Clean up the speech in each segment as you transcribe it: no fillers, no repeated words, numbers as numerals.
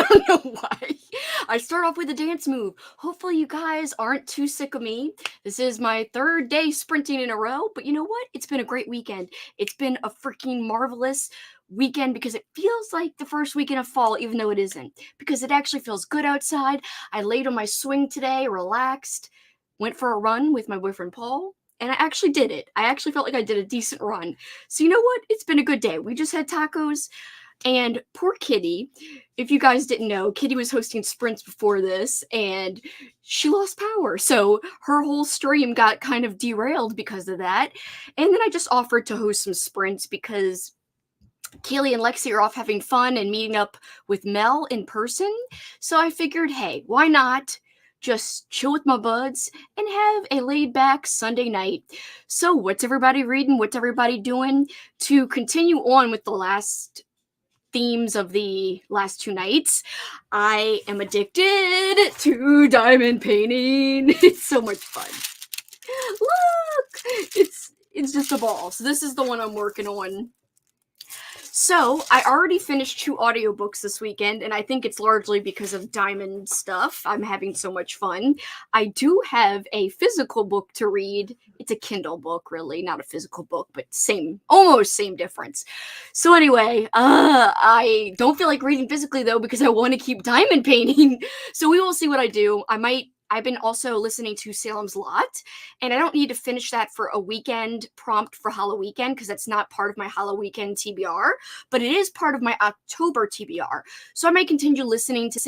don't know why. I start off with a dance move. Hopefully you guys aren't too sick of me. This is my third day sprinting in a row, but you know what? It's been a great weekend. It's been a freaking marvelous weekend because it feels like the first weekend of fall, even though it isn't, because it actually feels good outside. I laid on my swing today, relaxed, went for a run with my boyfriend Paul, and I actually did it. I actually felt like I did a decent run. So you know what? It's been a good day. We just had tacos. And poor Kitty, if you guys didn't know, Kitty was hosting sprints before this and she lost power. So her whole stream got kind of derailed because of that. And then I just offered to host some sprints because Keely and Lexi are off having fun and meeting up with Mel in person. So I figured, hey, why not just chill with my buds and have a laid back Sunday night? So, what's everybody reading? What's everybody doing? To continue on with the last themes of the last two nights, I am addicted to diamond painting. It's so much fun. Look, it's just a ball. So this is the one I'm working on. So, I already finished two audiobooks this weekend, and I think it's largely because of diamond stuff. I'm having so much fun. I do have a physical book to read. It's a Kindle book, really, not a physical book, but almost same difference. So anyway, I don't feel like reading physically though because I want to keep diamond painting. So we will see what I do. I've been also listening to Salem's Lot, and I don't need to finish that for a weekend prompt for Halloweekend because that's not part of my Halloweekend TBR, but it is part of my October TBR. So I might continue listening to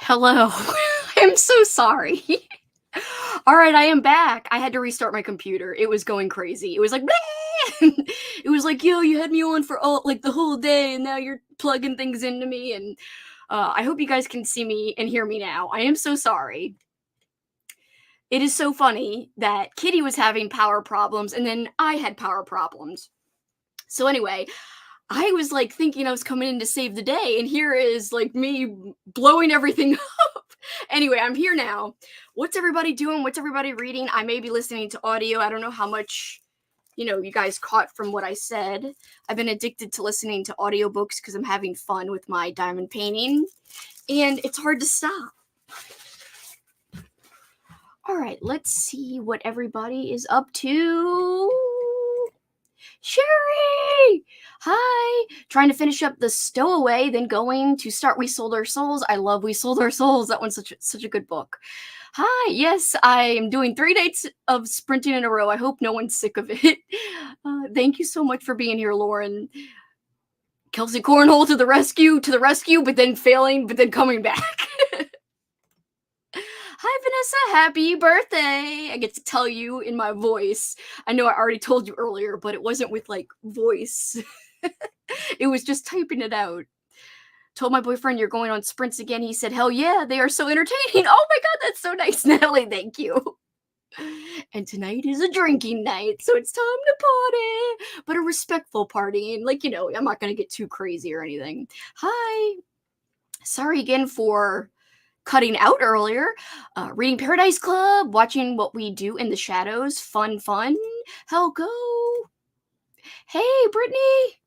Hello. I'm so sorry. All right, I am back. I had to restart my computer. It was going crazy. It was like, "Bleh!" It was like, yo, you had me on for all like the whole day, and now you're plugging things into me. And I hope you guys can see me and hear me now. I am so sorry. It is so funny that Kitty was having power problems, and then I had power problems. So anyway, I was like thinking I was coming in to save the day, and here is like me blowing everything up. Anyway, I'm here now. What's everybody doing? What's everybody reading? I may be listening to audio. I don't know how much, you guys caught from what I said. I've been addicted to listening to audiobooks because I'm having fun with my diamond painting, and it's hard to stop. All right, let's see what everybody is up to. Sherry! Hi! Trying to finish up the Stowaway, then going to start We Sold Our Souls. I love We Sold Our Souls. That one's such a good book. Hi! Yes, I am doing 3 days of sprinting in a row. I hope no one's sick of it. Thank you so much for being here, Lauren. Kelsey Cornhole to the rescue, but then failing, but then coming back. Hi, Vanessa. Happy birthday. I get to tell you in my voice. I know I already told you earlier, but it wasn't with like voice. It was just typing it out. Told my boyfriend you're going on sprints again. He said, hell yeah, they are so entertaining. Oh my God, that's so nice, Natalie. Thank you. And tonight is a drinking night, so it's time to party, but a respectful party. And like, I'm not going to get too crazy or anything. Hi. Sorry again for cutting out earlier. Reading Paradise Club, watching What We Do in the Shadows. Fun. Hell go. Hey, Brittany.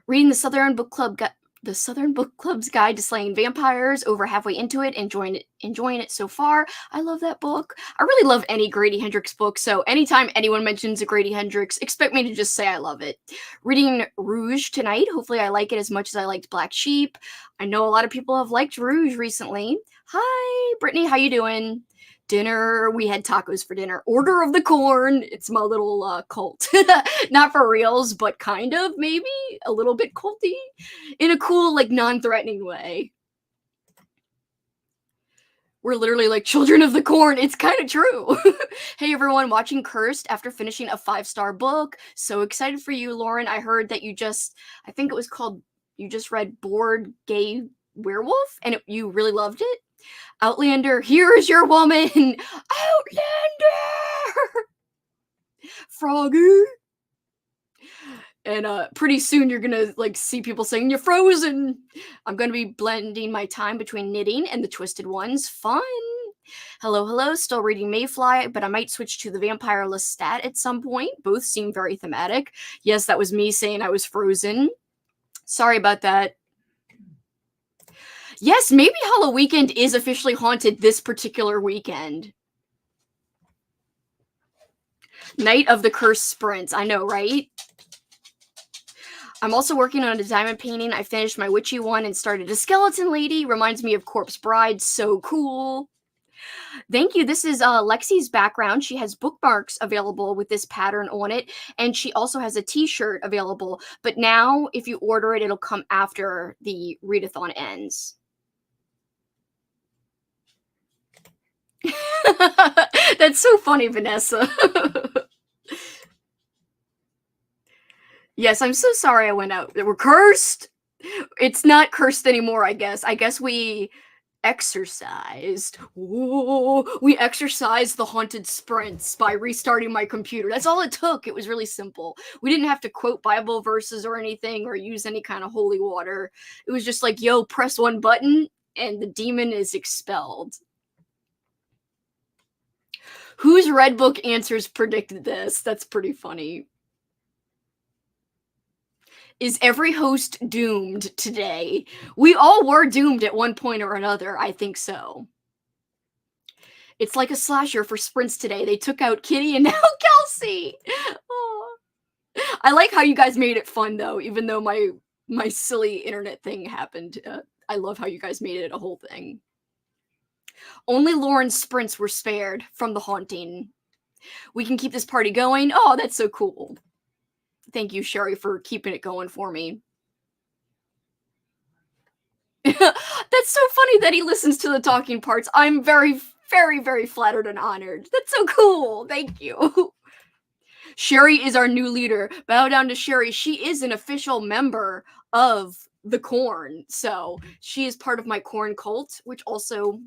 Reading the Southern Book Club's Guide to Slaying Vampires. Over halfway into it, enjoying it so far. I love that book. I really love any Grady Hendrix book, so anytime anyone mentions a Grady Hendrix, expect me to just say I love it. Reading Rouge tonight. Hopefully I like it as much as I liked Black Sheep. I know a lot of people have liked Rouge recently. Hi, Brittany, how you doing? Dinner, we had tacos for dinner. Order of the Corn, it's my little cult. Not for reals, but kind of, maybe a little bit culty in a cool, like, non-threatening way. We're literally like children of the corn. It's kind of true. Hey everyone, watching Cursed after finishing a 5-star book. So excited for you, Lauren. I heard that you just read Bored Gay Werewolf and you really loved it. Outlander, here is your woman. Outlander! Froggy. And pretty soon you're gonna like see people saying you're frozen. I'm gonna be blending my time between knitting and the Twisted Ones. Fun. Hello. Still reading Mayfly, but I might switch to the Vampire Lestat at some point. Both seem very thematic. Yes, that was me saying I was frozen. Sorry about that. Yes, maybe Halloweekend is officially haunted this particular weekend. Night of the Cursed Sprints. I know, right? I'm also working on a diamond painting. I finished my witchy one and started a skeleton lady. Reminds me of Corpse Bride. So cool. Thank you. This is Lexi's background. She has bookmarks available with this pattern on it. And she also has a t-shirt available. But now, if you order it, it'll come after the readathon ends. That's so funny, Vanessa. Yes, I'm so sorry I went out. We're cursed. It's not cursed anymore, I guess. I guess we exercised. Ooh, we exercised the haunted sprints by restarting my computer. That's all it took. It was really simple. We didn't have to quote Bible verses or anything or use any kind of holy water. It was just like, yo, press one button and the demon is expelled. Whose Red Book answers predicted this? That's pretty funny. Is every host doomed today? We all were doomed at one point or another. I think so. It's like a slasher for sprints today. They took out Kitty and now Kelsey. Oh. I like how you guys made it fun, though, even though my silly internet thing happened. I love how you guys made it a whole thing. Only Lauren's sprints were spared from the haunting. We can keep this party going. Oh, that's so cool. Thank you, Sherry, for keeping it going for me. That's so funny that he listens to the talking parts. I'm very, very, very flattered and honored. That's so cool. Thank you. Sherry is our new leader. Bow down to Sherry. She is an official member of the Corn. So she is part of my Corn cult, which also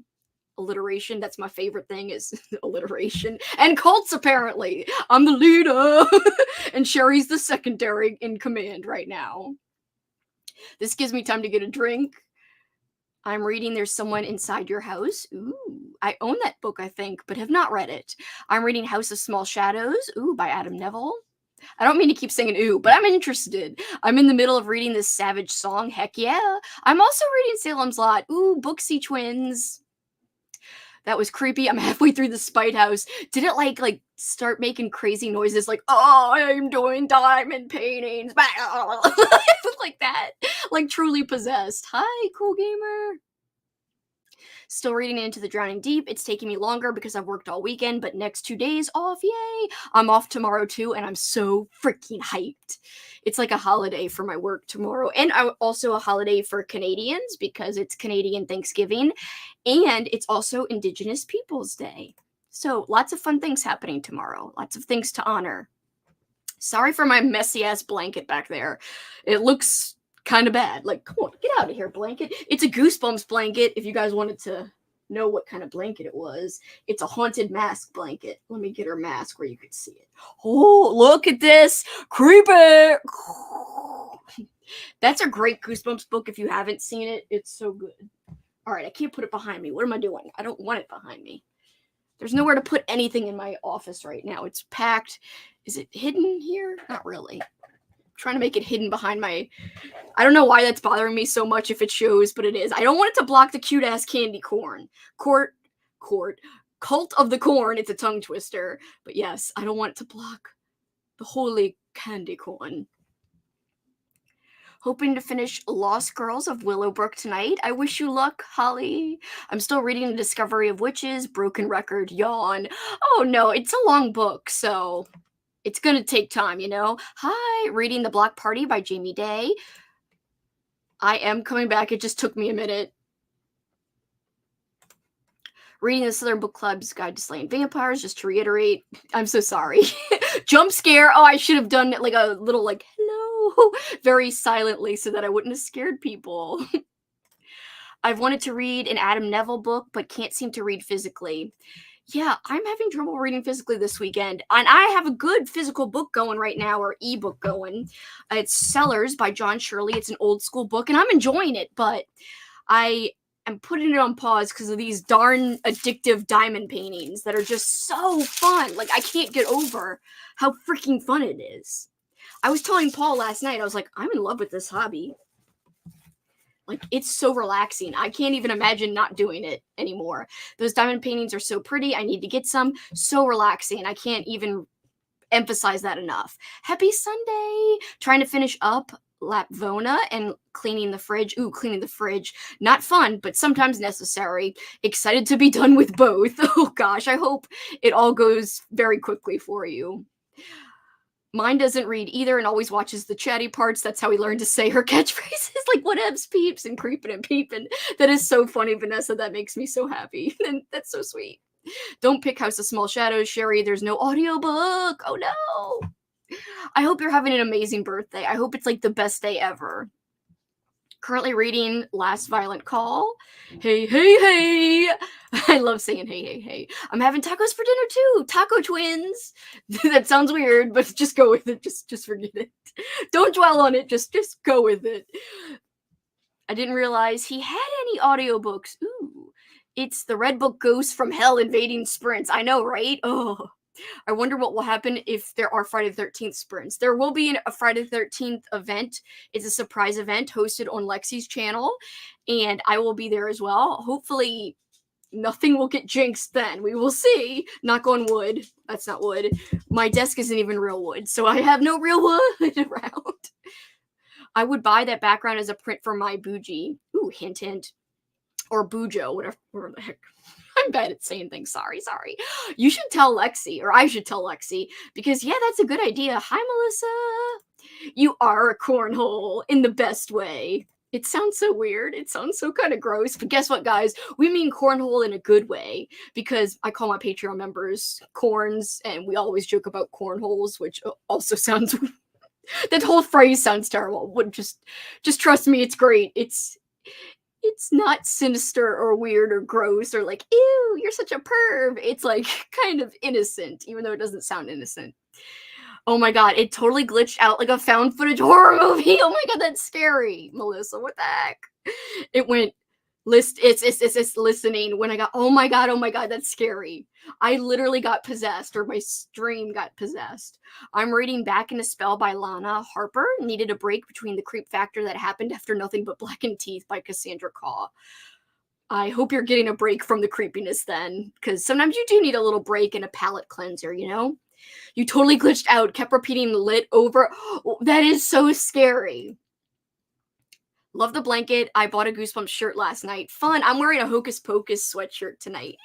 alliteration. That's my favorite thing is alliteration. And cults, apparently. I'm the leader. And Sherry's the secondary in command right now. This gives me time to get a drink. I'm reading There's Someone Inside Your House. Ooh, I own that book, I think, but have not read it. I'm reading House of Small Shadows. Ooh, by Adam Neville. I don't mean to keep saying ooh, but I'm interested. I'm in the middle of reading this Savage Song. Heck yeah. I'm also reading Salem's Lot. Ooh, Booksy Twins. That was creepy. I'm halfway through the Spite House. Did it like start making crazy noises like, oh, I'm doing diamond paintings. Like that. Like truly possessed. Hi, cool gamer. Still reading Into the Drowning Deep. It's taking me longer because I've worked all weekend, but next 2 days off, yay! I'm off tomorrow too, and I'm so freaking hyped. It's like a holiday for my work tomorrow, and also a holiday for Canadians because it's Canadian Thanksgiving, and it's also Indigenous Peoples Day. So lots of fun things happening tomorrow. Lots of things to honor. Sorry for my messy ass blanket back there. It looks kind of bad. Like, come on, get out of here, blanket. It's a Goosebumps blanket, if you guys wanted to know what kind of blanket it was. It's a haunted mask blanket. Let me get her mask where you could see it. Oh, look at this. Creepy. That's a great Goosebumps book if you haven't seen it. It's so good. All right, I can't put it behind me. What am I doing? I don't want it behind me. There's nowhere to put anything in my office right now. It's packed. Is it hidden here? Not really. Trying to make it hidden behind my... I don't know why that's bothering me so much if it shows, but it is. I don't want it to block the cute-ass candy corn. Cult of the Corn. It's a tongue twister. But yes, I don't want it to block the holy candy corn. Hoping to finish Lost Girls of Willowbrook tonight. I wish you luck, Holly. I'm still reading The Discovery of Witches. Broken Record. Yawn. Oh no, it's a long book, so... it's gonna take time, you know? Hi, reading The Block Party by Jamie Day. I am coming back. It just took me a minute. Reading the Southern Book Club's Guide to Slaying Vampires, just to reiterate. I'm so sorry. Jump scare. Oh, I should have done like a little like, hello, very silently so that I wouldn't have scared people. I've wanted to read an Adam Neville book, but can't seem to read physically. Yeah, I'm having trouble reading physically this weekend. And I have a good physical book going right now, or ebook going. It's Sellers by John Shirley. It's an old school book, and I'm enjoying it, but I am putting it on pause because of these darn addictive diamond paintings that are just so fun. Like, I can't get over how freaking fun it is. I was telling Paul last night, I was like, I'm in love with this hobby. Like, it's so relaxing. I can't even imagine not doing it anymore. Those diamond paintings are so pretty. I need to get some. So relaxing. I can't even emphasize that enough. Happy Sunday. Trying to finish up Lapvona and cleaning the fridge. Ooh, cleaning the fridge. Not fun, but sometimes necessary. Excited to be done with both. Oh gosh, I hope it all goes very quickly for you. Mine doesn't read either and always watches the chatty parts. That's how we learned to say her catchphrases like whatevs, peeps, and creeping and peeping. That is so funny, Vanessa. That makes me so happy. And that's so sweet. Don't pick House of Small Shadows, Sherry. There's no audiobook. Oh no. I hope you're having an amazing birthday. I hope it's like the best day ever. Currently reading Last Violent Call. Hey, hey, hey. I love saying hey, hey, hey. I'm having tacos for dinner too. Taco twins. That sounds weird, but just go with it. Just forget it. Don't dwell on it. Just go with it. I didn't realize he had any audiobooks. Ooh. It's The Red Book Ghost from Hell Invading Sprints. I know, right? Oh. I wonder what will happen if there are Friday the 13th sprints. There will be a Friday the 13th event. It's a surprise event hosted on Lexi's channel, and I will be there as well. Hopefully, nothing will get jinxed then. We will see. Knock on wood. That's not wood. My desk isn't even real wood, so I have no real wood around. I would buy that background as a print for my bougie. Ooh, hint, hint. Or Bujo, whatever the heck. I'm bad at saying things. Sorry. You should tell Lexi, or I should tell Lexi, because yeah, that's a good idea. Hi, Melissa. You are a cornhole in the best way. It sounds so weird. It sounds so kind of gross. But guess what, guys? We mean cornhole in a good way because I call my Patreon members corns, and we always joke about cornholes, which also sounds that whole phrase sounds terrible. Would just trust me, it's great. It's not sinister or weird or gross or like, ew, you're such a perv. It's like kind of innocent, even though it doesn't sound innocent. Oh my god, it totally glitched out like a found footage horror movie. Oh my god, that's scary. Melissa, what the heck? It went it's listening when I got oh my god, that's scary. I literally got possessed, or my stream got possessed. I'm reading Back in a Spell by Lana Harper. Needed a break between the creep factor that happened after Nothing But Blackened Teeth by Cassandra Caw. I hope you're getting a break from the creepiness then, because sometimes you do need a little break and a palate cleanser, you know? You totally glitched out, kept repeating lit over. Oh, that is so scary. Love the blanket. I bought a Goosebumps shirt last night. Fun. I'm wearing a Hocus Pocus sweatshirt tonight.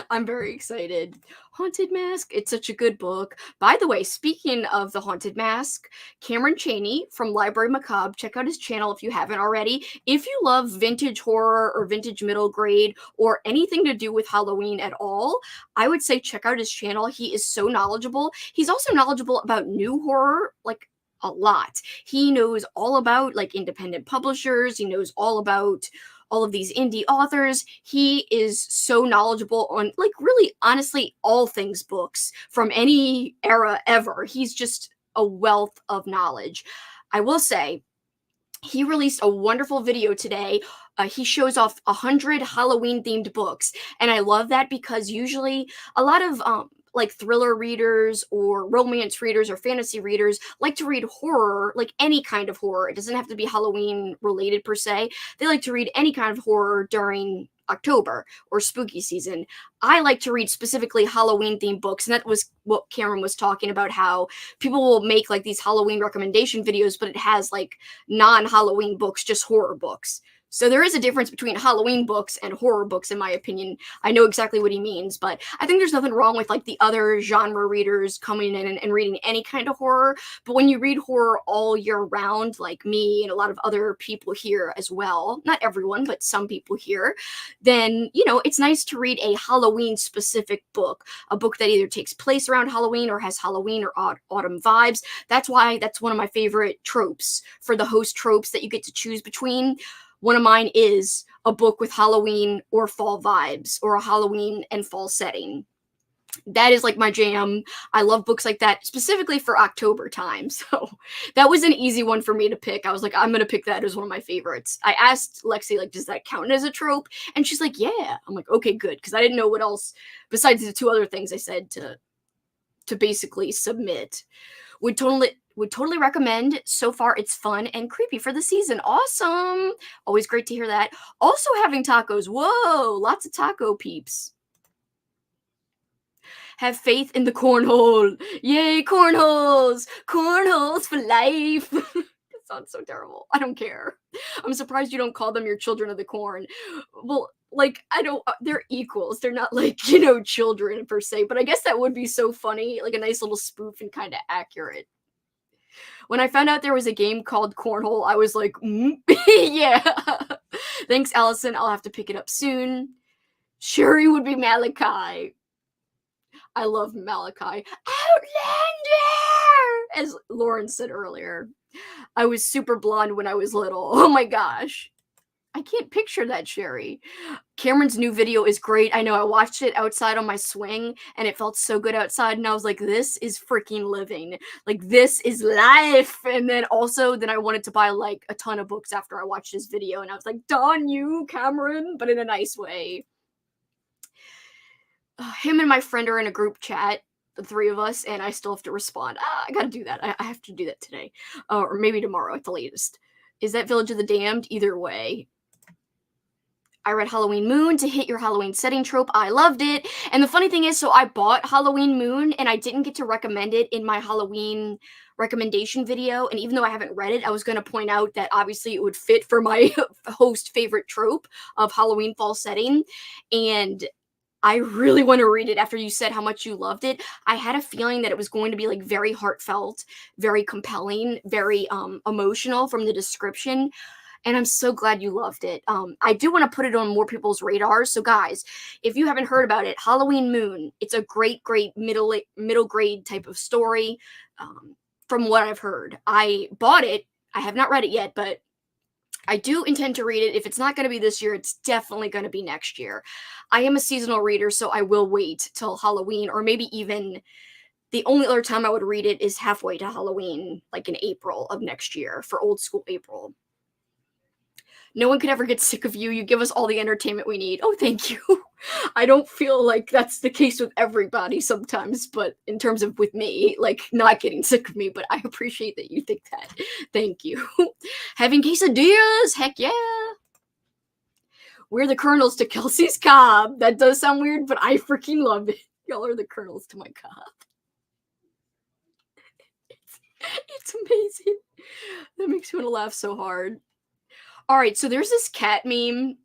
I'm very excited. Haunted Mask. It's such a good book. By the way, speaking of the Haunted Mask, Cameron Chaney from Library Macabre, check out his channel if you haven't already. If you love vintage horror or vintage middle grade or anything to do with Halloween at all, I would say check out his channel. He is so knowledgeable. He's also knowledgeable about new horror, like a lot. He knows all about like independent publishers. He knows all about all of these indie authors. He is so knowledgeable on, like, really, honestly, all things books from any era ever. He's just a wealth of knowledge. I will say, he released a wonderful video today. He shows off 100 Halloween themed books. And I love that because usually a lot of like thriller readers or romance readers or fantasy readers like to read horror, like any kind of horror. It doesn't have to be Halloween related per se. They like to read any kind of horror during October or spooky season. I like to read specifically Halloween themed books, and that was what Cameron was talking about, how people will make like these Halloween recommendation videos, but it has like non-Halloween books, just horror books. So there is a difference between Halloween books and horror books, in my opinion. I know exactly what he means, but I think there's nothing wrong with like the other genre readers coming in and reading any kind of horror. But when you read horror all year round, like me and a lot of other people here as well, not everyone, but some people here, then, you know, it's nice to read a Halloween specific book, a book that either takes place around Halloween or has Halloween or autumn vibes. That's why that's one of my favorite tropes for the host tropes that you get to choose between. One of mine is a book with Halloween or fall vibes, or a Halloween and fall setting. That is like my jam. I love books like that, specifically for October time. So that was an easy one for me to pick. I was like, I'm going to pick that as one of my favorites. I asked Lexi, like, does that count as a trope? And she's like, yeah. I'm like, okay, good. Because I didn't know what else, besides the two other things I said to basically submit. Would totally recommend. So far, it's fun and creepy for the season. Awesome. Always great to hear that. Also having tacos. Whoa, lots of taco peeps. Have faith in the cornhole. Yay, cornholes. Cornholes for life. That sounds so terrible. I don't care. I'm surprised you don't call them your children of the corn. Well, like, I don't, they're equals. They're not like, you know, children per se, but I guess that would be so funny. Like a nice little spoof and kind of accurate. When I found out there was a game called Cornhole, I was like, yeah. Thanks, Allison. I'll have to pick it up soon. Sherry would be Malachi. I love Malachi. Outlander! As Lauren said earlier. I was super blonde when I was little. Oh my gosh. I can't picture that, Sherry. Cameron's new video is great. I know, I watched it outside on my swing, and it felt so good outside, and I was like, this is freaking living. Like, this is life. And then I wanted to buy, like, a ton of books after I watched this video, and I was like, darn you, Cameron, but in a nice way. Him and my friend are in a group chat, the three of us, and I still have to respond. I gotta do that. I have to do that today. Or maybe tomorrow at the latest. Is that Village of the Damned? Either way. I read Halloween Moon to hit your Halloween setting trope. I loved it. And the funny thing is, so I bought Halloween Moon and I didn't get to recommend it in my Halloween recommendation video. And even though I haven't read it, I was going to point out that obviously it would fit for my host favorite trope of Halloween fall setting. And I really want to read it after you said how much you loved it. I had a feeling that it was going to be like very heartfelt, very compelling, very emotional from the description, and I'm so glad you loved it. I do want to put it on more people's radars. So guys, if you haven't heard about it, Halloween Moon, it's a great middle grade type of story. From what I've heard, I bought it. I have not read it yet, but I do intend to read it. If it's not going to be this year, it's definitely going to be next year. I am a seasonal reader, so I will wait till Halloween, or maybe even the only other time I would read it is halfway to Halloween, like in April of next year for old school April. No one could ever get sick of you. You give us all the entertainment we need. Oh, thank you. I don't feel like that's the case with everybody sometimes, but in terms of with me, like not getting sick of me, but I appreciate that you think that. Thank you. Having quesadillas, heck yeah. We're the Colonels to Kelsey's Cobb. That does sound weird, but I freaking love it. Y'all are the Colonels to my Cobb. It's amazing. That makes me want to laugh so hard. All right, so there's this cat meme,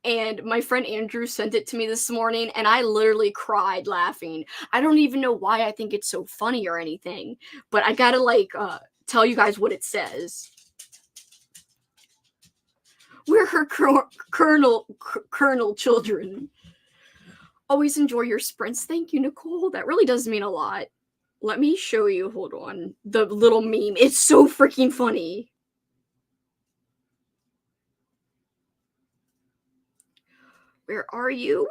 and my friend Andrew sent it to me this morning, and I literally cried laughing. I don't even know why I think it's so funny or anything, but I gotta tell you guys what it says. We're her colonel children. Always enjoy your sprints. Thank you, Nicole. That really does mean a lot. Let me show you. Hold on. The little meme. It's so freaking funny. Where are you? Where are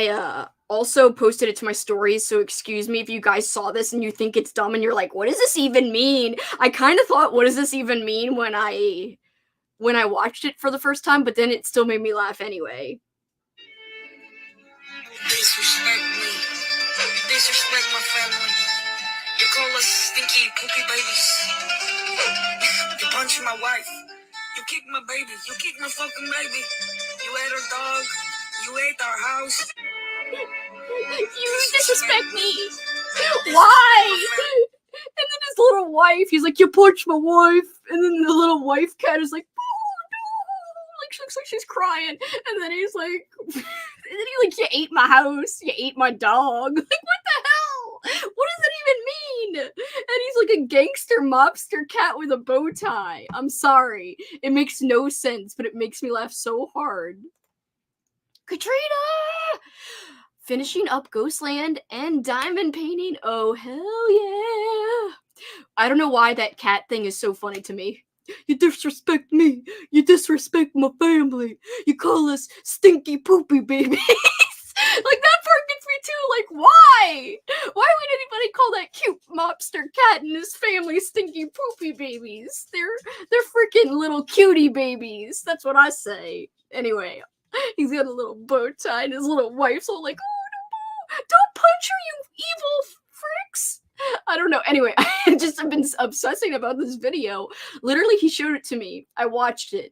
you? I also posted it to my stories, so excuse me if you guys saw this and you think it's dumb and you're like, what does this even mean? I kind of thought, what does this even mean when I watched it for the first time, but then it still made me laugh anyway. Disrespect me. Disrespect my family. You call us stinky poopy babies. You punch my wife. You kick my baby. You kick my fucking baby. You ate our dog. You ate our house. You disrespect me. Why? And then his little wife, he's like, you punched my wife. And then the little wife cat is like, oh no. Like, she looks like she's crying. And then he's like, and then he like, you ate my house. You ate my dog. Like, what the hell? What does it even mean? And he's like a gangster mobster cat with a bow tie. I'm sorry. It makes no sense, but it makes me laugh so hard. Katrina! Finishing up Ghostland and diamond painting. Oh, hell yeah. I don't know why that cat thing is so funny to me. You disrespect me. You disrespect my family. You call us stinky poopy babies. Like, that part gets me too. Like, why? Why would anybody call that cute mobster cat and his family stinky poopy babies? They're freaking little cutie babies. That's what I say. Anyway, he's got a little bow tie and his little wife's all like, oh, no, don't punch her, you evil fricks. I don't know. Anyway, I just have been obsessing about this video. Literally, he showed it to me. I watched it.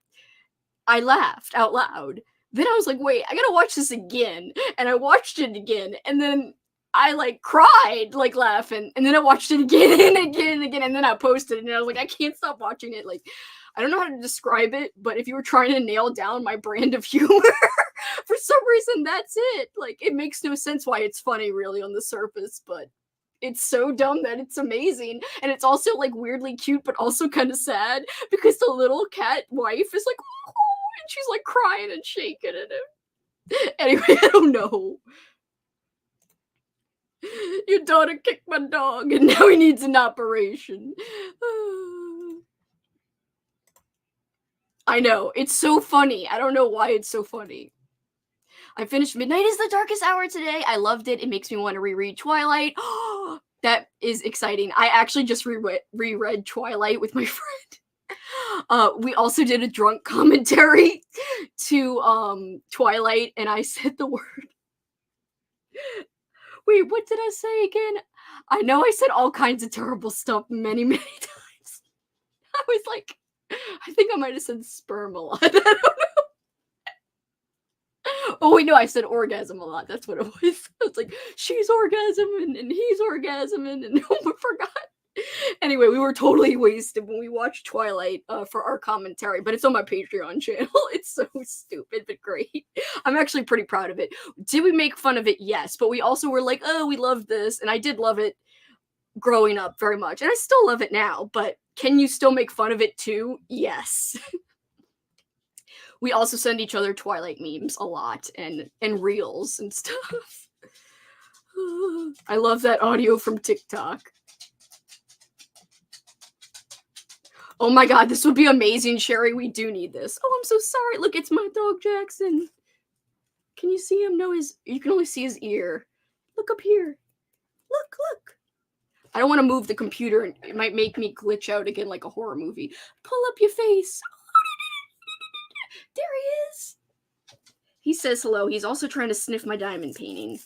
I laughed out loud. Then I was like, wait, I gotta watch this again. And I watched it again. And then I like cried, like laughing. And then I watched it again and again and again. And then I posted it and I was like, I can't stop watching it. Like, I don't know how to describe it, but if you were trying to nail down my brand of humor, for some reason, that's it. Like, it makes no sense why it's funny, really, on the surface, but it's so dumb that it's amazing. And it's also, like, weirdly cute, but also kind of sad, because the little cat wife is like, oh, and she's, like, crying and shaking at him. Anyway, I don't know. Your daughter kicked my dog, and now he needs an operation. I know. It's so funny. I don't know why it's so funny. I finished Midnight is the Darkest Hour today. I loved it. It makes me want to reread Twilight. That is exciting. I actually just reread Twilight with my friend. We also did a drunk commentary to Twilight, and I said the word. Wait, what did I say again? I know I said all kinds of terrible stuff many, many times. I was like, I think I might have said sperm a lot. I don't know. Oh, wait, no, I said orgasm a lot. That's what it was. I was like, she's orgasming and he's orgasming, and I forgot. Anyway, we were totally wasted when we watched Twilight for our commentary, but it's on my Patreon channel. It's so stupid, but great. I'm actually pretty proud of it. Did we make fun of it? Yes, but we also were like, oh, we love this, and I did love it growing up very much, and I still love it now, but can you still make fun of it too? Yes. We also send each other Twilight memes a lot and reels and stuff. I love that audio from TikTok. Oh my god, this would be amazing, Sherry. We do need this. Oh, I'm so sorry. Look, it's my dog Jackson. Can you see him? No, you can only see his ear. Look up here. Look, look. I don't want to move the computer. It might make me glitch out again like a horror movie. Pull up your face. There he is. He says hello. He's also trying to sniff my diamond painting.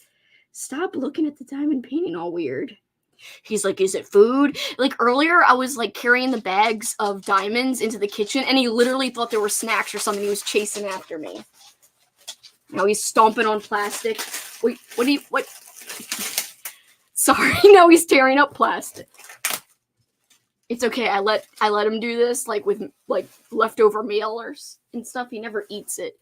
Stop looking at the diamond painting all weird. He's like, is it food? Like earlier, I was like carrying the bags of diamonds into the kitchen, and he literally thought they were snacks or something. He was chasing after me. Now he's stomping on plastic. Wait, what? Sorry, now he's tearing up plastic. It's okay. I let him do this, like with like leftover meal and stuff. He never eats it.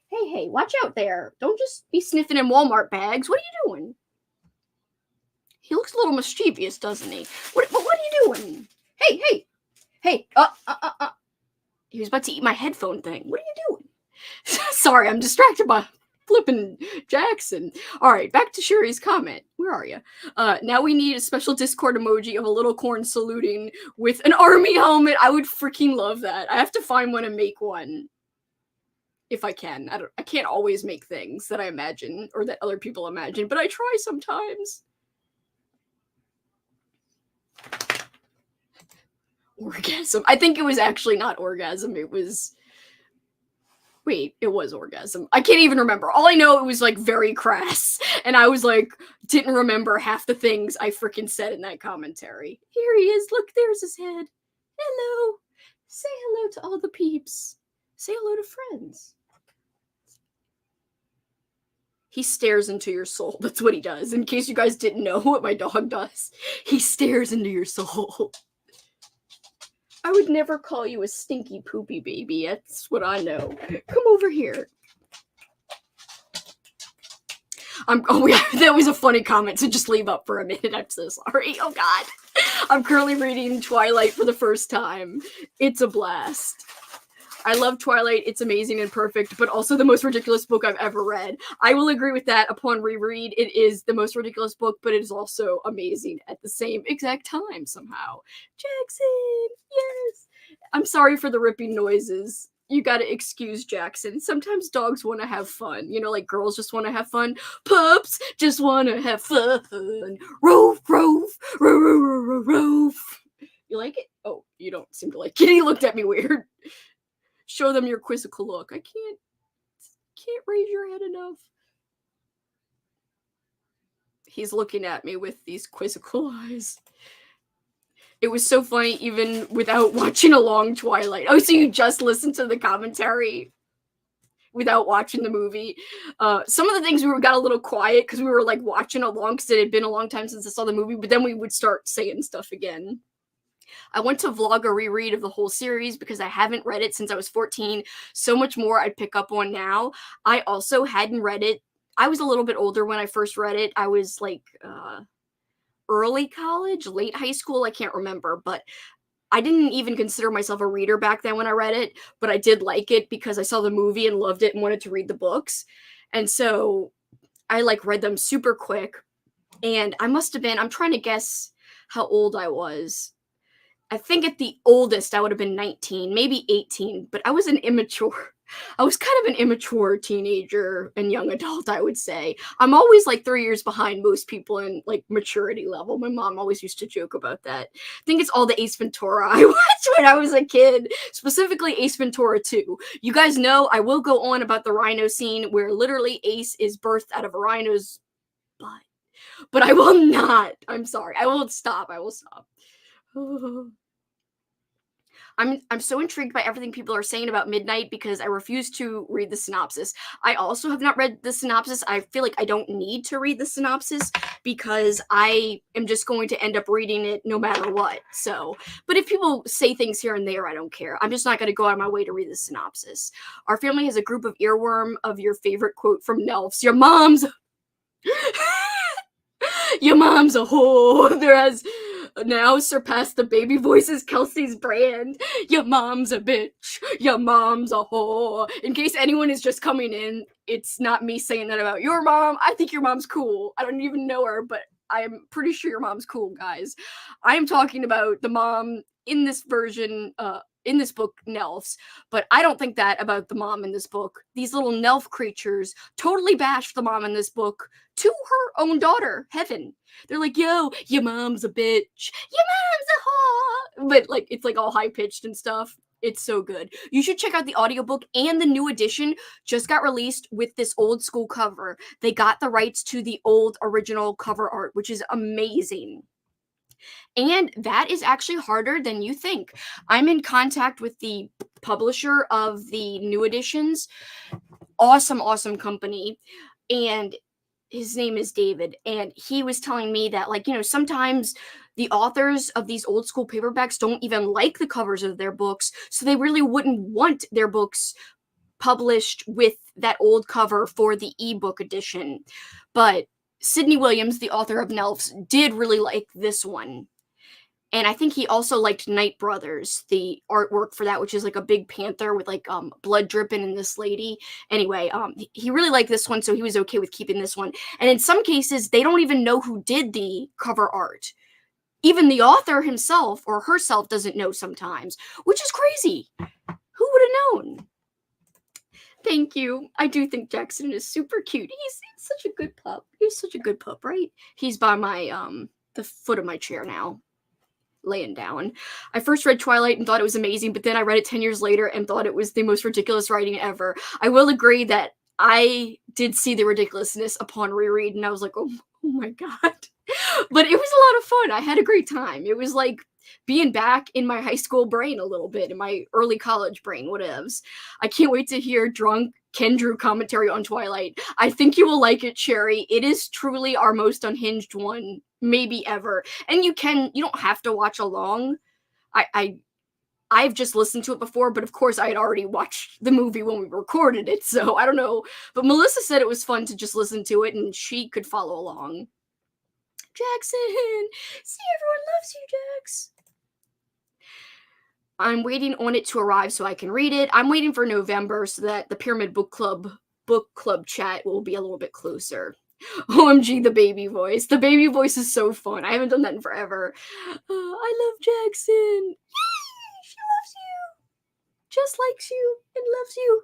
Hey, watch out there. Don't just be sniffing in Walmart bags. What are you doing? He looks a little mischievous, doesn't he? What are you doing? Hey. He was about to eat my headphone thing. What are you doing? Sorry, I'm distracted by flipping Jackson. All right, back to Sherry's comment. Where are you? Now we need a special Discord emoji of a little corn saluting with an army helmet. I would freaking love that. I have to find one and make one. If I can. I can't always make things that I imagine or that other people imagine, but I try sometimes. Orgasm. I think it was actually not orgasm. It was... Wait, it was orgasm. I can't even remember. All I know, it was like very crass. And I was like, didn't remember half the things I freaking said in that commentary. Here he is. Look, there's his head. Hello. Say hello to all the peeps. Say hello to friends. He stares into your soul. That's what he does. In case you guys didn't know what my dog does. He stares into your soul. I would never call you a stinky poopy baby. That's what I know. Come over here. That was a funny comment, so just leave up for a minute. I'm so sorry. Oh god. I'm currently reading Twilight for the first time. It's a blast. I love Twilight. It's amazing and perfect, but also the most ridiculous book I've ever read. I will agree with that upon reread. It is the most ridiculous book, but it is also amazing at the same exact time somehow. Jackson, yes. I'm sorry for the ripping noises. You gotta excuse Jackson. Sometimes dogs want to have fun. You know, like girls just want to have fun. Pups just want to have fun. Roof, roof, roof, roof, roof. You like it? Oh, you don't seem to like it. He looked at me weird. Show them your quizzical look. I can't raise your head enough. He's looking at me with these quizzical eyes. It was so funny even without watching a long Twilight. Oh, so you just listened to the commentary without watching the movie. Some of the things we got a little quiet because we were like watching along because it had been a long time since I saw the movie, but then we would start saying stuff again. I want to vlog a reread of the whole series because I haven't read it since I was 14. So much more I'd pick up on now. I also hadn't read it. I was a little bit older when I first read it. I was like early college, late high school. I can't remember, but I didn't even consider myself a reader back then when I read it, but I did like it because I saw the movie and loved it and wanted to read the books. And so I like read them super quick. And I must have been, I'm trying to guess how old I was. I think at the oldest I would have been 19, maybe 18, but I was kind of an immature teenager and young adult, I would say. I'm always like 3 years behind most people in like maturity level. My mom always used to joke about that. I think it's all the Ace Ventura I watched when I was a kid, specifically Ace Ventura 2. You guys know I will go on about the rhino scene where literally Ace is birthed out of a rhino's butt. But I will not. I'm sorry. I will stop. I'm so intrigued by everything people are saying about Midnight because I refuse to read the synopsis. I also have not read the synopsis. I feel like I don't need to read the synopsis because I am just going to end up reading it no matter what. So, but if people say things here and there, I don't care. I'm just not going to go out of my way to read the synopsis. Our family has a group of earworm of your favorite quote from Nelfs. Your mom's your mom's a whore. There has now surpassed the baby voices Kelsey's brand. Your mom's a bitch. Your mom's a whore. In case anyone is just coming in, it's not me saying that about your mom. I think your mom's cool. I don't even know her, but I'm pretty sure your mom's cool, guys. I am talking about the mom in this version, in this book, Nelfs, but I don't think that about the mom in this book. These little Nelf creatures totally bash the mom in this book to her own daughter, Heaven. They're like, yo, your mom's a bitch. Your mom's a whore. But like, it's like all high pitched and stuff. It's so good. You should check out the audiobook, and the new edition just got released with this old school cover. They got the rights to the old original cover art, which is amazing. And that is actually harder than you think. I'm in contact with the publisher of the new editions. Awesome, awesome company. And his name is David. And he was telling me that, like, sometimes the authors of these old school paperbacks don't even like the covers of their books. So they really wouldn't want their books published with that old cover for the ebook edition. But Sydney Williams, the author of Nelfs, did really like this one. And I think he also liked Night Brothers, the artwork for that, which is like a big panther with like blood dripping in this lady. Anyway, he really liked this one, so he was okay with keeping this one. And in some cases, they don't even know who did the cover art. Even the author himself or herself doesn't know sometimes, which is crazy. Who would have known? Thank you. I do think Jackson is super cute. He's such a good pup. He's such a good pup, right? He's by my the foot of my chair now, laying down. I first read Twilight and thought it was amazing, but then I read it 10 years later and thought it was the most ridiculous writing ever. I will agree that I did see the ridiculousness upon reread, and I was like, oh my god. But it was a lot of fun. I had a great time. It was like being back in my high school brain a little bit, in my early college brain, whatevs. I can't wait to hear drunk Ken Drew commentary on Twilight. I think you will like it, Cherry. It is truly our most unhinged one, maybe ever. And you don't have to watch along. I've just listened to it before, but of course I had already watched the movie when we recorded it, so I don't know. But Melissa said it was fun to just listen to it and she could follow along. Jackson! See, everyone loves you, Jax. I'm waiting on it to arrive so I can read it. I'm waiting for November so that the Pyramid Book Club chat will be a little bit closer. OMG, the baby voice. The baby voice is so fun. I haven't done that in forever. I love Jackson. Yay! She loves you. Just likes you and loves you.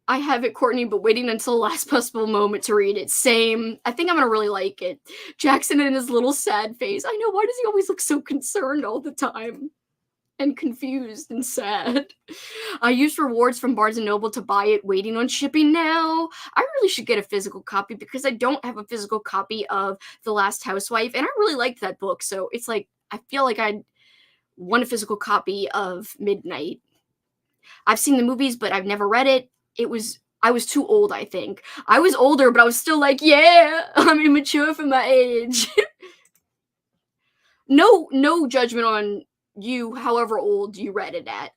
I have it, Courtney, but waiting until the last possible moment to read it. Same. I think I'm gonna really like it. Jackson and his little sad face. I know, why does he always look so concerned all the time? And confused and sad. I used rewards from Barnes & Noble to buy it, waiting on shipping now. I really should get a physical copy because I don't have a physical copy of The Last Housewife, and I really liked that book, so it's like, I feel like I'd want a physical copy of Midnight. I've seen the movies, but I've never read it. I was too old, I think. I was older, but I was still like, yeah, I'm immature for my age. No judgment on you, however old you read it at.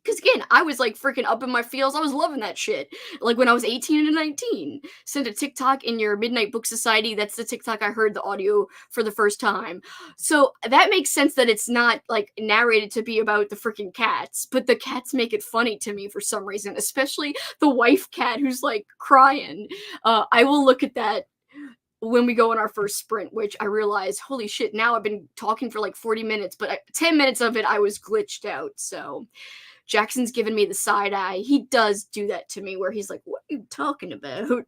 Because again, I was like freaking up in my feels. I was loving that shit. Like when I was 18 and 19. Send a TikTok in your Midnight Book Society. That's the TikTok I heard the audio for the first time. So that makes sense that it's not like narrated to be about the freaking cats. But the cats make it funny to me for some reason. Especially the wife cat who's like crying. I will look at that when we go on our first sprint, which I realize, holy shit, now I've been talking for like 40 minutes. But 10 minutes of it, I was glitched out. So Jackson's giving me the side eye. He does do that to me where he's like, what are you talking about?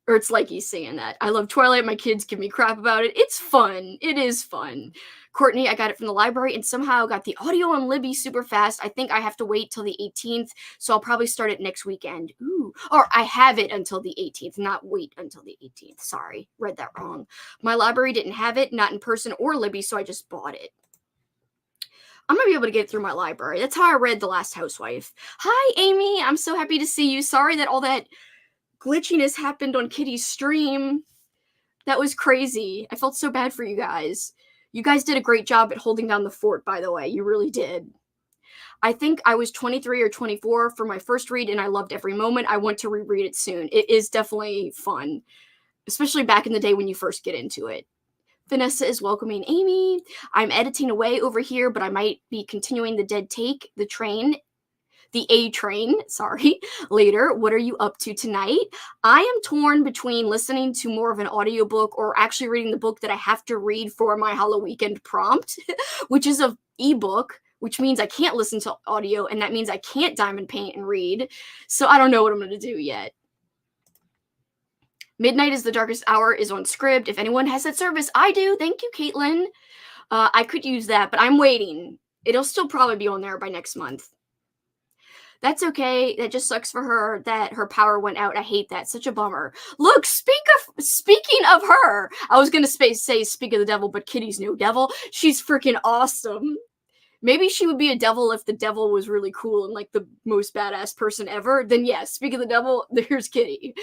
Or it's like he's saying that. I love Twilight. My kids give me crap about it. It's fun. It is fun. Courtney, I got it from the library and somehow got the audio on Libby super fast. I think I have to wait till the 18th, so I'll probably start it next weekend. Ooh. Or I have it until the 18th, not wait until the 18th. Sorry, read that wrong. My library didn't have it, not in person or Libby, so I just bought it. I'm gonna be able to get through my library. That's how I read The Last Housewife. Hi, Amy. I'm so happy to see you. Sorry that all that glitchiness happened on Kitty's stream. That was crazy. I felt so bad for you guys. You guys did a great job at holding down the fort, by the way. You really did. I think I was 23 or 24 for my first read, and I loved every moment. I want to reread it soon. It is definitely fun, especially back in the day when you first get into it. Vanessa is welcoming Amy. I'm editing away over here, but I might be continuing the dead take, the A train, sorry, later. What are you up to tonight? I am torn between listening to more of an audiobook or actually reading the book that I have to read for my Halloweekend prompt, which is a ebook, which means I can't listen to audio, and that means I can't diamond paint and read. So I don't know what I'm going to do yet. Midnight is the Darkest Hour is on Scribd. If anyone has that service, I do. Thank you, Caitlin. I could use that, but I'm waiting. It'll still probably be on there by next month. That's okay. That just sucks for her that her power went out. I hate that. Such a bummer. Look, speaking of her, I was gonna say speak of the devil, but Kitty's no devil. She's freaking awesome. Maybe she would be a devil if the devil was really cool and like the most badass person ever. Then yes, speak of the devil, there's Kitty.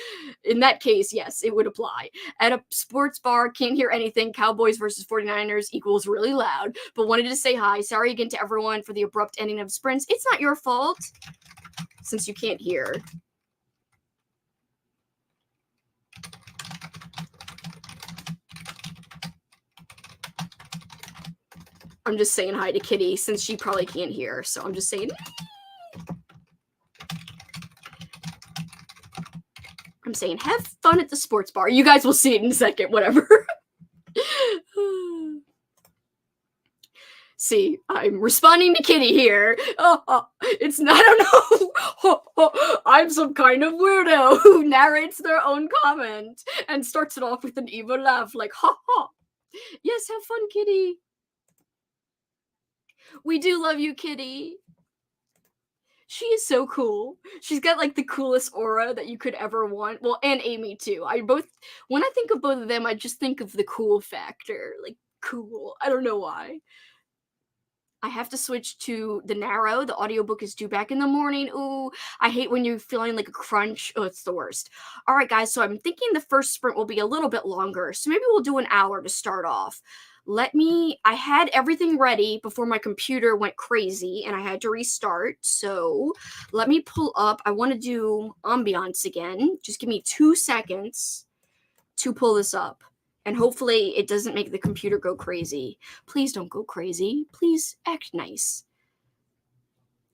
In that case, yes, it would apply. At a sports bar, can't hear anything. Cowboys versus 49ers equals really loud, but wanted to say hi. Sorry again to everyone for the abrupt ending of sprints. It's not your fault, since you can't hear. I'm just saying hi to Kitty since she probably can't hear. So I'm just saying. I'm saying have fun at the sports bar. You guys will see it in a second, whatever. See, I'm responding to Kitty here. It's not, I don't know. I'm some kind of weirdo who narrates their own comment and starts it off with an evil laugh like, ha ha. Yes, have fun, Kitty. We do love you, Kitty. She is so cool. She's got like the coolest aura that you could ever want. Well, and Amy too. When I think of both of them, I just think of the cool factor. Like cool. I don't know why. I have to switch to the narrow. The audiobook is due back in the morning. Ooh, I hate when you're feeling like a crunch. Oh, it's the worst. All right, guys. So I'm thinking the first sprint will be a little bit longer. So maybe we'll do an hour to start off. I had everything ready before my computer went crazy and I had to restart. So let me pull up. I want to do ambiance again. Just give me 2 seconds to pull this up. And hopefully it doesn't make the computer go crazy. Please don't go crazy. Please act nice.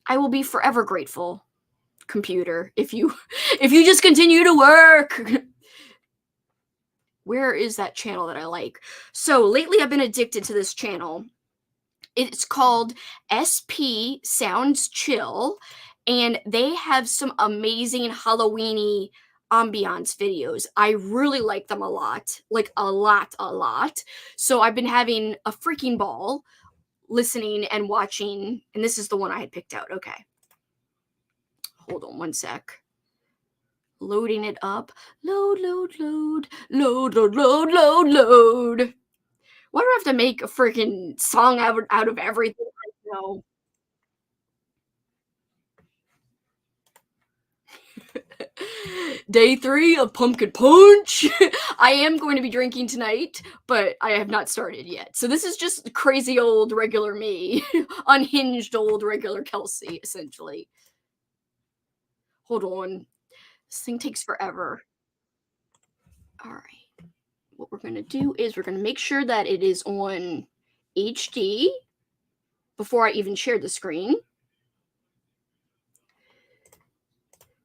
I will be forever grateful, computer, if you just continue to work. Where is that channel that I like? So lately I've been addicted to this channel. It's called SP Sounds Chill, and they have some amazing Halloweeny ambiance videos. I really like them a lot. Like a lot. So I've been having a freaking ball listening and watching, and this is the one I had picked out. Okay. Hold on one sec. Loading it up. Load. Why do I have to make a freaking song out of everything I know? Day 3 of pumpkin punch. I am going to be drinking tonight, but I have not started yet. So this is just crazy old regular me. Unhinged old regular Kelsey, essentially. Hold on. This thing takes forever. All right. What we're going to do is we're going to make sure that it is on HD before I even share the screen.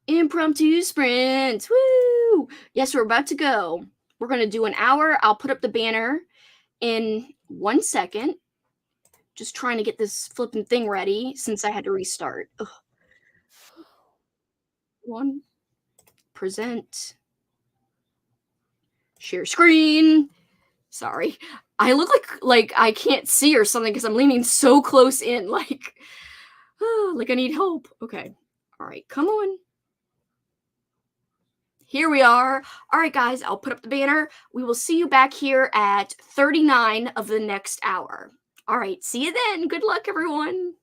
Impromptu sprint. Woo! Yes, we're about to go. We're going to do an hour. I'll put up the banner in 1 second. Just trying to get this flipping thing ready since I had to restart. Ugh. One. Present. Share screen. Sorry. I look like I can't see or something because I'm leaning so close in. Like I need help. Okay. All right. Come on. Here we are. All right, guys, I'll put up the banner. We will see you back here at 39 of the next hour. All right, see you then. Good luck, everyone.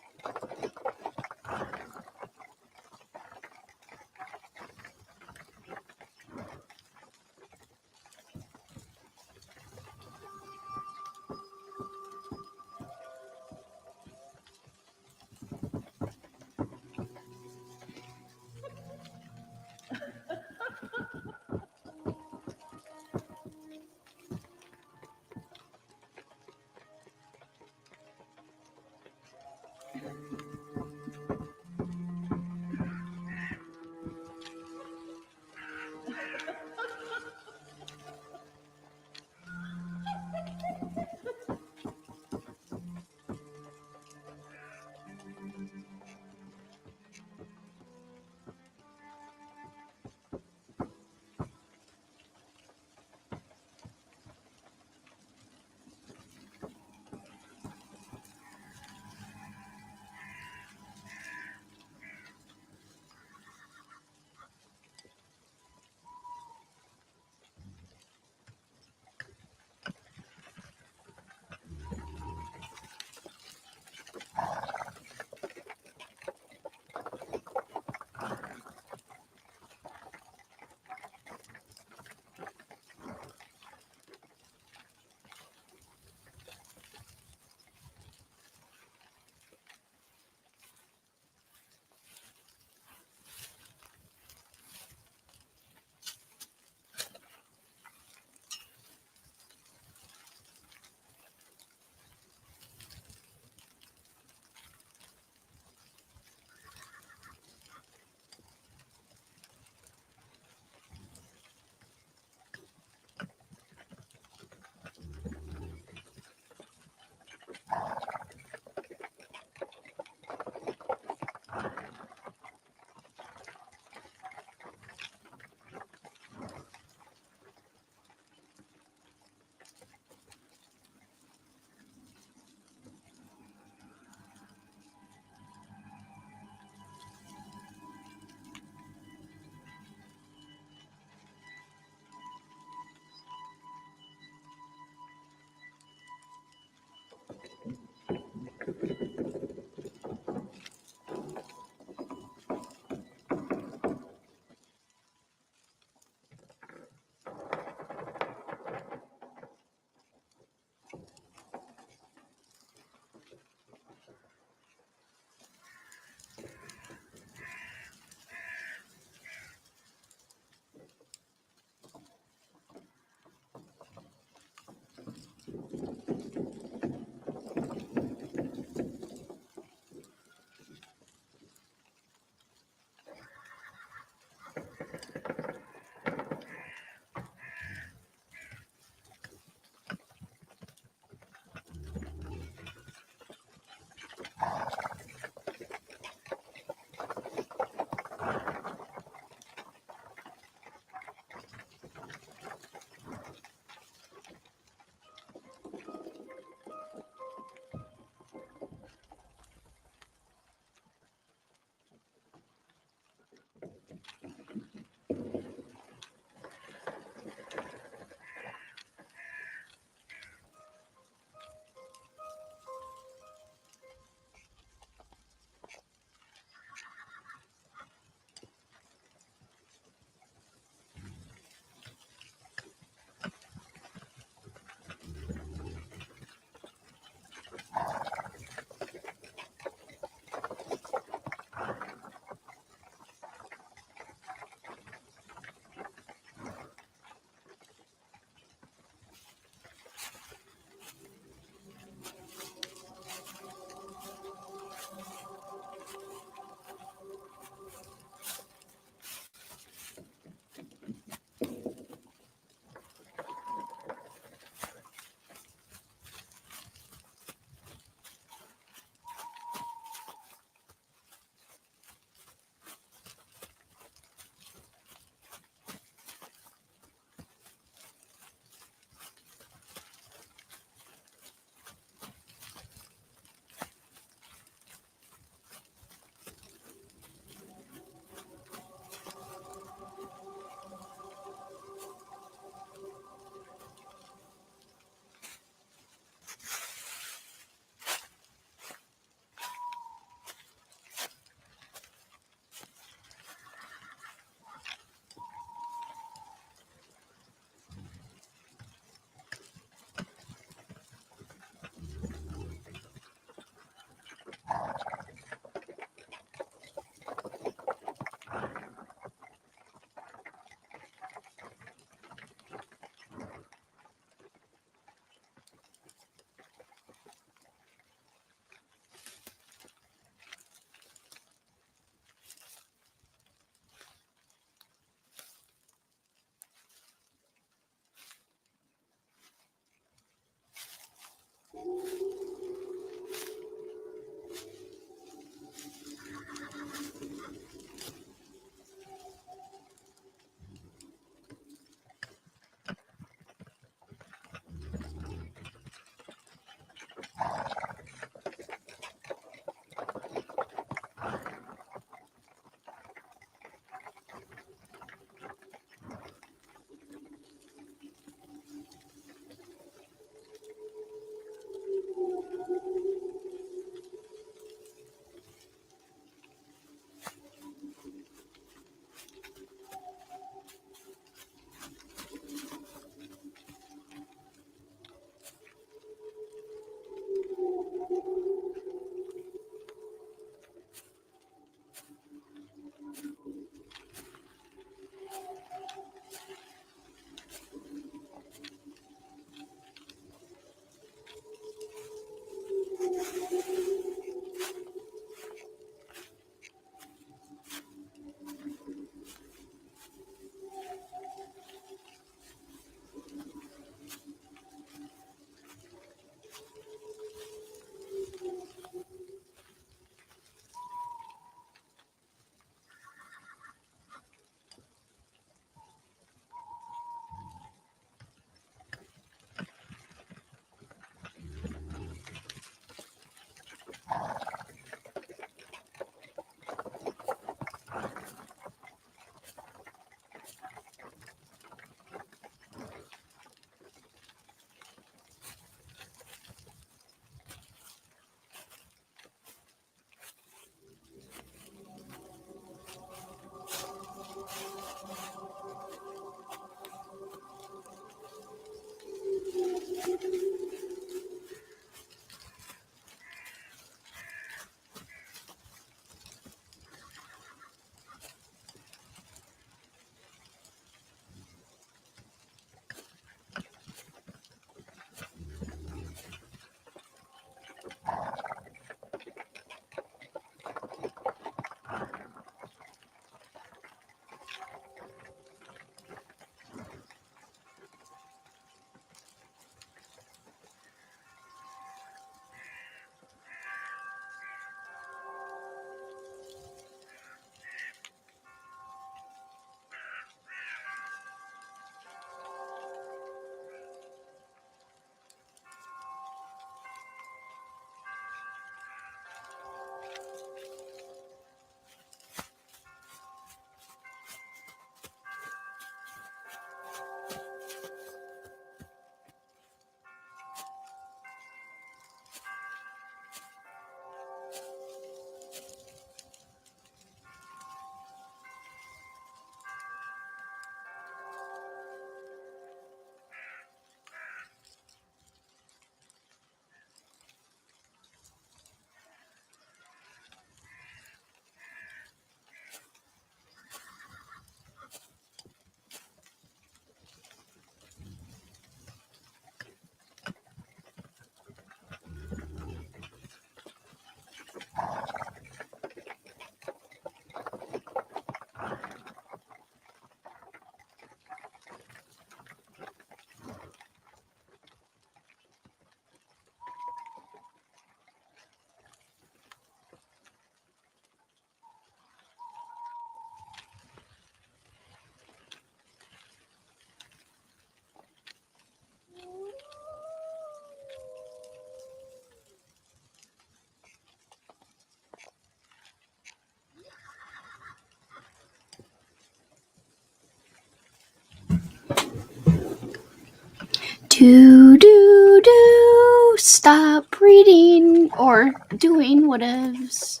Stop reading or doing whatevs.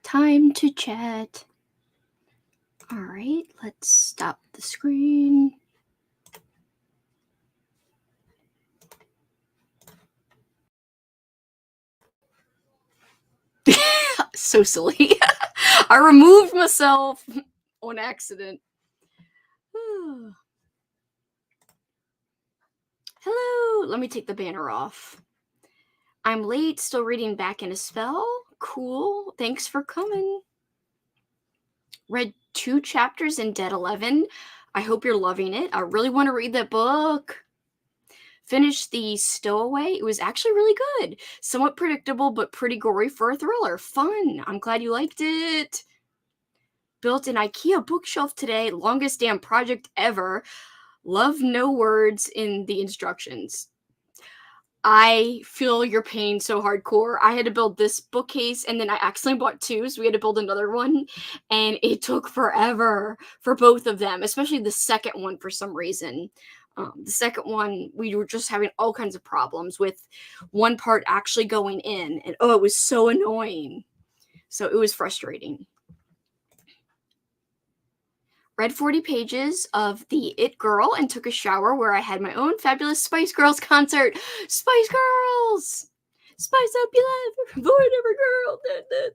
Time to chat. All right, let's stop the screen. So silly. I removed myself on accident. Hello, let me take the banner off. I'm late, still reading Back in a Spell. Cool, thanks for coming. Read 2 chapters in Dead 11. I hope you're loving it. I really want to read that book. Finished the Stowaway. It was actually really good. Somewhat predictable, but pretty gory for a thriller. Fun. I'm glad you liked it. Built an IKEA bookshelf today. Longest damn project ever. Love no words in the instructions. I feel your pain so hardcore. I had to build this bookcase and then I accidentally bought 2, so we had to build another one. And it took forever for both of them, especially the second one for some reason. The second one, we were just having all kinds of problems with one part actually going in. And oh, it was so annoying. So it was frustrating. Read 40 pages of The It Girl and took a shower where I had my own fabulous Spice Girls concert. Spice Girls! Spice up your life, avoid every girl. Da, da,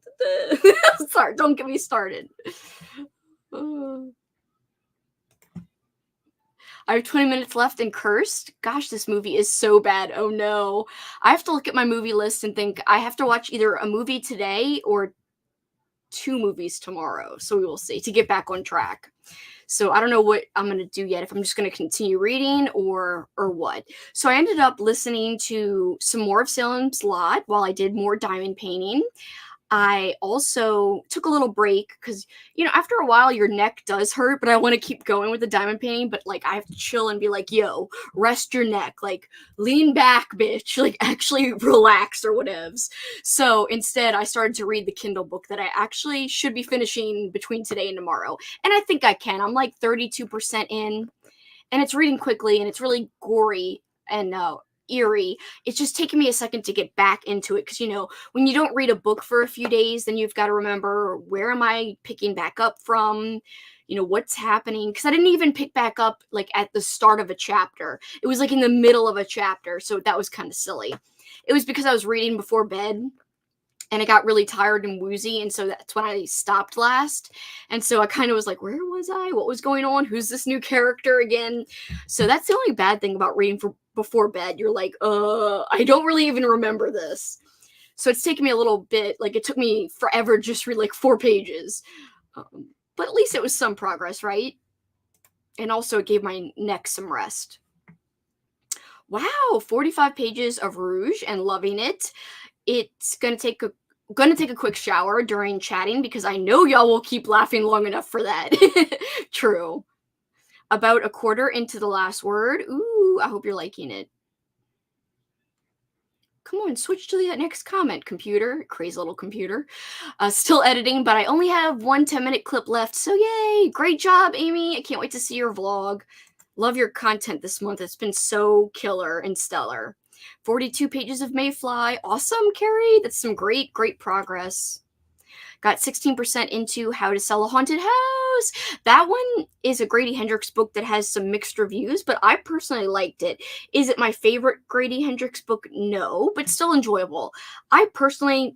da. Sorry, don't get me started. I have 20 minutes left in Cursed. Gosh, this movie is so bad. Oh no. I have to look at my movie list and think I have to watch either a movie today or 2 movies tomorrow. So we will see to get back on track. So I don't know what I'm going to do yet, if I'm just going to continue reading or what. So I ended up listening to some more of Salem's Lot while I did more diamond painting. I also took a little break because, after a while your neck does hurt, but I want to keep going with the diamond painting. But like, I have to chill and be like, yo, rest your neck, like lean back, bitch, like actually relax or whatevs. So instead I started to read the Kindle book that I actually should be finishing between today and tomorrow. And I think I can. I'm like 32% in, and it's reading quickly and it's really gory and eerie. It's just taking me a second to get back into it because when you don't read a book for a few days, then you've got to remember, where am I picking back up from, what's happening, because I didn't even pick back up like at the start of a chapter. It was like in the middle of a chapter, so that was kind of silly. It was because I was reading before bed and I got really tired and woozy, and so that's when I stopped last. And so I kind of was like, where was I? What was going on? Who's this new character again? So that's the only bad thing about reading before bed. You're like, I don't really even remember this. So it's taken me a little bit. Like, it took me forever just to read like 4 pages. But at least it was some progress, right? And also it gave my neck some rest. Wow, 45 pages of Rouge and loving it. It's gonna take a quick shower during chatting because I know y'all will keep laughing long enough for that. True. About a quarter into the last word. Ooh, I hope you're liking it. Come on, switch to the next comment, computer. Crazy little computer. Still editing, but I only have 1 10-minute clip left, so yay! Great job, Amy. I can't wait to see your vlog. Love your content this month. It's been so killer and stellar. 42 pages of Mayfly. Awesome, Carrie. That's some great progress. Got 16% into How to Sell a Haunted House. That one is a Grady Hendrix book that has some mixed reviews, but I personally liked it. Is it my favorite Grady Hendrix book? No, but still enjoyable. I personally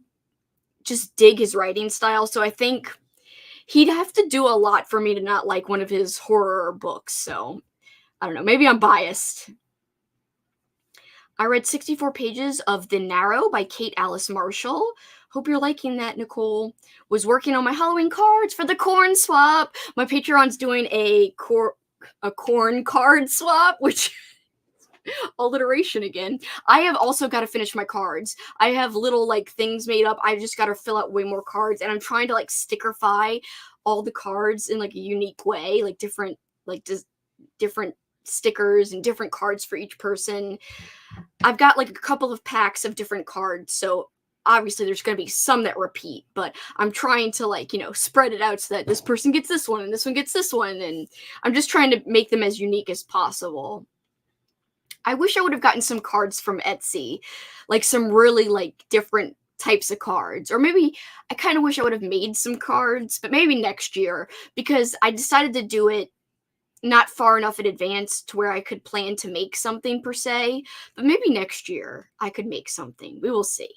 just dig his writing style, so I think he'd have to do a lot for me to not like one of his horror books, so I don't know. Maybe I'm biased. I read 64 pages of The Narrow by Kate Alice Marshall. Hope you're liking that, Nicole. Was working on my Halloween cards for the corn swap. My Patreon's doing a corn card swap, which alliteration again. I have also got to finish my cards. I have little like things made up. I've just got to fill out way more cards, and I'm trying to like stickerify all the cards in like a unique way, like different stickers and different cards for each person. I've got like a couple of packs of different cards, so obviously there's going to be some that repeat, but I'm trying to like, spread it out so that this person gets this one and this one gets this one, and I'm just trying to make them as unique as possible. I wish I would have gotten some cards from Etsy, like some really like different types of cards. Or maybe I kind of wish I would have made some cards, but maybe next year because I decided to do it not far enough in advance to where I could plan to make something per se, but maybe next year I could make something. We will see.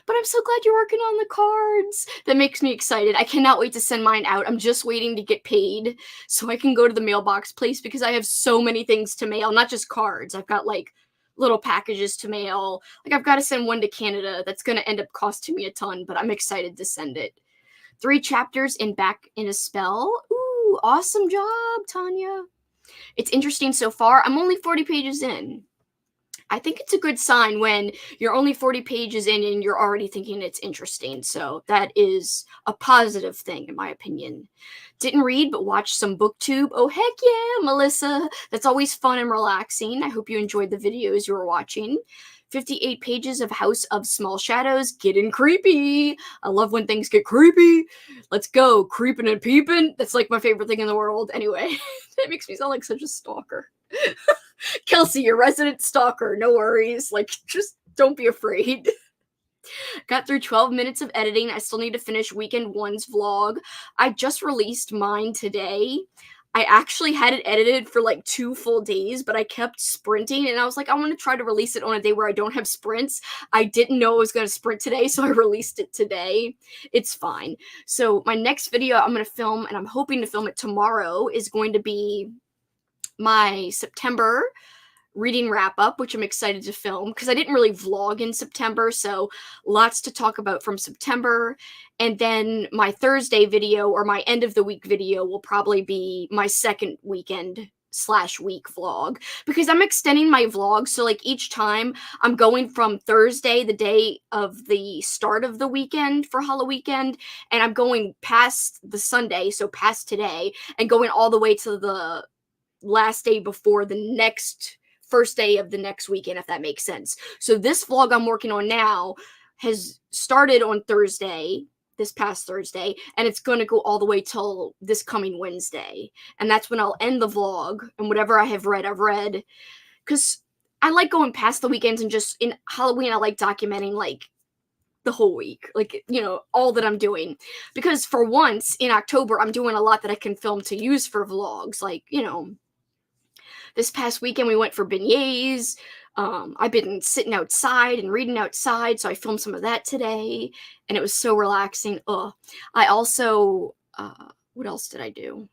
But I'm so glad you're working on the cards. That makes me excited. I cannot wait to send mine out. I'm just waiting to get paid so I can go to the mailbox place because I have so many things to mail, not just cards. I've got like little packages to mail. Like I've got to send one to Canada that's going to end up costing me a ton, but I'm excited to send it. 3 chapters in Back in a Spell. Ooh, awesome job, Tanya. It's interesting so far. I'm only 40 pages in. I think it's a good sign when you're only 40 pages in and you're already thinking it's interesting. So that is a positive thing, in my opinion. Didn't read, but watched some booktube. Oh, heck yeah, Melissa. That's always fun and relaxing. I hope you enjoyed the videos you were watching. 58 pages of House of Small Shadows. Getting creepy. I love when things get creepy. Let's go. Creeping and peeping. That's like my favorite thing in the world. Anyway, that makes me sound like such a stalker. Kelsey, your resident stalker. No worries. Like, just don't be afraid. Got through 12 minutes of editing. I still need to finish weekend one's vlog. I just released mine today. I actually had it edited for like 2 full days, but I kept sprinting and I was like, I want to try to release it on a day where I don't have sprints. I didn't know I was going to sprint today, so I released it today. It's fine. So my next video I'm going to film, and I'm hoping to film it tomorrow, is going to be my September reading wrap up, which I'm excited to film because I didn't really vlog in September, so lots to talk about from September. And then my Thursday video, or my end of the week video, will probably be my second weekend / week vlog because I'm extending my vlog. So like each time I'm going from Thursday, the day of the start of the weekend for Halloweekend, and I'm going past the Sunday, so past today, and going all the way to the last day before the next first day of the next weekend, if that makes sense. So this vlog I'm working on now has started on Thursday, this past Thursday, and it's going to go all the way till this coming Wednesday. And that's when I'll end the vlog, and whatever I have read, I've read. Because I like going past the weekends, and just in Halloween, I like documenting like the whole week, like, you know, all that I'm doing. Because for once in October, I'm doing a lot that I can film to use for vlogs. Like, you know, this past weekend we went for beignets. I've been sitting outside and reading outside, so I filmed some of that today, and it was so relaxing. I also, what else did I do?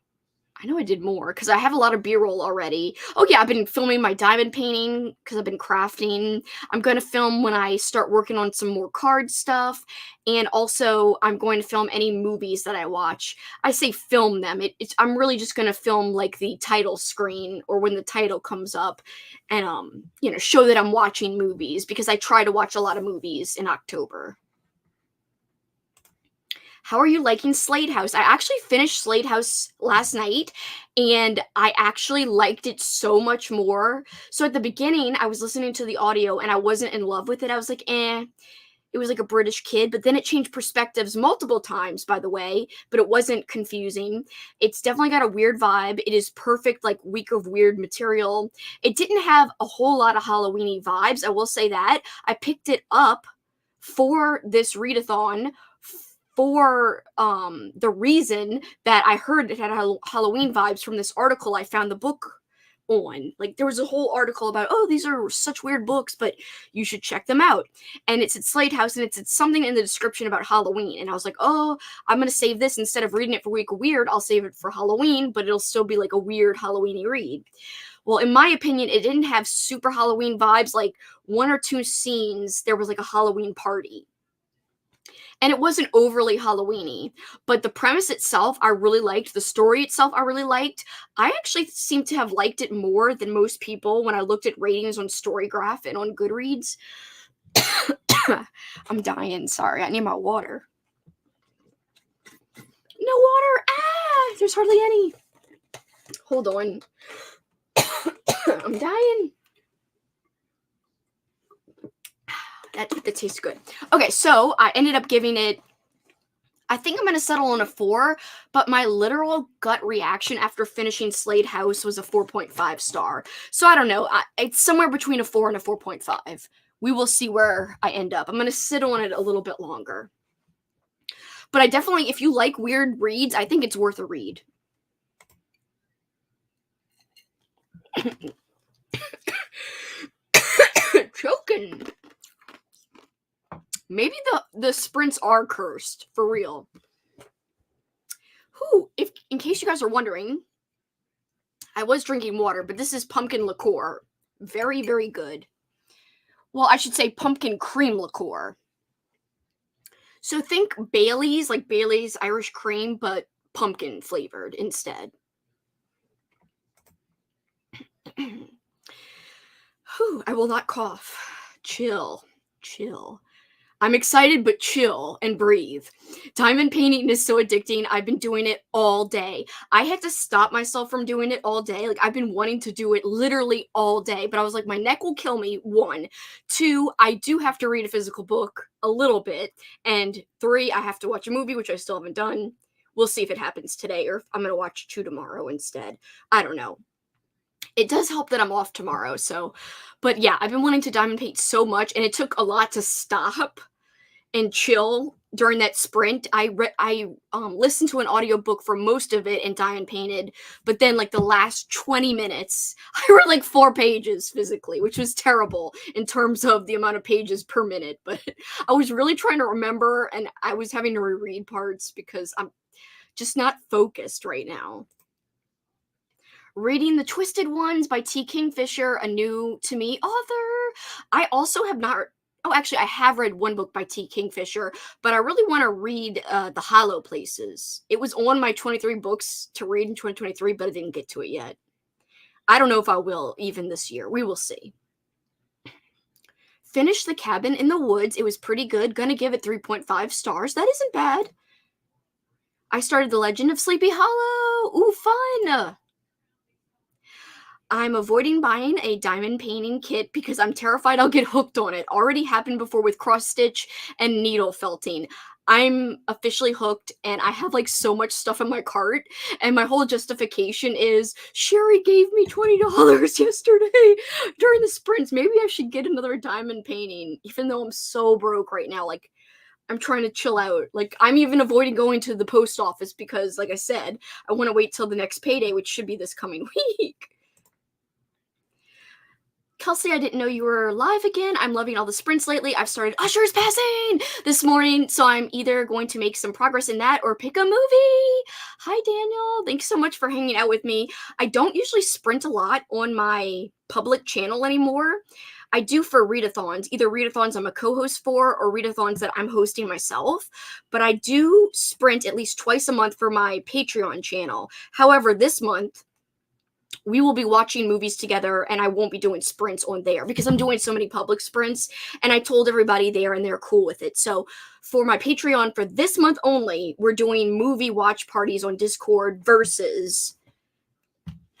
I know I did more because I have a lot of B-roll already. Oh yeah, I've been filming my diamond painting because I've been crafting. I'm going to film when I start working on some more card stuff. And also I'm going to film any movies that I watch. I say film them. I'm really just going to film like the title screen or when the title comes up, and you know, show that I'm watching movies because I try to watch a lot of movies in October. How are you liking Slade House? I actually finished Slade House last night, and I actually liked it so much more. So at the beginning, I was listening to the audio, and I wasn't in love with it. I was like, eh. It was like a British kid, but then it changed perspectives multiple times, by the way, but it wasn't confusing. It's definitely got a weird vibe. It is perfect, like, week of weird material. It didn't have a whole lot of Halloween-y vibes, I will say that. I picked it up for this readathon for the reason that I heard it had Halloween vibes from this article I found the book on. Like, there was a whole article about, oh, these are such weird books, but you should check them out. And it's at Slade House, and it's something in the description about Halloween. And I was like, oh, I'm going to save this. Instead of reading it for Week of Weird, I'll save it for Halloween, but it'll still be like a weird Halloween-y read. Well, in my opinion, it didn't have super Halloween vibes. Like, 1 or 2 scenes, there was like a Halloween party. And it wasn't overly Halloween-y, but the premise itself I really liked. The story itself I really liked. I actually seem to have liked it more than most people when I looked at ratings on Storygraph and on Goodreads. I'm dying, sorry. I need my water. No water! Ah! There's hardly any. Hold on. I'm dying. That tastes good. Okay, so I ended up giving it, I think I'm going to settle on a 4, but my literal gut reaction after finishing Slade House was a 4.5 star. So I don't know. It's somewhere between a 4 and a 4.5. We will see where I end up. I'm going to sit on it a little bit longer. But I definitely, if you like weird reads, I think it's worth a read. Choking. Maybe the sprints are cursed, for real. If in case you guys are wondering, I was drinking water, but this is pumpkin liqueur. Very, very good. Well, I should say pumpkin cream liqueur. So think Bailey's, like Bailey's Irish cream, but pumpkin flavored instead. I will not cough. Chill. I'm excited, but chill and breathe. Diamond painting is so addicting. I've been doing it all day. I had to stop myself from doing it all day. Like, I've been wanting to do it literally all day, but I was like, my neck will kill me. 1. 2, I do have to read a physical book a little bit. And 3, I have to watch a movie, which I still haven't done. We'll see if it happens today or if I'm going to watch 2 tomorrow instead. I don't know. It does help that I'm off tomorrow, so. But yeah, I've been wanting to diamond paint so much, and it took a lot to stop and chill during that sprint. I listened to an audiobook for most of it and diamond painted, but then like the last 20 minutes, I read like 4 pages physically, which was terrible in terms of the amount of pages per minute. But I was really trying to remember, and I was having to reread parts because I'm just not focused right now. Reading The Twisted Ones by T. Kingfisher, a new to me author. I also have not. Oh, actually, I have read one book by T. Kingfisher, but I really want to read The Hollow Places. It was on my 23 books to read in 2023, but I didn't get to it yet. I don't know if I will even this year. We will see. Finished The Cabin in the Woods. It was pretty good. Gonna give it 3.5 stars. That isn't bad. I started The Legend of Sleepy Hollow. Ooh, fun! I'm avoiding buying a diamond painting kit because I'm terrified I'll get hooked on it. Already happened before with cross stitch and needle felting. I'm officially hooked, and I have like so much stuff in my cart, and my whole justification is Sherry gave me $20 yesterday during the sprints. Maybe I should get another diamond painting, even though I'm so broke right now. Like, I'm trying to chill out. Like, I'm even avoiding going to the post office because, like I said, I want to wait till the next payday, which should be this coming week. Kelsey, I didn't know you were live again. I'm loving all the sprints lately. I've started Usher's Passing this morning, so I'm either going to make some progress in that or pick a movie. Hi, Daniel. Thanks so much for hanging out with me. I don't usually sprint a lot on my public channel anymore. I do for readathons, either readathons I'm a co-host for or readathons that I'm hosting myself, but I do sprint at least twice a month for my Patreon channel. However, this month, we will be watching movies together, and I won't be doing sprints on there because I'm doing so many public sprints, and I told everybody there, and they're cool with it. So for my Patreon for this month only, we're doing movie watch parties on Discord versus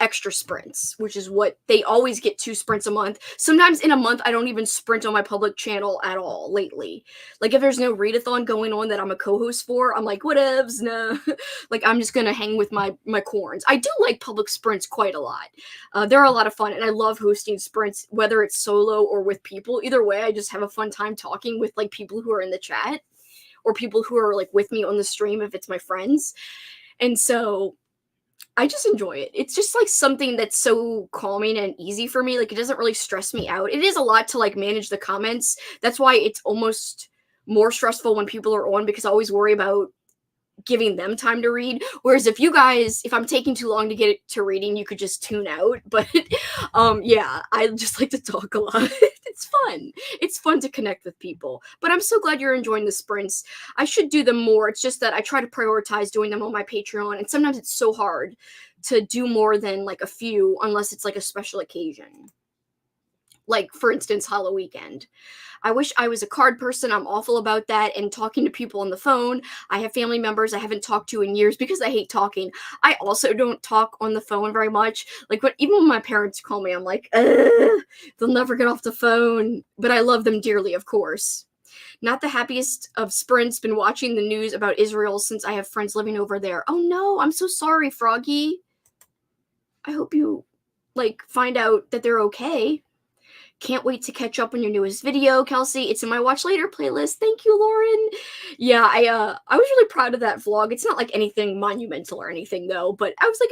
extra sprints, which is what they always get 2 sprints a month. Sometimes in a month, I don't even sprint on my public channel at all lately. Like, if there's no readathon going on that I'm a co-host for, I'm like, whatevs, nah. Like, I'm just gonna hang with my corns. I do like public sprints quite a lot. They're a lot of fun, and I love hosting sprints, whether it's solo or with people. Either way, I just have a fun time talking with, like, people who are in the chat or people who are, like, with me on the stream if it's my friends. And so I just enjoy it. It's just like something that's so calming and easy for me. Like, it doesn't really stress me out. It is a lot to like manage the comments. That's why it's almost more stressful when people are on, because I always worry about giving them time to read. Whereas if I'm taking too long to get to reading, you could just tune out. But yeah, I just like to talk a lot. It's fun. It's fun to connect with people. But I'm so glad you're enjoying the sprints. I should do them more. It's just that I try to prioritize doing them on my Patreon, and sometimes it's so hard to do more than like a few unless it's like a special occasion. Like, for instance, Halloweekend. I wish I was a card person. I'm awful about that. And talking to people on the phone. I have family members I haven't talked to in years because I hate talking. I also don't talk on the phone very much. Like, even when my parents call me, I'm like, they'll never get off the phone. But I love them dearly, of course. Not the happiest of sprints, been watching the news about Israel since I have friends living over there. Oh no, I'm so sorry, Froggy. I hope you, like, find out that they're okay. Can't wait to catch up on your newest video, Kelsey. It's in my watch later playlist. Thank you, Lauren. Yeah, I was really proud of that vlog. It's not like anything monumental or anything though, but I was like,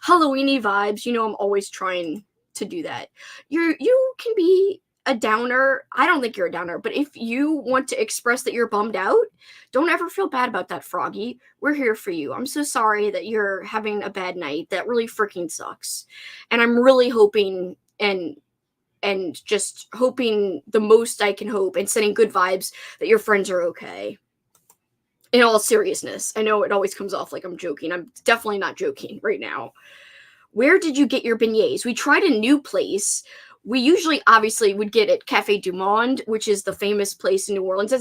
Halloweeny vibes. You know, I'm always trying to do that. You can be a downer. I don't think you're a downer, but if you want to express that you're bummed out, don't ever feel bad about that, Froggy. We're here for you. I'm so sorry that you're having a bad night. That really freaking sucks. And I'm really hoping and just hoping the most I can hope and sending good vibes that your friends are okay. In all seriousness, I know it always comes off like I'm joking. I'm definitely not joking right now. Where did you get your beignets? We tried a new place. We usually obviously would get at Cafe Du Monde, which is the famous place in New Orleans.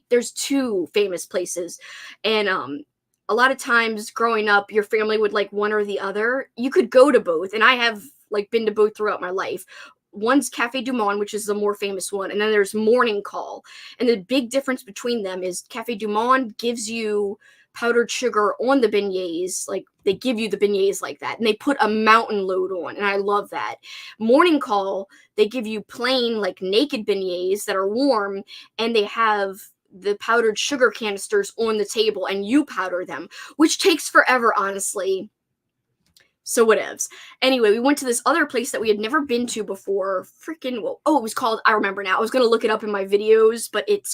There's two famous places. And a lot of times growing up, your family would like one or the other. You could go to both, and I have like been to both throughout my life. One's Cafe Du Monde, which is the more famous one, and then there's Morning Call. And the big difference between them is Cafe Du Monde gives you powdered sugar on the beignets, like they give you the beignets like that, and they put a mountain load on, and I love that. Morning Call, they give you plain like naked beignets that are warm, and they have the powdered sugar canisters on the table, and you powder them, which takes forever, honestly. So whatevs. Anyway, we went to this other place that we had never been to before. Freaking, well, oh, it was called, I remember now. I was going to look it up in my videos, but it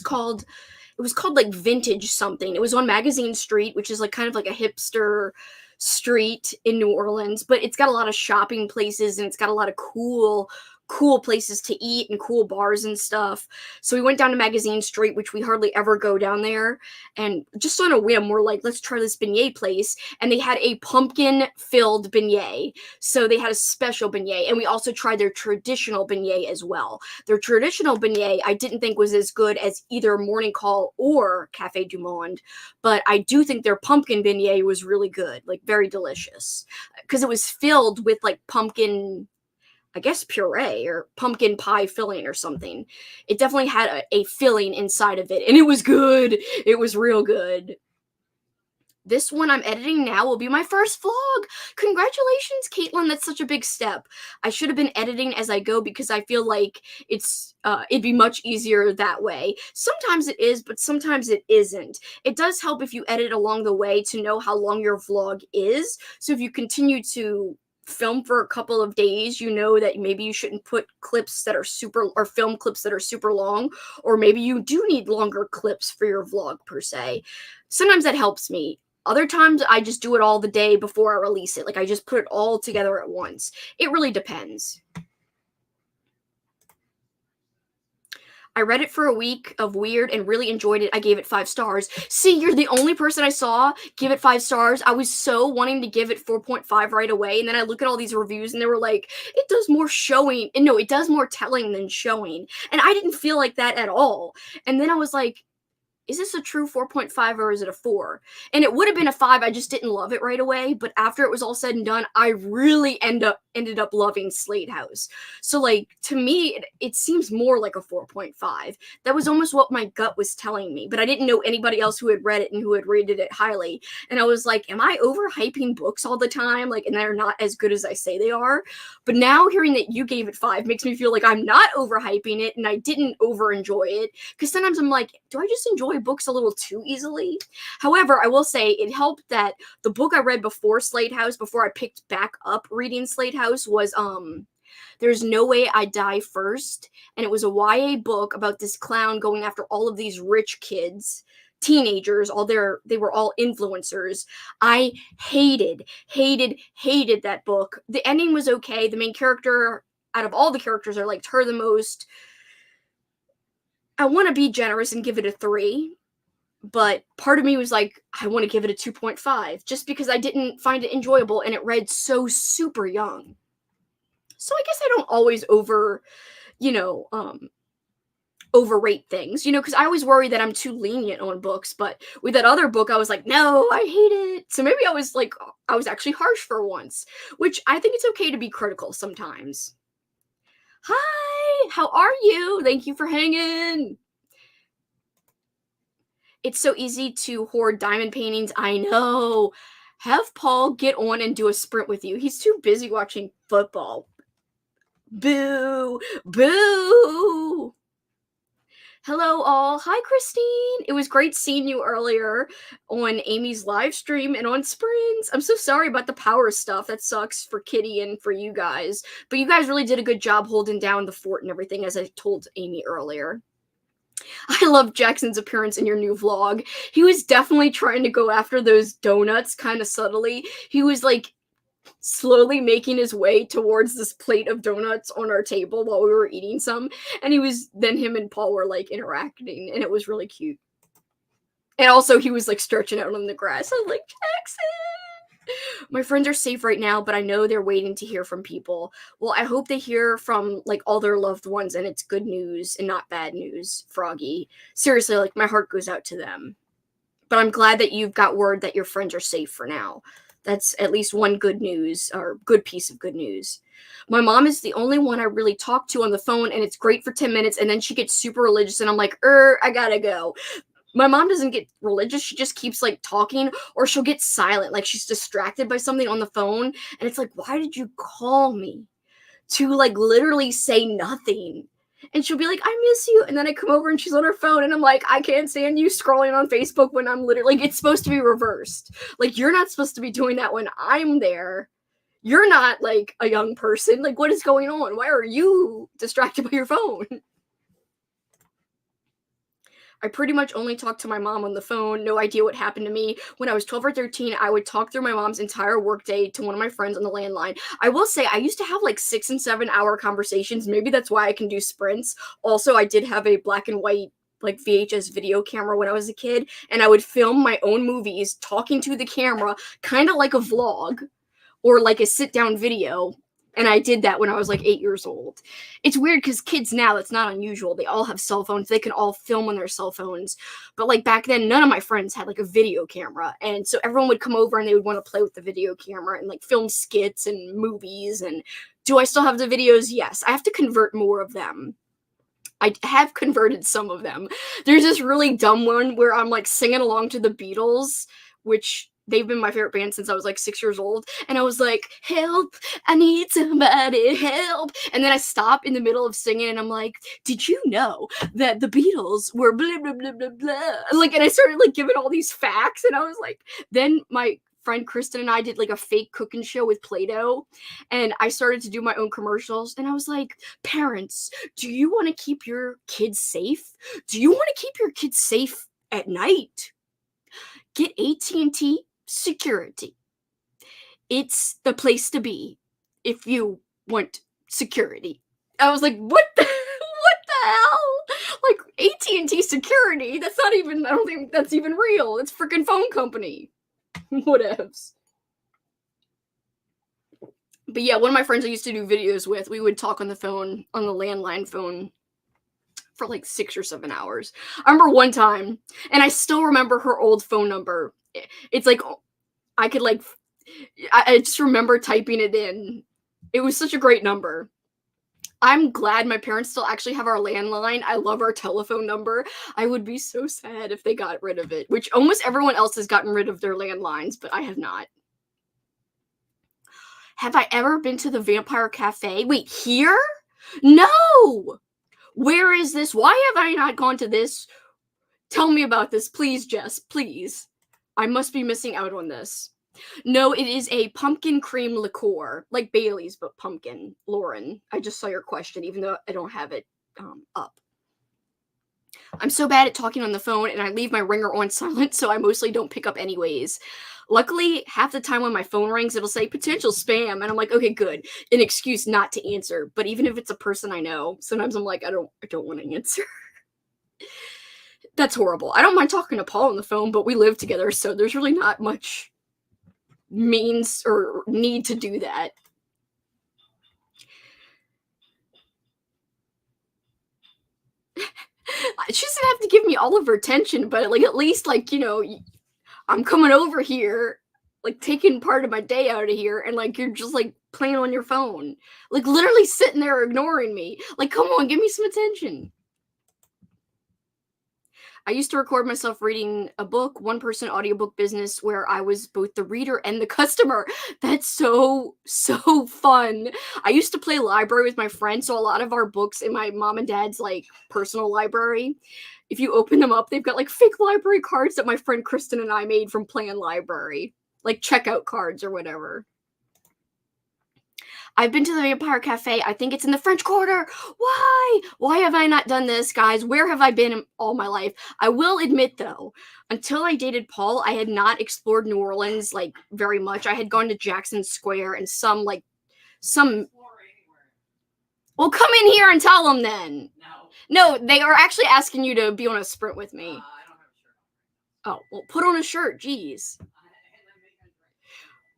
was called like Vintage something. It was on Magazine Street, which is like kind of like a hipster street in New Orleans, but it's got a lot of shopping places and it's got a lot of cool places to eat and cool bars and stuff. So we went down to Magazine Street, which we hardly ever go down there, and just on a whim, we're like, let's try this beignet place. And they had a pumpkin filled beignet. So they had a special beignet, and we also tried their traditional beignet as well. Their traditional beignet I didn't think was as good as either Morning Call or Cafe Du Monde, but I do think their pumpkin beignet was really good, like very delicious, because it was filled with like pumpkin, I guess, puree or pumpkin pie filling or something. It definitely had a filling inside of it, and it was good. It was real good. This one I'm editing now will be my first vlog. Congratulations, Caitlin. That's such a big step. I should have been editing as I go because I feel like it'd be much easier that way. Sometimes it is, but sometimes it isn't. It does help if you edit along the way to know how long your vlog is. So if you continue to film for a couple of days, you know that maybe you shouldn't put clips that are super, or film clips that are super long, or maybe you do need longer clips for your vlog per se. Sometimes that helps me. Other times I just do it all the day before I release it. Like I just put it all together at once. It really depends. I read it for a week of weird and really enjoyed it. I gave it 5 stars. See, you're the only person I saw give it 5 stars. I was so wanting to give it 4.5 right away, and then I look at all these reviews and they were like, it does more showing. And no, it does more telling than showing. And I didn't feel like that at all. And then I was like, is this a true 4.5 or is it a 4? And it would have been a 5. I just didn't love it right away. But after it was all said and done, I really ended up loving Slate House. So like, to me, it seems more like a 4.5. That was almost what my gut was telling me. But I didn't know anybody else who had read it and who had rated it highly. And I was like, am I overhyping books all the time? Like, and they're not as good as I say they are. But now hearing that you gave it 5 makes me feel like I'm not overhyping it and I didn't over enjoy it. Because sometimes I'm like, do I just enjoy books a little too easily? However, I will say it helped that the book I read before Slate House, before I picked back up reading Slate House, was There's No Way I Die First, and it was a YA book about this clown going after all of these rich kids, teenagers, they were all influencers. I hated that book. The ending was okay. The main character, out of all the characters, I liked her the most. I want to be generous and give it a 3, but part of me was like, I want to give it a 2.5 just because I didn't find it enjoyable and it read so super young. So I guess I don't always overrate things, because I always worry that I'm too lenient on books, but with that other book, I was like, no, I hate it. So maybe I was actually harsh for once, which I think it's okay to be critical sometimes. Hi, how are you? Thank you for hanging. It's so easy to hoard diamond paintings. I know. Have Paul get on and do a sprint with you. He's too busy watching football. Boo! Boo! Hello, all. Hi, Christine. It was great seeing you earlier on Amy's live stream and on Springs. I'm so sorry about the power stuff. That sucks for Kitty and for you guys. But you guys really did a good job holding down the fort and everything, as I told Amy earlier. I love Jackson's appearance in your new vlog. He was definitely trying to go after those donuts kind of subtly. He was like slowly making his way towards this plate of donuts on our table while we were eating some. And then him and Paul were like interacting, and it was really cute. And also, he was like stretching out on the grass. I was like, Jackson! My friends are safe right now, but I know they're waiting to hear from people. Well, I hope they hear from like all their loved ones and it's good news and not bad news, Froggy. Seriously, like my heart goes out to them. But I'm glad that you've got word that your friends are safe for now. That's at least one good news, or good piece of good news. My mom is the only one I really talk to on the phone, and it's great for 10 minutes, and then she gets super religious, and I'm like, I gotta go. My mom doesn't get religious. She just keeps like talking, or she'll get silent, like she's distracted by something on the phone, and it's like, why did you call me? To like literally say nothing. And she'll be like, I miss you. And then I come over and she's on her phone and I'm like, I can't stand you scrolling on Facebook when I'm literally, like, it's supposed to be reversed. Like, you're not supposed to be doing that when I'm there. You're not like a young person. Like, what is going on? Why are you distracted by your phone? I pretty much only talked to my mom on the phone. No idea what happened to me. When I was 12 or 13, I would talk through my mom's entire workday to one of my friends on the landline. I will say I used to have like 6 and 7 hour conversations. Maybe that's why I can do sprints. Also, I did have a black and white like VHS video camera when I was a kid, and I would film my own movies talking to the camera, kind of like a vlog or like a sit down video. And I did that when I was like 8 years old. It's weird because kids now, that's not unusual. They all have cell phones. They can all film on their cell phones. But like back then, none of my friends had like a video camera. And so everyone would come over and they would want to play with the video camera and like film skits and movies. And do I still have the videos? Yes. I have to convert more of them. I have converted some of them. There's this really dumb one where I'm like singing along to the Beatles, which they've been my favorite band since I was like 6 years old. And I was like, help, I need somebody, help. And then I stop in the middle of singing and I'm like, did you know that the Beatles were blah, blah, blah, blah, blah. Like, and I started like giving all these facts. And I was like, then my friend Kristen and I did like a fake cooking show with Play-Doh, and I started to do my own commercials, and I was like, parents, do you want to keep your kids safe? Do you want to keep your kids safe at night? Get AT&T Security. It's the place to be if you want security. I was like, what the hell? Like AT&T Security? That's not even, I don't think that's even real. It's freaking phone company. Whatevs. But yeah, one of my friends I used to do videos with, we would talk on the phone, on the landline phone, for like 6 or 7 hours. I remember one time, and I still remember her old phone number. It's like, I could like, I just remember typing it in. It was such a great number. I'm glad my parents still actually have our landline. I love our telephone number. I would be so sad if they got rid of it, which almost everyone else has gotten rid of their landlines, but I have not. Have I ever been to the Vampire Cafe? Wait, here? No! Where is this? Why have I not gone to this? Tell me about this, please, Jess, please. I must be missing out on this. No, it is a pumpkin cream liqueur, like Bailey's, but pumpkin. Lauren, I just saw your question, even though I don't have it up. I'm so bad at talking on the phone, and I leave my ringer on silent, so I mostly don't pick up anyways. Luckily, half the time when my phone rings, it'll say potential spam, and I'm like, okay, good. An excuse not to answer. But even if it's a person I know, sometimes I'm like, I don't want to answer. That's horrible. I don't mind talking to Paul on the phone, but we live together, so there's really not much means or need to do that. She doesn't have to give me all of her attention, but like at least like, you know, I'm coming over here, like taking part of my day out of here, and like you're just like playing on your phone, like literally sitting there ignoring me. Like, come on, give me some attention. I used to record myself reading a book, one person audiobook business, where I was both the reader and the customer. That's so, so fun. I used to play library with my friends, so a lot of our books in my mom and dad's like personal library, if you open them up, they've got like fake library cards that my friend Kristen and I made from playing library, like checkout cards or whatever. I've been to the Vampire Cafe. I think it's in the French Quarter. Why? Why have I not done this, guys? Where have I been in all my life? I will admit, though, until I dated Paul, I had not explored New Orleans like very much. I had gone to Jackson Square and some. Well, come in here and tell them then. No, they are actually asking you to be on a sprint with me. Oh, well, put on a shirt. Jeez.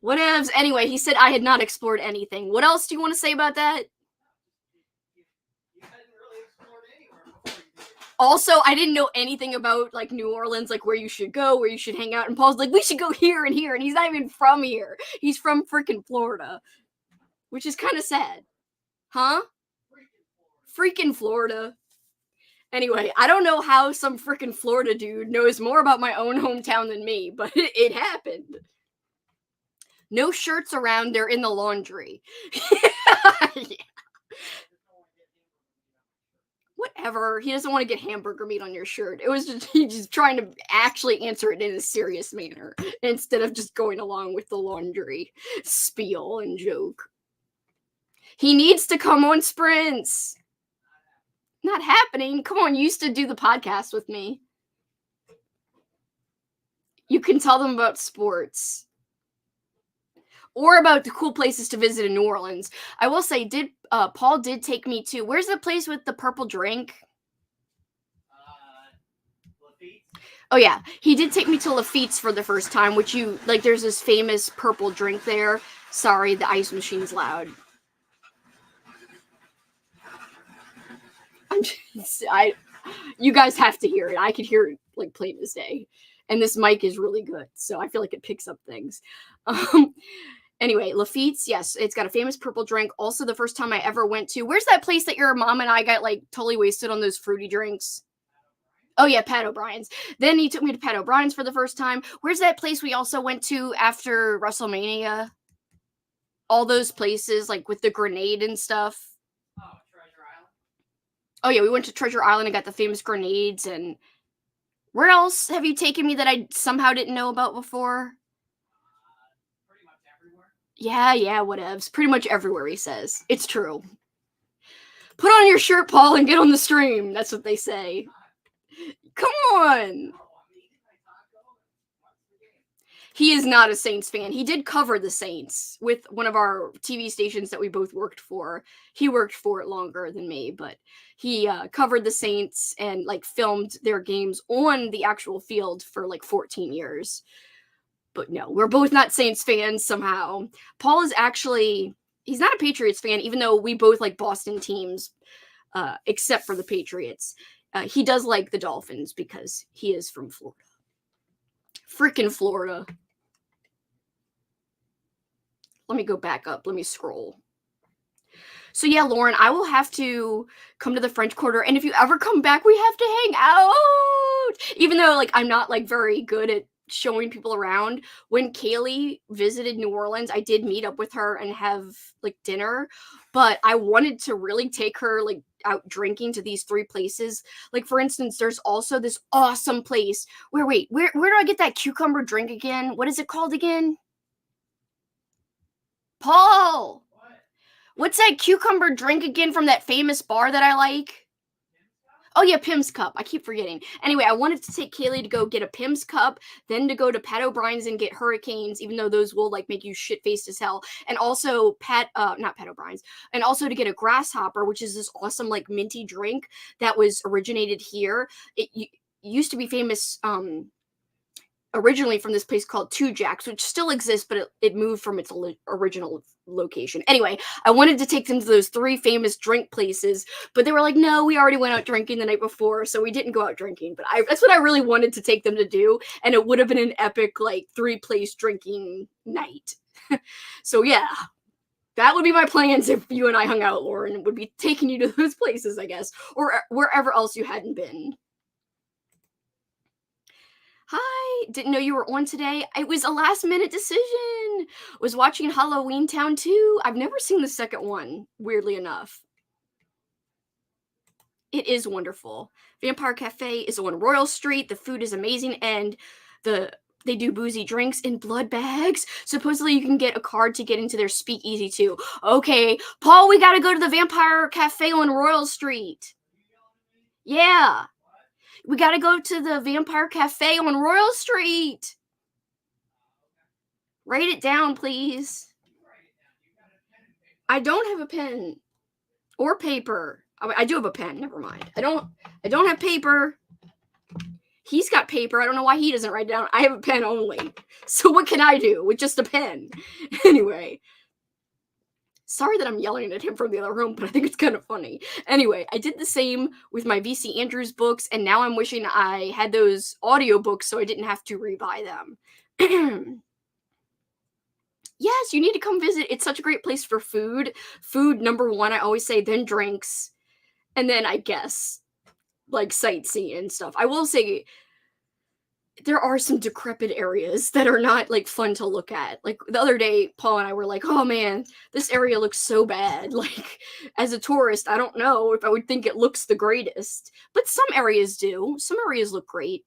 Whatevs. Anyway, he said I had not explored anything. What else do you want to say about that? Also, I didn't know anything about like New Orleans, like where you should go, where you should hang out. And Paul's like, we should go here and here. And he's not even from here. He's from freaking Florida, which is kind of sad. Huh? Freaking Florida. Anyway, I don't know how some freaking Florida dude knows more about my own hometown than me, but it happened. No shirts around, they're in the laundry. Yeah. Whatever. He doesn't want to get hamburger meat on your shirt. It was just he's just trying to actually answer it in a serious manner instead of just going along with the laundry spiel and joke. He needs to come on sprints. Not happening. Come on, you used to do the podcast with me. You can tell them about sports. Or about the cool places to visit in New Orleans. I will say, Paul did take me to, where's the place with the purple drink? Oh yeah, he did take me to Lafitte's for the first time, which there's this famous purple drink there. Sorry, the ice machine's loud. You guys have to hear it. I could hear it like plain as day. And this mic is really good, so I feel like it picks up things. Anyway, Lafitte's, yes, it's got a famous purple drink. Also, the first time I ever went to, where's that place that your mom and I got like totally wasted on those fruity drinks? Oh yeah, Pat O'Brien's. Then he took me to Pat O'Brien's for the first time. Where's that place we also went to after WrestleMania? All those places, like with the grenade and stuff. Oh, Treasure Island. Oh yeah, we went to Treasure Island and got the famous grenades. And where else have you taken me that I somehow didn't know about before? Yeah, whatevs. Pretty much everywhere, he says. It's true. Put on your shirt, Paul, and get on the stream. That's what they say. Come on. He is not a Saints fan. He did cover the Saints with one of our TV stations that we both worked for. He worked for it longer than me, but he covered the Saints and like filmed their games on the actual field for like 14 years. But no, we're both not Saints fans somehow. Paul is actually, he's not a Patriots fan, even though we both like Boston teams, except for the Patriots. He does like the Dolphins because he is from Florida. Freaking Florida. Let me go back up. Let me scroll. So yeah, Lauren, I will have to come to the French Quarter. And if you ever come back, we have to hang out. Even though like I'm not like very good at showing people around. When Kaylee visited New Orleans, I did meet up with her and have like dinner, but I wanted to really take her like out drinking to these 3 places. Like for instance, there's also this awesome place where where do I get that cucumber drink again? What is it called again? Paul, what's that cucumber drink again from that famous bar that I like? Oh yeah, Pim's Cup. I keep forgetting. Anyway, I wanted to take Kaylee to go get a Pim's Cup, then to go to Pat O'Brien's and get Hurricanes, even though those will like make you shit-faced as hell. And also not Pat O'Brien's, and also to get a Grasshopper, which is this awesome like minty drink that was originated here. It used to be famous originally from this place called Two Jacks, which still exists, but it moved from its original location. Anyway, I wanted to take them to those 3 famous drink places, but they were like, no, we already went out drinking the night before, so we didn't go out drinking. But that's what I really wanted to take them to do, and it would have been an epic, like, 3-place drinking night. So yeah, that would be my plans if you and I hung out, Lauren, would be taking you to those places, I guess, or wherever else you hadn't been. Hi, didn't know you were on today. It was a last minute decision. Was watching Halloween Town 2. I've never seen the second one, weirdly enough. It is wonderful. Vampire Cafe is on Royal Street. The food is amazing, and the they do boozy drinks in blood bags. Supposedly, you can get a card to get into their speakeasy too. Okay, Paul, we gotta go to the Vampire Cafe on Royal Street. Yeah, we gotta go to the Vampire Cafe on Royal Street. Write it down, please. I don't have a pen or paper. I do have a pen. Never mind. I don't have paper. He's got paper. I don't know why he doesn't write it down. I have a pen only. So what can I do with just a pen? Anyway. Sorry that I'm yelling at him from the other room, but I think it's kind of funny. Anyway, I did the same with my VC Andrews books, and now I'm wishing I had those audiobooks so I didn't have to rebuy them. Yes, you need to come visit. It's such a great place for food. Food, number one, I always say, then drinks, and then I guess like sightseeing and stuff. I will say there are some decrepit areas that are not like fun to look at. Like the other day, Paul and I were like, "Oh man, this area looks so bad." Like as a tourist, I don't know if I would think it looks the greatest, but some areas do. Some areas look great.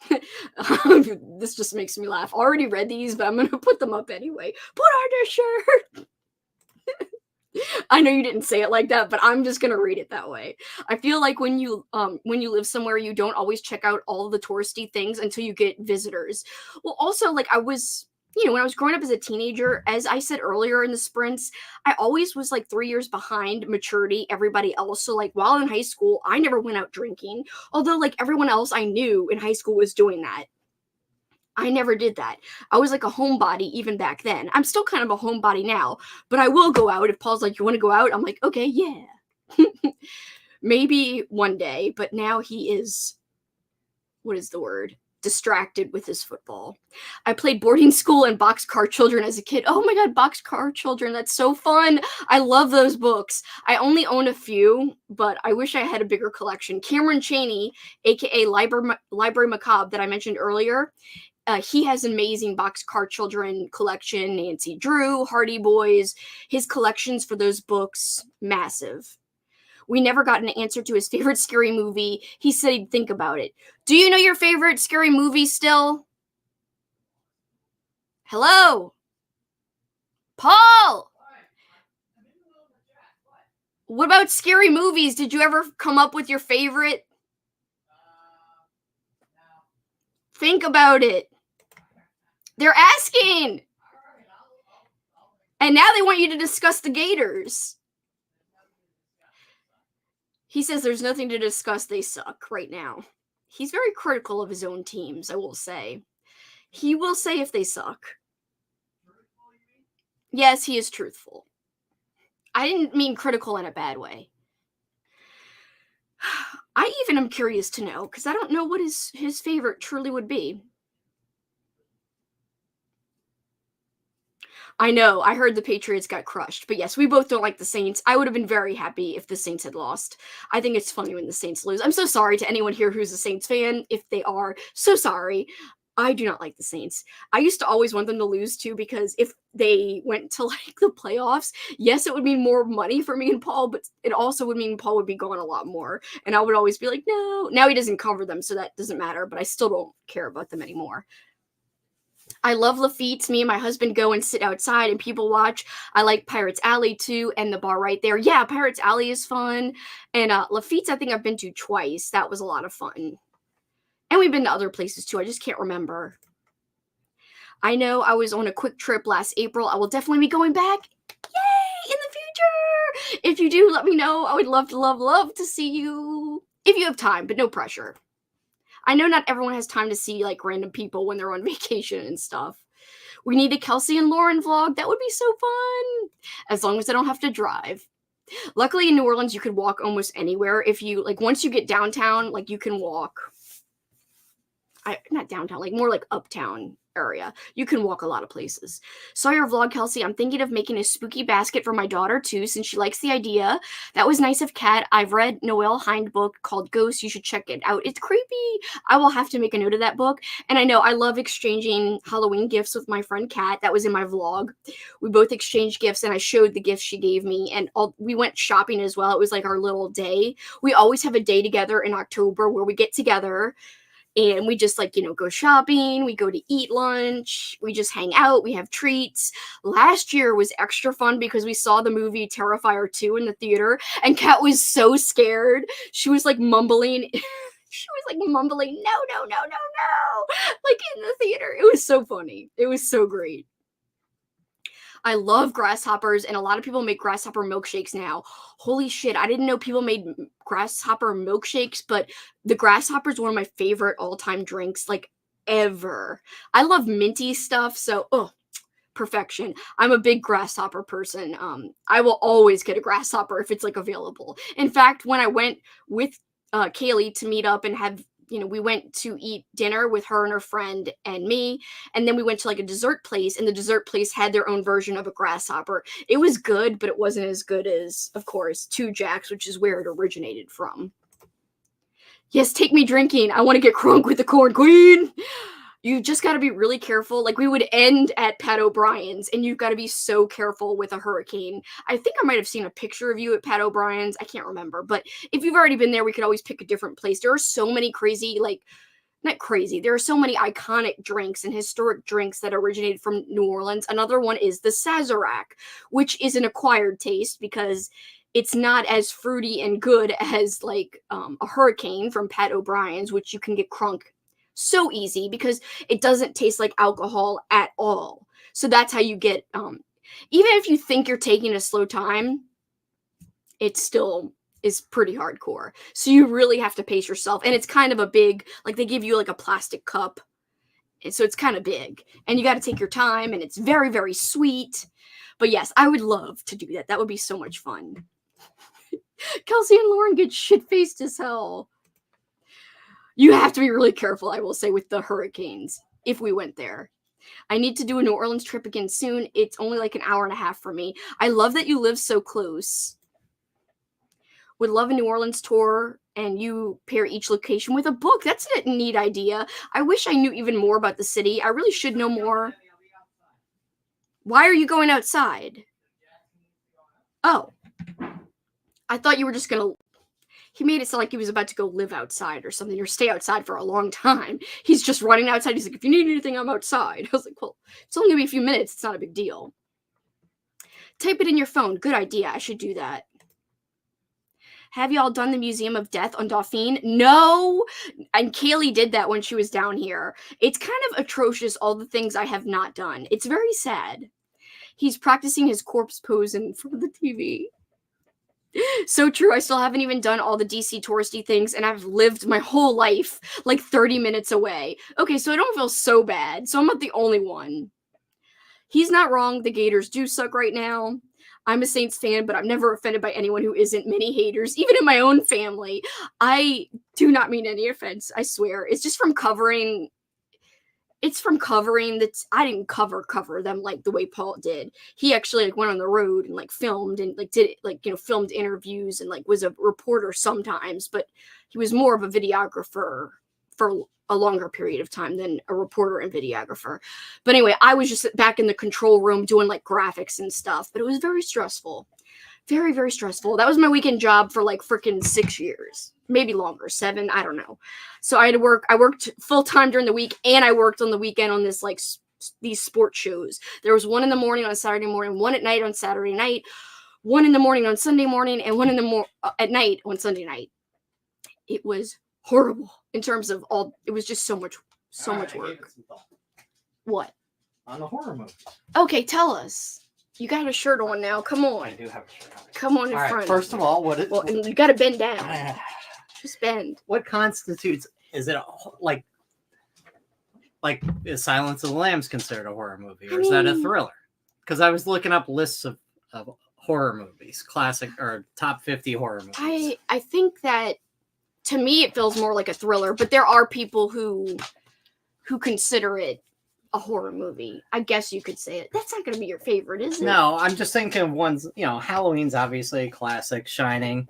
This just makes me laugh. Already read these, but I'm gonna put them up anyway. Put on a shirt. I know you didn't say it like that, but I'm just gonna read it that way. I feel like when you live somewhere, you don't always check out all the touristy things until you get visitors. Well, also like I was, when I was growing up as a teenager, as I said earlier in the sprints, I always was like 3 years behind maturity, everybody else. So like while in high school, I never went out drinking, although like everyone else I knew in high school was doing that. I never did that. I was like a homebody even back then. I'm still kind of a homebody now, but I will go out if Paul's like, "You want to go out?" I'm like, "Okay, yeah." Maybe one day, but now he is, what is the word? Distracted with his football. I played boarding school and Boxcar Children as a kid. Oh my god, Boxcar Children, that's so fun. I love those books. I only own a few, but I wish I had a bigger collection. Cameron Chaney, aka Library Macabre, that I mentioned earlier, he has an amazing Boxcar Children collection. Nancy Drew, Hardy Boys, his collections for those books, massive. We never got an answer to his favorite scary movie. He said he'd think about it. Do you know your favorite scary movie still? Hello? Paul! What about scary movies? Did you ever come up with your favorite? Think about it. They're asking. And now they want you to discuss the Gators. He says there's nothing to discuss. They suck right now. He's very critical of his own teams, I will say. He will say if they suck. Yes, he is truthful. I didn't mean critical in a bad way. I even am curious to know, because I don't know what his favorite truly would be. I know, I heard the Patriots got crushed, but yes, we both don't like the Saints. I would have been very happy if the Saints had lost. I think it's funny when the Saints lose. I'm so sorry to anyone here who's a Saints fan, if they are. So sorry. I do not like the Saints. I used to always want them to lose too, because if they went to like the playoffs, yes, it would mean more money for me and Paul, but it also would mean Paul would be gone a lot more. And I would always be like, no. Now he doesn't cover them, so that doesn't matter, but I still don't care about them anymore. I love Lafitte's. Me and my husband go and sit outside and people watch. I like Pirates Alley too, and the bar right there. Yeah, Pirates Alley is fun. And Lafitte's, I think I've been to twice. That was a lot of fun. And we've been to other places too. I just can't remember. I know I was on a quick trip last April. I will definitely be going back. Yay! In the future! If you do, let me know. I would love to see you. If you have time, but no pressure. I know not everyone has time to see like random people when they're on vacation and stuff. We need a Kelsey and Lauren vlog. That would be so fun. As long as I don't have to drive. Luckily in New Orleans, you could walk almost anywhere. If you like, once you get downtown, like you can walk. Not downtown, like more like uptown area. You can walk a lot of places. Saw your vlog, Kelsey. I'm thinking of making a spooky basket for my daughter too, since she likes the idea. That was nice of Kat. I've read Noelle Hind book called Ghosts. You should check it out. It's creepy. I will have to make a note of that book. And I know I love exchanging Halloween gifts with my friend Kat. That was in my vlog. We both exchanged gifts, and I showed the gifts she gave me, and we went shopping as well. It was like our little day. We always have a day together in October where we get together and we just like, go shopping, we go to eat lunch, we just hang out, we have treats. Last year was extra fun because we saw the movie Terrifier 2 in the theater, and Kat was so scared. She was like mumbling. She was like mumbling, no, no, no, no, no, like in the theater. It was so funny. It was so great. I love grasshoppers, and a lot of people make grasshopper milkshakes now. Holy shit, I didn't know people made grasshopper milkshakes, but the grasshopper is one of my favorite all-time drinks, like, ever. I love minty stuff, so, perfection. I'm a big grasshopper person. I will always get a grasshopper if it's, like, available. In fact, when I went with Kaylee to meet up and have we went to eat dinner with her and her friend and me, and then we went to like a dessert place, and the dessert place had their own version of a grasshopper. It was good, but it wasn't as good as, of course, Two Jacks, which is where it originated from. Yes, take me drinking. I want to get crunk with the corn queen. You just got to be really careful. Like, we would end at Pat O'Brien's, and you've got to be so careful with a hurricane. I think I might have seen a picture of you at Pat O'Brien's. I can't remember. But if you've already been there, we could always pick a different place. There are so many crazy, like, not crazy. There are so many iconic drinks and historic drinks that originated from New Orleans. Another one is the Sazerac, which is an acquired taste because it's not as fruity and good as, like, a hurricane from Pat O'Brien's, which you can get crunk so easy because it doesn't taste like alcohol at all. So that's how you get, even if you think you're taking a slow time, it still is pretty hardcore. So you really have to pace yourself. And it's kind of a big, like, they give you like a plastic cup. And so it's kind of big. And you got to take your time, and it's very, very sweet. But yes, I would love to do that. That would be so much fun. Kelsey and Lauren get shit-faced as hell. You have to be really careful, I will say, with the hurricanes, if we went there. I need to do a New Orleans trip again soon. It's only like an hour and a half for me. I love that you live so close. Would love a New Orleans tour, and you pair each location with a book. That's a neat idea. I wish I knew even more about the city. I really should know more. Why are you going outside? Oh. I thought you were just going to... He made it sound like he was about to go live outside or something, or stay outside for a long time. He's just running outside. He's like, if you need anything, I'm outside. I was like, well, it's only going to be a few minutes. It's not a big deal. Type it in your phone. Good idea. I should do that. Have y'all done the Museum of Death on Dauphine? No! And Kaylee did that when she was down here. It's kind of atrocious, all the things I have not done. It's very sad. He's practicing his corpse pose in front of the TV. So true. I still haven't even done all the DC touristy things, and I've lived my whole life like 30 minutes away. Okay, so I don't feel so bad. So I'm not the only one. He's not wrong. The Gators do suck right now. I'm a Saints fan, but I'm never offended by anyone who isn't. Many haters, even in my own family. I do not mean any offense. I swear. It's just from covering. It's from covering that. I didn't cover them like the way Paul did. He actually like went on the road and like filmed and like did like, filmed interviews and like was a reporter sometimes, but he was more of a videographer for a longer period of time than a reporter and videographer. But anyway, I was just back in the control room doing like graphics and stuff, but it was very stressful. Very, very stressful. That was my weekend job for like freaking 6 years. Maybe longer, 7, I don't know. So I had to work. I worked full time during the week, and I worked on the weekend on this like these sports shows. There was one in the morning on Saturday morning, one at night on Saturday night, one in the morning on Sunday morning, and one in the at night on Sunday night. It was horrible in terms of all. It was just so much work. What? On the horror movies. Okay, tell us. You got a shirt on now. Come on. I do have a shirt on. Come on in All right, front. first of all, Well, and you got to bend down. Just bend. What constitutes? Is it like is Silence of the Lambs considered a horror movie, or is that a thriller? Because I was looking up lists of horror movies, classic or top 50 horror movies. I think that to me it feels more like a thriller, but there are people who consider it a horror movie. I guess you could say it. That's not going to be your favorite, is it? No, I'm just thinking of ones, Halloween's obviously a classic. Shining,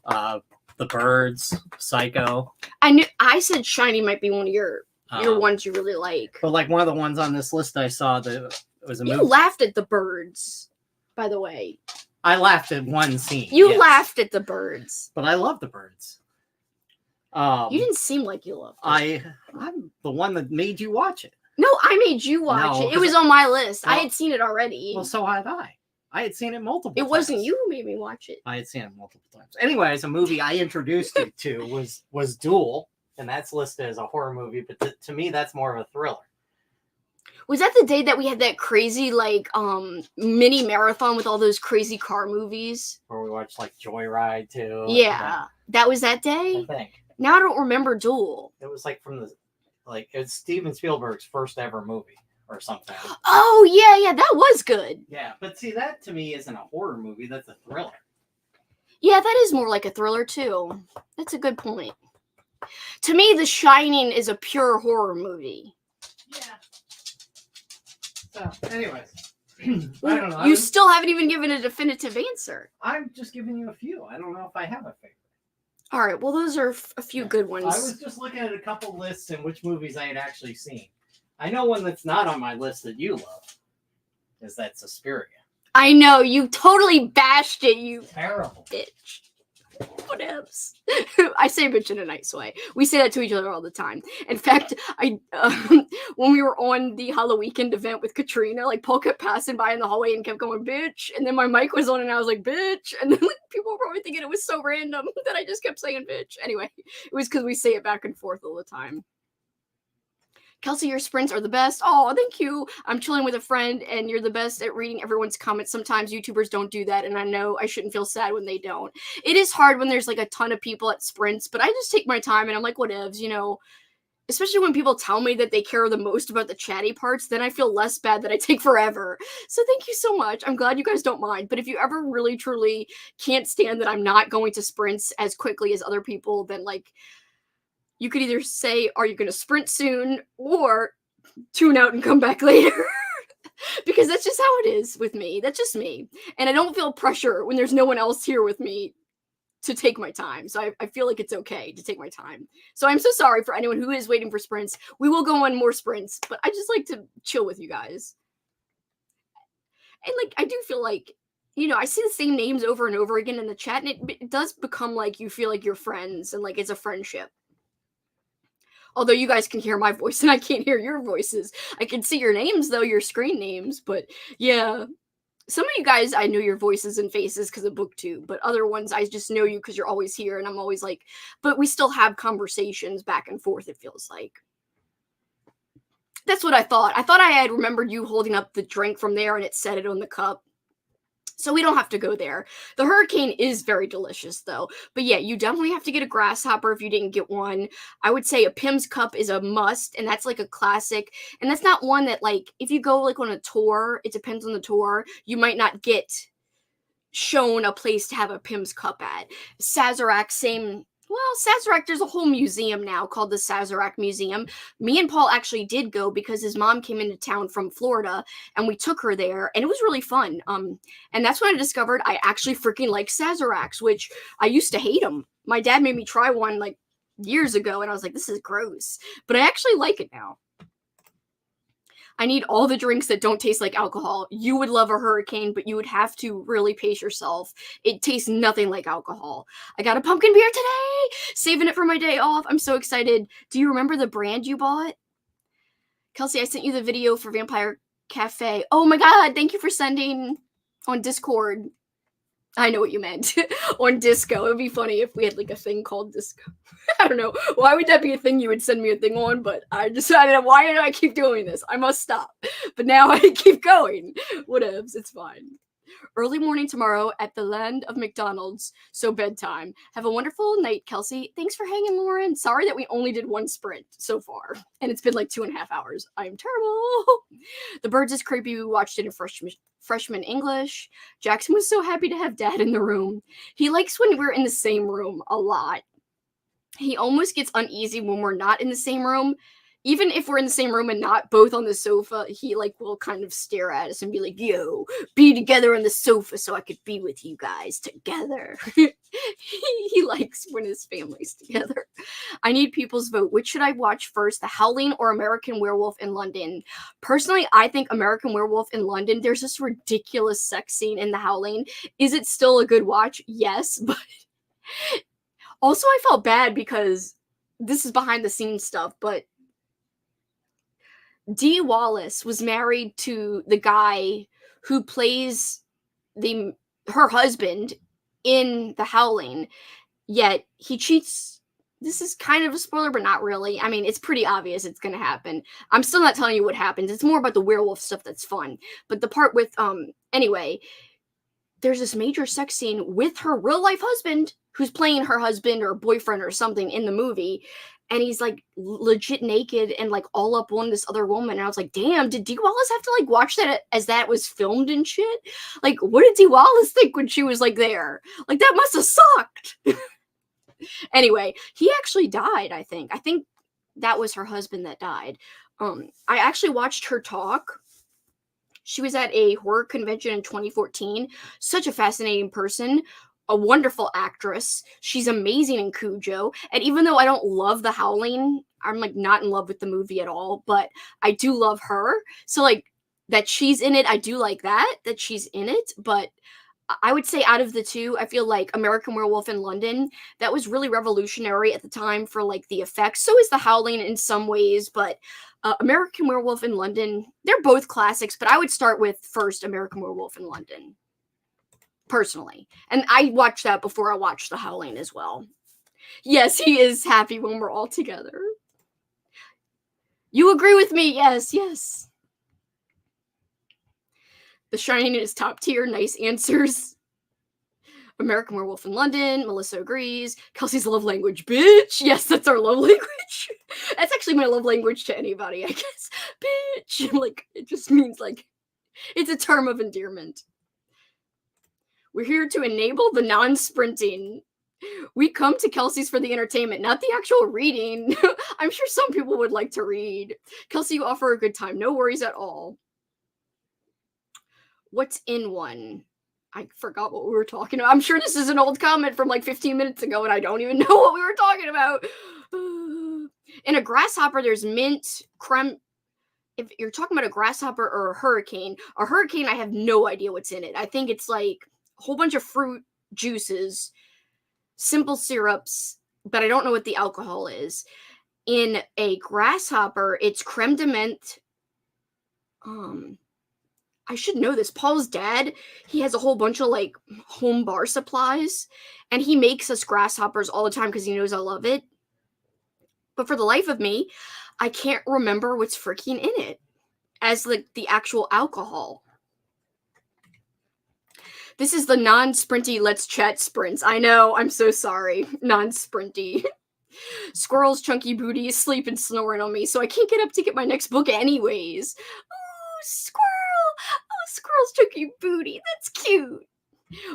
The Birds, Psycho. I said Shining might be one of your ones you really like. But like one of the ones on this list I saw that was a movie. You laughed at The Birds, by the way. I laughed at one scene. You laughed at The Birds. But I love The Birds. You didn't seem like you loved it. I'm the one that made you watch it. No, I made you watch it. It was on my list. I had seen it already. Well, so had I. I had seen it multiple times. It wasn't you who made me watch it. I had seen it multiple times. Anyways, a movie I introduced you to was Duel, and that's listed as a horror movie, but to me, that's more of a thriller. Was that the day that we had that crazy, like, mini marathon with all those crazy car movies? Where we watched, like, Joyride, too. Yeah. That was that day? I think. Now I don't remember Duel. It was, like, it's Steven Spielberg's first ever movie or something. Oh, yeah, that was good. Yeah, but see, that to me isn't a horror movie, that's a thriller. Yeah, that is more like a thriller, too. That's a good point. To me, The Shining is a pure horror movie. Yeah. So, anyways. I don't know. You still haven't even given a definitive answer. I'm just giving you a few. I don't know if I have a favorite. All right, well, those are a few good ones. I was just looking at a couple lists and which movies I had actually seen. I know one that's not on my list that you love. Is that Suspiria. I know, you totally bashed it, you terrible bitch. Whatevs. I say bitch in a nice way. We say that to each other all the time. In fact, when we were on the Halloweekend event with Katrina, like Paul kept passing by in the hallway and kept going, bitch. And then my mic was on and I was like, bitch. And then like, people were probably thinking it was so random that I just kept saying bitch. Anyway, it was because we say it back and forth all the time. Kelsey, your sprints are the best. Oh, thank you. I'm chilling with a friend, and you're the best at reading everyone's comments. Sometimes YouTubers don't do that, and I know I shouldn't feel sad when they don't. It is hard when there's, like, a ton of people at sprints, but I just take my time, and I'm like, whatevs, especially when people tell me that they care the most about the chatty parts, then I feel less bad that I take forever. So thank you so much. I'm glad you guys don't mind, but if you ever really, truly can't stand that I'm not going to sprints as quickly as other people, then, like, you could either say, are you going to sprint soon, or tune out and come back later. Because that's just how it is with me. That's just me. And I don't feel pressure when there's no one else here with me to take my time. So I feel like it's okay to take my time. So I'm so sorry for anyone who is waiting for sprints. We will go on more sprints, but I just like to chill with you guys. And, like, I do feel like, I see the same names over and over again in the chat, and it does become like you feel like you're friends and, like, it's a friendship. Although you guys can hear my voice and I can't hear your voices. I can see your names, though, your screen names. But yeah, some of you guys, I know your voices and faces because of BookTube. But other ones, I just know you because you're always here. And I'm always like, but we still have conversations back and forth, it feels like. That's what I thought. I thought I had remembered you holding up the drink from there and it said it on the cup. So we don't have to go there. The hurricane is very delicious, though. But yeah, you definitely have to get a grasshopper if you didn't get one. I would say a Pim's Cup is a must, and that's like a classic. And that's not one that, like, if you go like on a tour, it depends on the tour, you might not get shown a place to have a Pim's Cup at. Sazerac, same. Well, Sazerac, there's a whole museum now called the Sazerac Museum. Me and Paul actually did go because his mom came into town from Florida, and we took her there, and it was really fun. And that's when I discovered I actually freaking like Sazeracs, which I used to hate them. My dad made me try one, like, years ago, and I was like, this is gross. But I actually like it now. I need all the drinks that don't taste like alcohol. You would love a hurricane, but you would have to really pace yourself. It tastes nothing like alcohol. I got a pumpkin beer today, saving it for my day off. I'm so excited. Do you remember the brand you bought? Kelsey, I sent you the video for Vampire Cafe. Oh my God, thank you for sending on Discord. I know what you meant. On Disco. It would be funny if we had, like, a thing called Disco. I don't know. Why would that be a thing you would send me a thing on? But I decided, why do I keep doing this? I must stop. But now I keep going. Whatevs. It's fine. Early morning tomorrow at the land of McDonald's. So bedtime. Have a wonderful night, Kelsey. Thanks for hanging, Lauren. Sorry that we only did one sprint so far. And it's been like 2.5 hours. I am terrible. The Birds is creepy. We watched it in freshman English. Jackson was so happy to have Dad in the room. He likes when we're in the same room a lot. He almost gets uneasy when we're not in the same room. Even if we're in the same room and not both on the sofa, he like will kind of stare at us and be like, "Yo, be together on the sofa so I could be with you guys together." He likes when his family's together. I need people's vote. Which should I watch first, The Howling or American Werewolf in London? Personally, I think American Werewolf in London. There's this ridiculous sex scene in The Howling. Is it still a good watch? Yes, but also I felt bad because this is behind the scenes stuff, but Dee Wallace was married to the guy who plays the her husband in The Howling, yet he cheats. This is kind of a spoiler, but not really. I mean, it's pretty obvious it's going to happen. I'm still not telling you what happens. It's more about the werewolf stuff that's fun. But the part with anyway, there's this major sex scene with her real life husband who's playing her husband or boyfriend or something in the movie, and he's like legit naked and like all up on this other woman. And I was like, damn, did Dee Wallace have to like watch that as that was filmed and shit? Like, what did Dee Wallace think when she was like there? Like, that must have sucked. Anyway, he actually died, I think. I think that was her husband that died. I actually watched her talk. She was at a horror convention in 2014. Such a fascinating person, a wonderful actress. She's amazing in Cujo. And even though I don't love The Howling, I'm like not in love with the movie at all, but I do love her. So like that she's in it, I do like that she's in it, but I would say out of the two, I feel like American Werewolf in London, that was really revolutionary at the time for like the effects. So is The Howling in some ways, but American Werewolf in London, they're both classics, but I would start with first American Werewolf in London, personally. And I watched that before I watched The Howling as well. Yes, he is happy when we're all together. You agree with me? Yes, yes. The Shining is top tier. Nice answers. American Werewolf in London. Melissa agrees. Kelsey's love language, bitch. Yes, that's our love language. That's actually my love language to anybody, I guess. Bitch. Like, it just means, like, it's a term of endearment. We're here to enable the non-sprinting. We come to Kelsey's for the entertainment, not the actual reading. I'm sure some people would like to read. Kelsey, you offer a good time. No worries at all. What's in one? I forgot what we were talking about. I'm sure this is an old comment from like 15 minutes ago, and I don't even know what we were talking about. In a grasshopper, there's mint, creme. If you're talking about a grasshopper or a hurricane, I have no idea what's in it. I think it's like a whole bunch of fruit juices, simple syrups, but I don't know what the alcohol is. In a grasshopper, it's creme de menthe. I should know this. Paul's dad, he has a whole bunch of like home bar supplies, and he makes us grasshoppers all the time because he knows I love it. But for the life of me, I can't remember what's freaking in it as like the actual alcohol. This is the non-sprinty let's chat sprints. I know, I'm so sorry. Non-sprinty. Squirrel's chunky booty is sleeping snoring on me, so I can't get up to get my next book anyways. Oh, squirrel! Oh, squirrel's chunky booty. That's cute.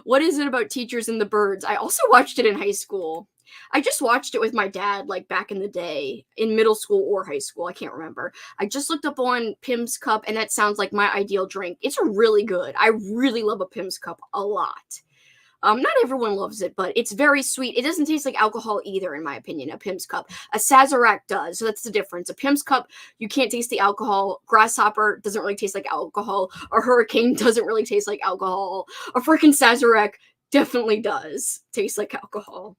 What is it about teachers and the birds? I also watched it in high school. I just watched it with my dad, like back in the day, in middle school or high school. I can't remember. I just looked up on Pim's Cup, and that sounds like my ideal drink. It's really good. I really love a Pim's Cup a lot. Not everyone loves it, but it's very sweet. It doesn't taste like alcohol either, in my opinion, a Pim's Cup. A Sazerac does, so that's the difference. A Pim's Cup, you can't taste the alcohol. Grasshopper doesn't really taste like alcohol. A Hurricane doesn't really taste like alcohol. A freaking Sazerac definitely does taste like alcohol.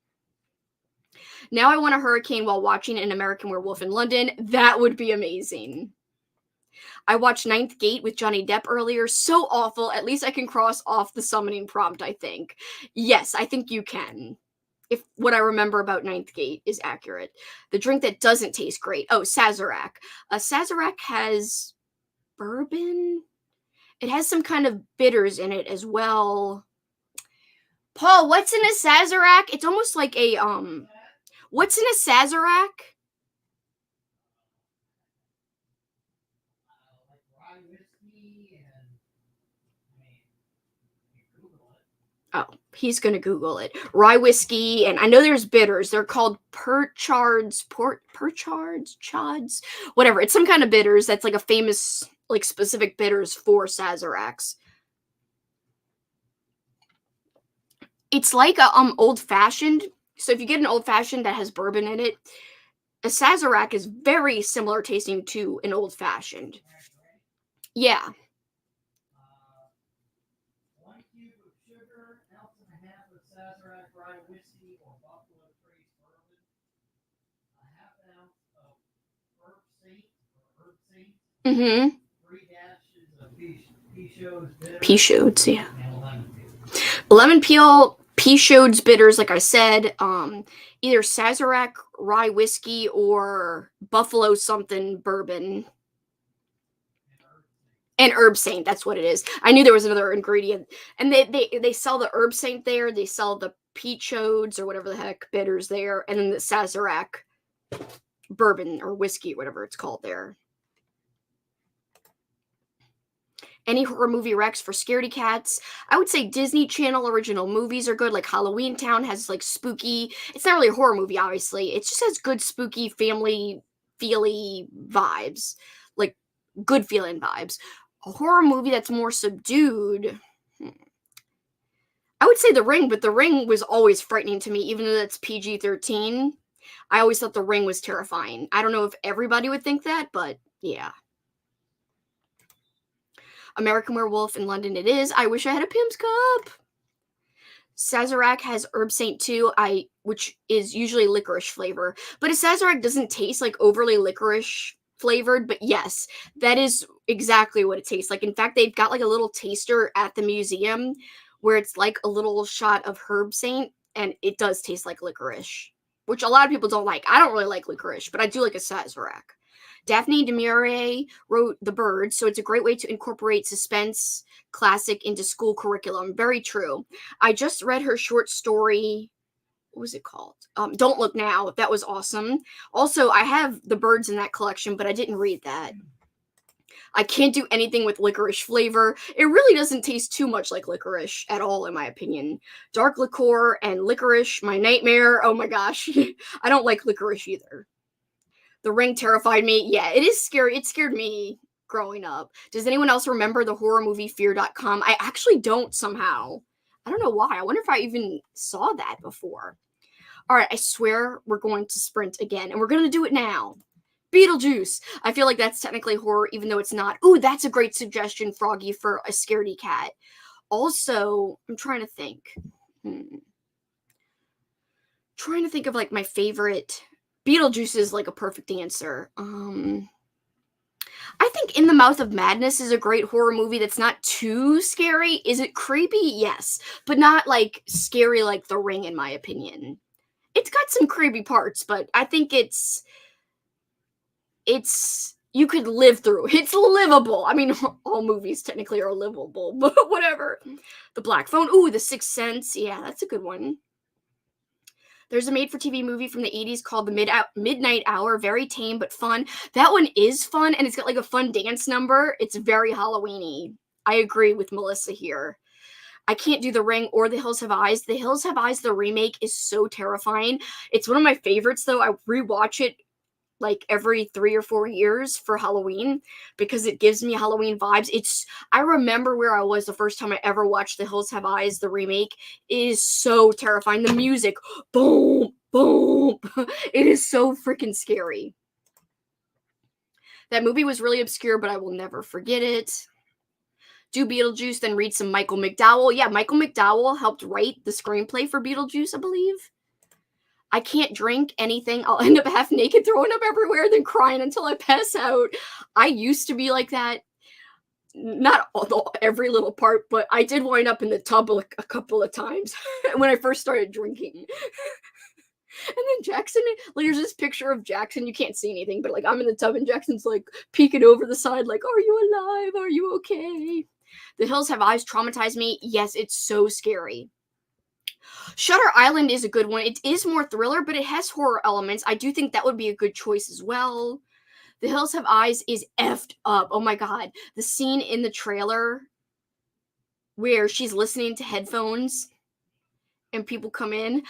Now I want a hurricane while watching an American Werewolf in London. That would be amazing. I watched Ninth Gate with Johnny Depp earlier. So awful. At least I can cross off the summoning prompt, I think. Yes, I think you can. If what I remember about Ninth Gate is accurate. The drink that doesn't taste great. Oh, Sazerac. A Sazerac has bourbon. It has some kind of bitters in it as well. Paul, what's in a Sazerac? It's almost like a, what's in a Sazerac? Oh, he's gonna Google it. Rye whiskey, and I know there's bitters. They're called perchards, chods, whatever. It's some kind of bitters that's like a famous, like specific bitters for Sazeracs. It's like a old fashioned. So if you get an old fashioned that has bourbon in it, a Sazerac is very similar tasting to an old fashioned. Yeah. 1 cube of sugar, ounce and a half of Sazerac rye whiskey or Buffalo Trace bourbon, a half ounce of herb saint or herb saint, Mm-hmm. 3 dashes of Pichot's bitter, Pichot's, yeah. and lemon peel. Lemon peel, Pichot's bitters, like I said, either Sazerac rye whiskey or Buffalo something bourbon. And herb saint, that's what it is. I knew there was another ingredient. And they sell the herb saint there, they sell the Pichot's or whatever the heck bitters there, and then the Sazerac bourbon or whiskey, whatever it's called there. Any horror movie recs for scaredy cats? I would say Disney Channel original movies are good. Like Halloween Town has like spooky. It's not really a horror movie, obviously. It just has good spooky family feely vibes, like good feeling vibes. A horror movie that's more subdued. I would say The Ring, but The Ring was always frightening to me, even though that's PG-13. I always thought The Ring was terrifying. I don't know if everybody would think that, but yeah. American Werewolf in London it is. I wish I had a Pim's Cup. Sazerac has herb saint too, which is usually licorice flavor. But a Sazerac doesn't taste like overly licorice flavored, but yes, that is exactly what it tastes like. In fact, they've got like a little taster at the museum where it's like a little shot of herb saint, and it does taste like licorice, which a lot of people don't like. I don't really like licorice, but I do like a Sazerac. Daphne du Maurier wrote The Bird, so it's a great way to incorporate suspense classic into school curriculum. Very true. I just read her short story. What was it called? Don't Look Now. That was awesome. Also, I have The Birds in that collection, but I didn't read that. I can't do anything with licorice flavor. It really doesn't taste too much like licorice at all, in my opinion. Dark liqueur and licorice, my nightmare. Oh my gosh. I don't like licorice either. The Ring terrified me. Yeah, it is scary. It scared me growing up. Does anyone else remember the horror movie Fear.com? I actually don't somehow. I don't know why. I wonder if I even saw that before. All right, I swear we're going to sprint again, and we're going to do it now. Beetlejuice. I feel like that's technically horror, even though it's not. Ooh, that's a great suggestion, Froggy, for a scaredy cat. Also, I'm trying to think. Trying to think of like my favorite. Beetlejuice is like a perfect answer. I think In the Mouth of Madness is a great horror movie that's not too scary. Is it creepy? Yes, but not like scary like The Ring, in my opinion. It's got some creepy parts, but I think it's you could live through. It's livable. I mean, all movies technically are livable, but whatever. The Black Phone. Ooh, The Sixth Sense. Yeah, that's a good one. There's a made-for-TV movie from the 80s called The Midnight Hour. Very tame, but fun. That one is fun, and it's got like a fun dance number. It's very Halloween-y. I agree with Melissa here. I can't do The Ring or The Hills Have Eyes. The Hills Have Eyes, the remake, is so terrifying. It's one of my favorites, though. I rewatch it like every 3 or 4 years for Halloween because it gives me Halloween vibes. I remember where I was the first time I ever watched The Hills Have Eyes, the remake. It is so terrifying. The music, boom, boom. It is so freaking scary. That movie was really obscure, but I will never forget it. Do Beetlejuice, then read some Michael McDowell. Yeah, Michael McDowell helped write the screenplay for Beetlejuice, I believe. I can't drink anything. I'll end up half naked, throwing up everywhere, then crying until I pass out. I used to be like that. Not every little part, but I did wind up in the tub like a couple of times when I first started drinking. And then Jackson, like, there's this picture of Jackson. You can't see anything, but like I'm in the tub and Jackson's like peeking over the side, like, "Are you alive? Are you okay?" The Hills Have Eyes traumatized me. Yes, it's so scary. Shutter Island is a good one. It is more thriller, but it has horror elements. I do think that would be a good choice as well. The Hills Have Eyes is effed up. Oh my god. The scene in the trailer where she's listening to headphones and people come in,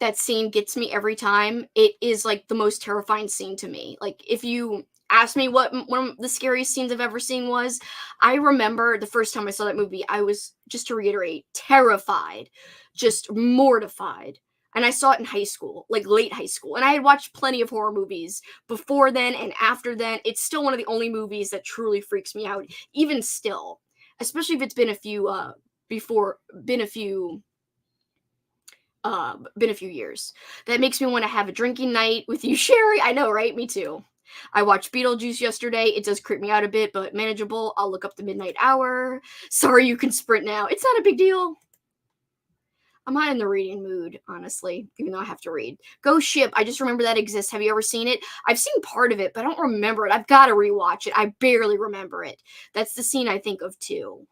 that scene gets me every time. It is like the most terrifying scene to me. Like, if you ask me what one of the scariest scenes I've ever seen was, I remember the first time I saw that movie, I was, just to reiterate, terrified, just mortified. And I saw it in high school, like late high school. And I had watched plenty of horror movies before then and after then. It's still one of the only movies that truly freaks me out, even still, especially if it's been a few before been a few years. That makes me want to have a drinking night with you, Sherry. I know, right? Me too. I watched Beetlejuice yesterday. It does creep me out a bit, but manageable. I'll look up the midnight hour. Sorry, you can sprint now. It's not a big deal. I'm not in the reading mood, honestly, even though I have to read. Ghost Ship. I just remember that exists. Have you ever seen it? I've seen part of it, but I don't remember it. I've got to rewatch it. I barely remember it. That's the scene I think of too.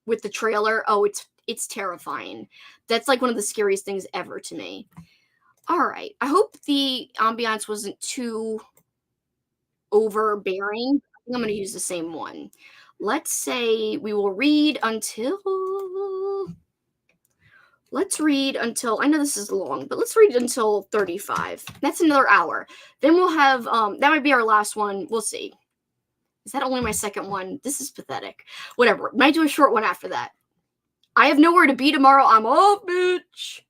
With the trailer. Oh, it's terrifying. That's like one of the scariest things ever to me. All right. I hope the ambiance wasn't too overbearing. I think I'm going to use the same one. Let's say we will read until. Let's read until. I know this is long, but let's read until 35. That's another hour. Then we'll have. That might be our last one. We'll see. Is that only my second one? This is pathetic. Whatever. Might do a short one after that. I have nowhere to be tomorrow. I'm off, bitch.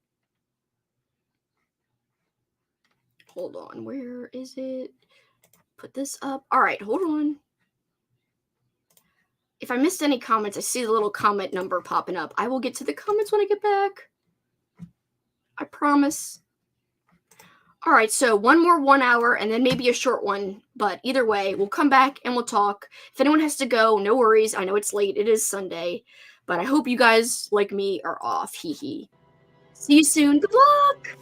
Hold on. Where is it? Put this up. All right. Hold on. If I missed any comments, I see the little comment number popping up. I will get to the comments when I get back. I promise. All right. So one more 1 hour and then maybe a short one. But either way, we'll come back and we'll talk. If anyone has to go, no worries. I know it's late. It is Sunday. But I hope you guys, like me, are off. Hee hee. See you soon. Good luck.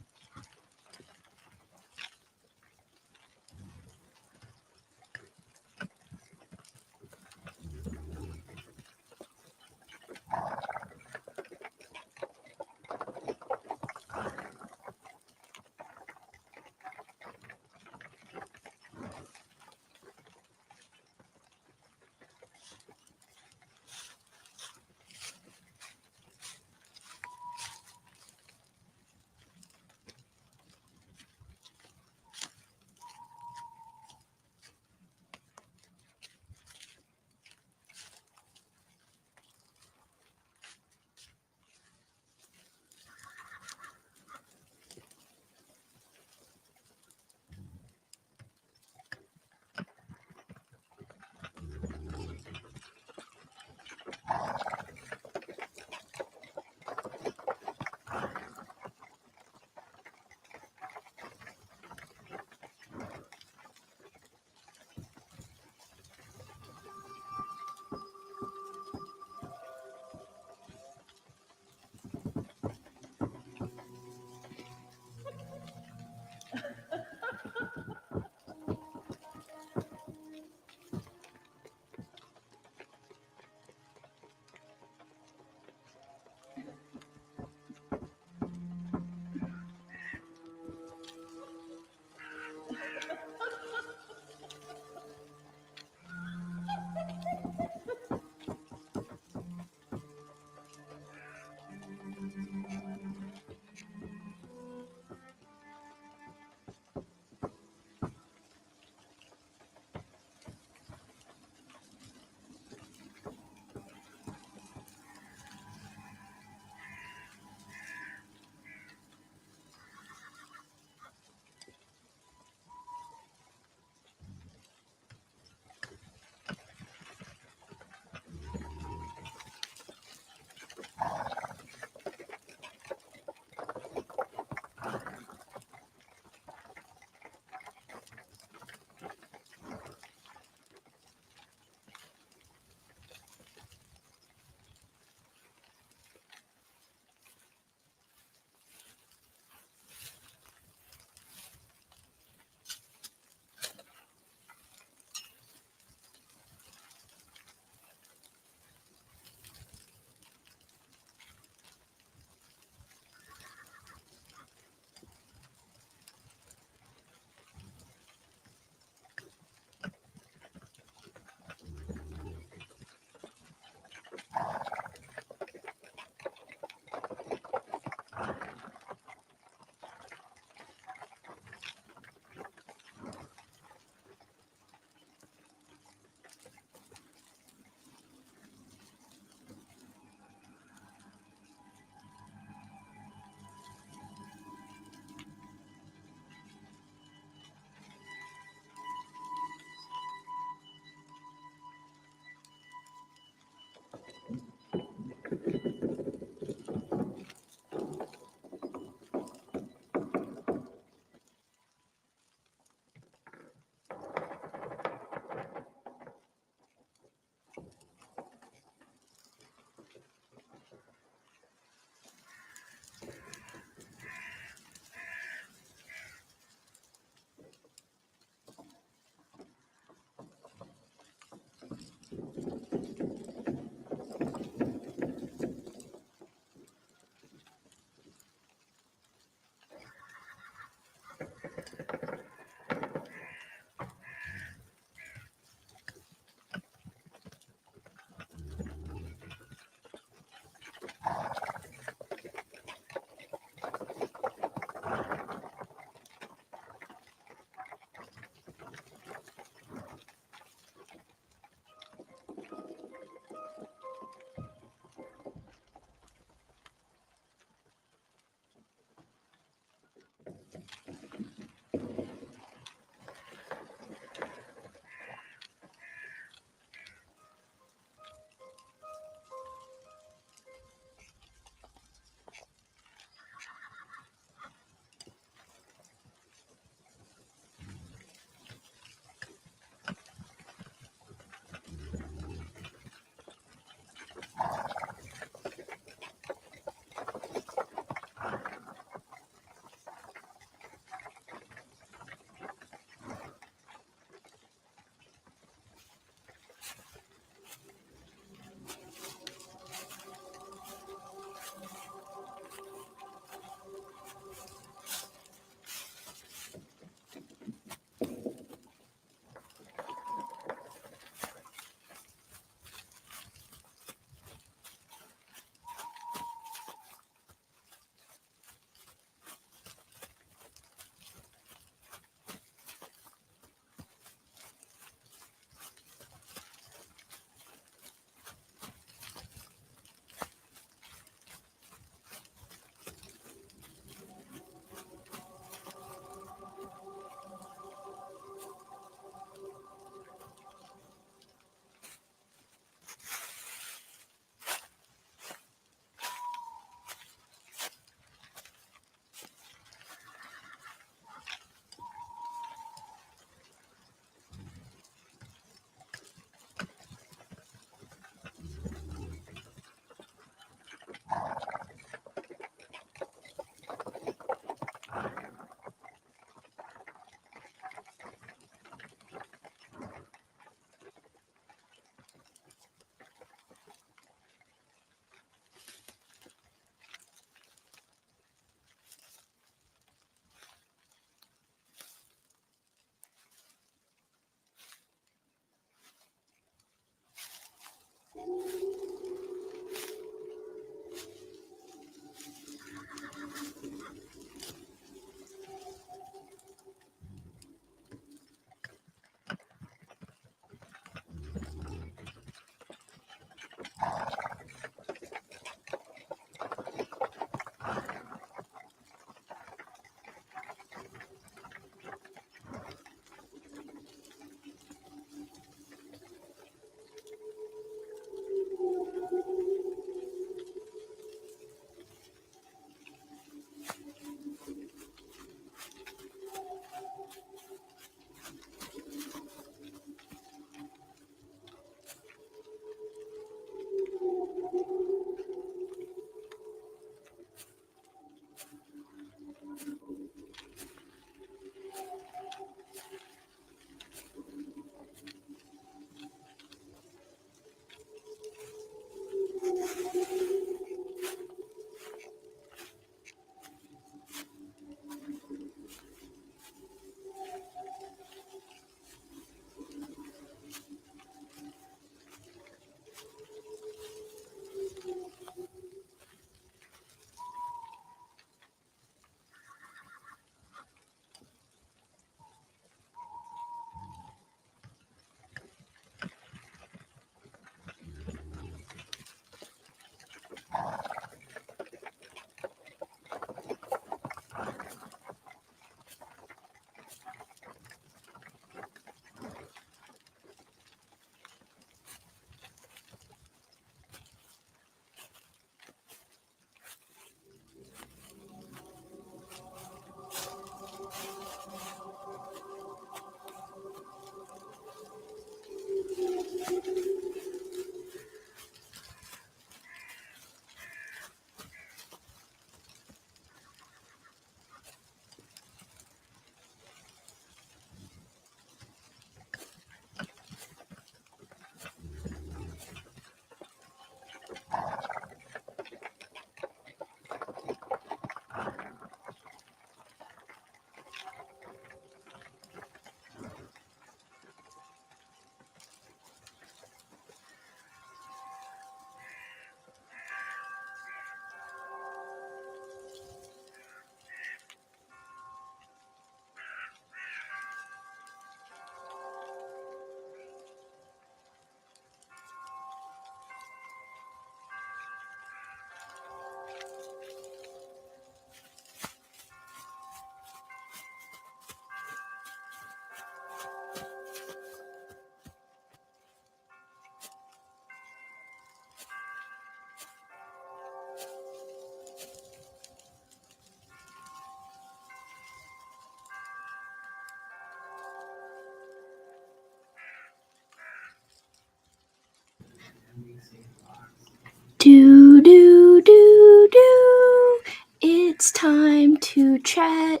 Do, do, do, do. It's time to chat.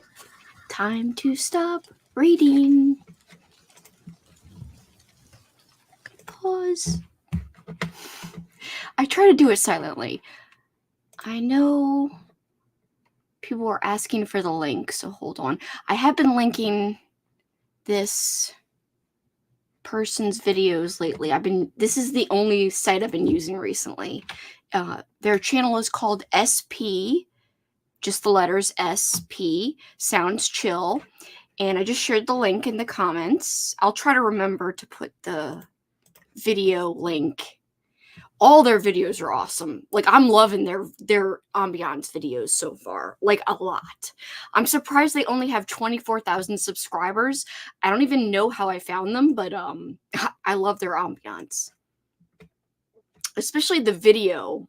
Time to stop reading. Pause. I try to do it silently. I know people are asking for the link, so hold on. I have been linking this person's videos lately. This is the only site I've been using recently. Their channel is called SP, just the letters SP, Sounds Chill. And I just shared the link in the comments. I'll try to remember to put the video link. All their videos are awesome. Like, I'm loving their ambiance videos so far. Like, a lot. I'm surprised they only have 24,000 subscribers. I don't even know how I found them, but I love their ambiance. Especially the video.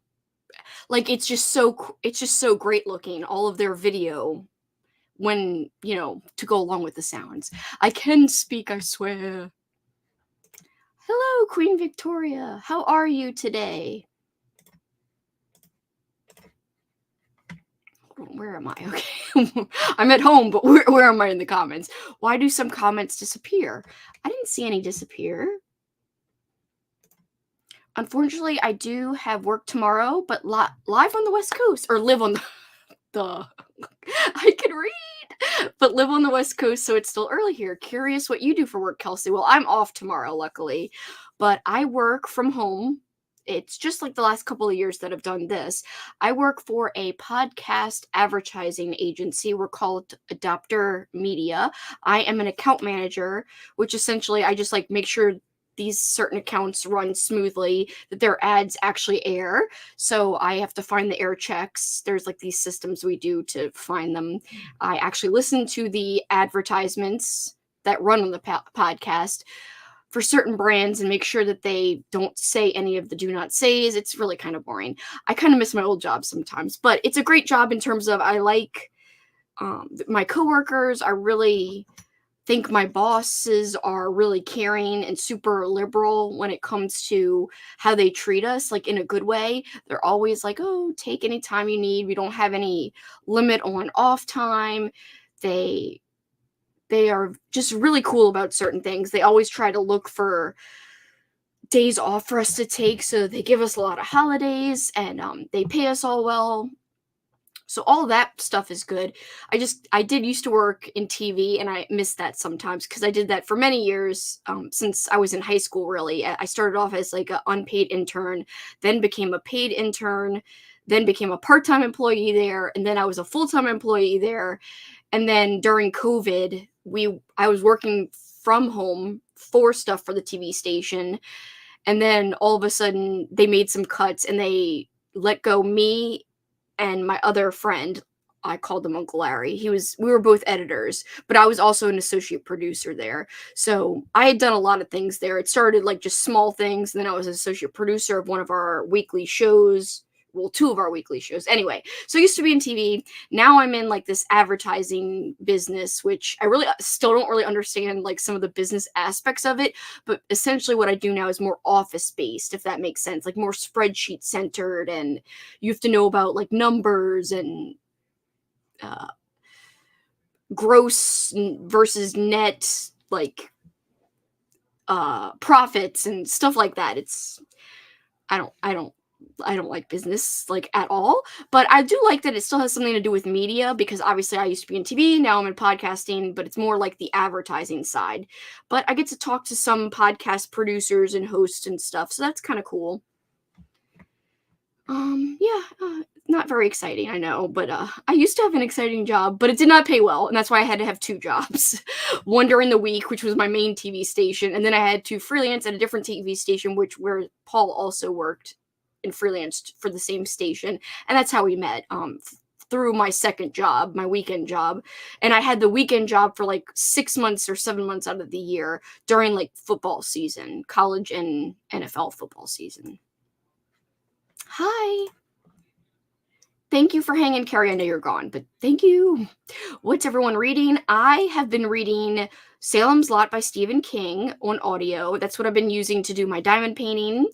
Like, it's just so great looking. All of their video, when, to go along with the sounds. I can speak, I swear. Hello, Queen Victoria. How are you today? Where am I? Okay. I'm at home, but where am I in the comments? Why do some comments disappear? I didn't see any disappear. Unfortunately, I do have work tomorrow, but live on the West Coast, or live on the I can read, but live on the West Coast, so it's still early here. Curious what you do for work, Kelsey. Well, I'm off tomorrow, luckily, but I work from home. It's just like the last couple of years that I've done this. I work for a podcast advertising agency. We're called Adopter Media. I am an account manager, which essentially I just like make sure these certain accounts run smoothly, that their ads actually air. So I have to find the air checks. There's like these systems we do to find them. I actually listen to the advertisements that run on the podcast for certain brands and make sure that they don't say any of the do not says. It's really kind of boring. I kind of miss my old job sometimes, but it's a great job in terms of I like my coworkers. I really think my bosses are really caring and super liberal when it comes to how they treat us, like in a good way. They're always like, oh, take any time you need. We don't have any limit on off time. They are just really cool about certain things. They always try to look for days off for us to take, so they give us a lot of holidays, and they pay us all well. So all that stuff is good. I did used to work in TV, and I miss that sometimes because I did that for many years, since I was in high school, really. I started off as like an unpaid intern, then became a paid intern, then became a part-time employee there, and then I was a full-time employee there. And then during COVID, I was working from home for stuff for the TV station. And then all of a sudden they made some cuts and they let go me and my other friend. I called him Uncle Larry. We were both editors, but I was also an associate producer there. So I had done a lot of things there. It started like just small things. And then I was an associate producer of one of our weekly shows. Well, two of our weekly shows. Anyway, so I used to be in TV. Now I'm in like this advertising business, which I really still don't really understand like some of the business aspects of it. But essentially what I do now is more office based, if that makes sense, like more spreadsheet centered. And you have to know about like numbers and gross versus net, like profits and stuff like that. I don't like business like at all, but I do like that it still has something to do with media, because obviously I used to be in TV, now I'm in podcasting, but it's more like the advertising side. But I get to talk to some podcast producers and hosts and stuff, so that's kind of cool. Not very exciting, I know, but I used to have an exciting job, but it did not pay well, and that's why I had to have two jobs. One during the week, which was my main TV station, and then I had to freelance at a different TV station, where Paul also worked and freelanced for the same station, and that's how we met. Through my second job, my weekend job, and I had the weekend job for like 6 months or 7 months out of the year during like football season, college and NFL football season. Hi. Thank you for hanging, Carrie. I know you're gone, but thank you. What's everyone reading? I have been reading Salem's Lot by Stephen King on audio. That's what I've been using to do my diamond painting.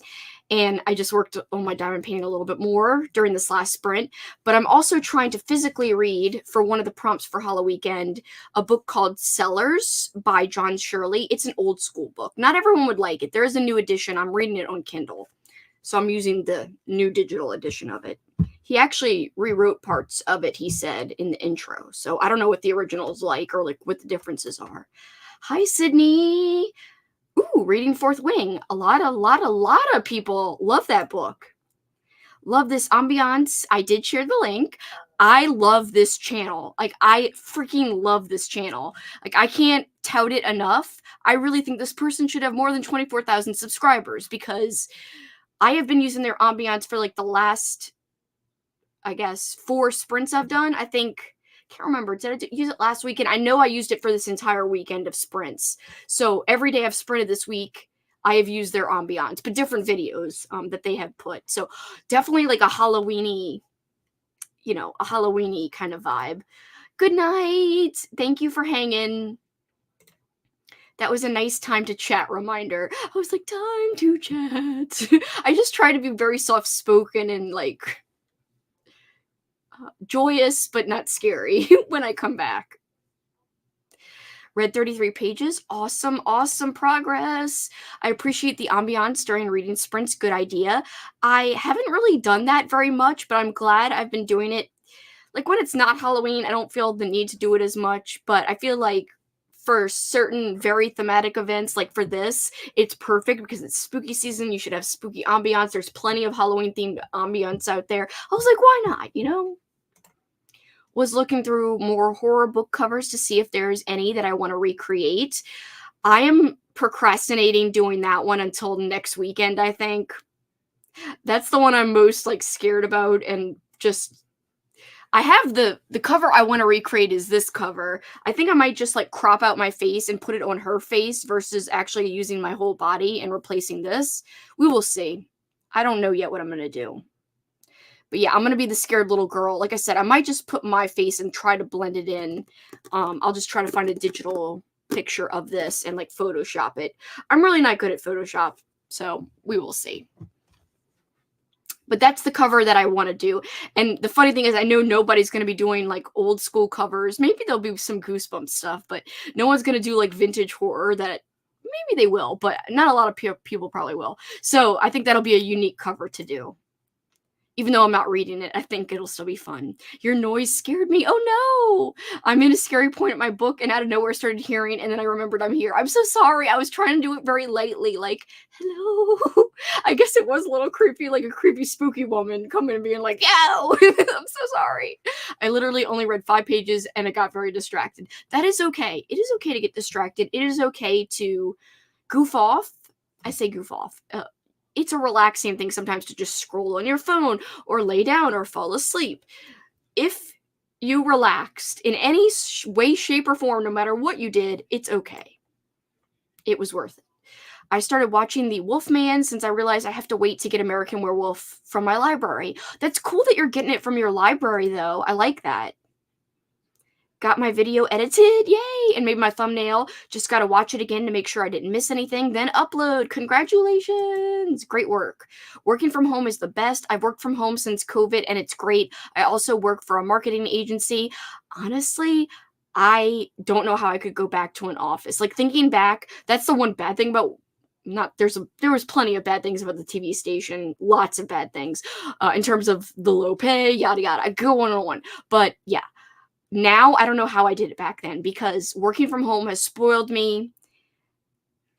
and I just worked on my diamond painting a little bit more during this last sprint. But I'm also trying to physically read, for one of the prompts for Halloweekend, a book called Sellers by John Shirley. It's an old school book. Not everyone would like it. There is a new edition. I'm reading it on Kindle, so I'm using the new digital edition of it. He actually rewrote parts of it, he said, in the intro. So I don't know what the original is like, or like what the differences are. Hi, Sydney. Ooh, reading Fourth Wing. A lot of people love that book. Love this ambiance. I did share the link. I love this channel. Like, I freaking love this channel. Like, I can't tout it enough. I really think this person should have more than 24,000 subscribers, because I have been using their ambiance for like the last, I guess, 4 sprints I've done. I think, can't remember, did I use it last weekend? I know I used it for this entire weekend of sprints. So every day I've sprinted this week, I have used their ambiance, but different videos that they have put. So definitely like a Halloweeny, a Halloweeny kind of vibe. Good night. Thank you for hanging. That was a nice time to chat reminder. I was like, time to chat. I just try to be very soft spoken and like joyous, but not scary when I come back. Read 33 pages. Awesome, awesome progress. I appreciate the ambiance during reading sprints. Good idea. I haven't really done that very much, but I'm glad I've been doing it. Like, when it's not Halloween, I don't feel the need to do it as much, but I feel like for certain very thematic events, like for this, it's perfect because it's spooky season. You should have spooky ambiance. There's plenty of Halloween themed ambiance out there. I was like, why not, Was looking through more horror book covers to see if there's any that I want to recreate. I am procrastinating doing that one until next weekend, I think. That's the one I'm most like scared about, and just I have the cover I want to recreate is this cover. I think I might just like crop out my face and put it on her face versus actually using my whole body and replacing this. We will see. I don't know yet what I'm going to do. But yeah, I'm going to be the scared little girl. Like I said, I might just put my face and try to blend it in. I'll just try to find a digital picture of this and like Photoshop it. I'm really not good at Photoshop, so we will see. But that's the cover that I want to do. And the funny thing is, I know nobody's going to be doing like old school covers. Maybe there'll be some Goosebumps stuff, but no one's going to do like vintage horror. That maybe they will, but not a lot of people probably will. So I think that'll be a unique cover to do. Even though I'm not reading it, I think it'll still be fun. Your noise scared me. Oh no! I'm in a scary point at my book, and out of nowhere started hearing, and then I remembered I'm here. I'm so sorry. I was trying to do it very lightly, like, hello. I guess it was a little creepy, like a creepy, spooky woman coming and being like, yo! I'm so sorry. I literally only read 5 pages, and I got very distracted. That is okay. It is okay to get distracted. It is okay to goof off. I say goof off. It's a relaxing thing sometimes to just scroll on your phone or lay down or fall asleep. If you relaxed in any way, shape, or form, no matter what you did, it's okay. It was worth it. I started watching The Wolfman since I realized I have to wait to get American Werewolf from my library. That's cool that you're getting it from your library, though. I like that. Got my video edited, yay, and made my thumbnail. Just got to watch it again to make sure I didn't miss anything, then upload. Congratulations, great work. Working from home is the best. I've worked from home since COVID, and it's great. I also work for a marketing agency. Honestly, I don't know how I could go back to an office. Like, thinking back, that's the one bad thing about there was plenty of bad things about the TV station, lots of bad things in terms of the low pay, yada yada. I go on and on, but yeah. Now, I don't know how I did it back then, because working from home has spoiled me.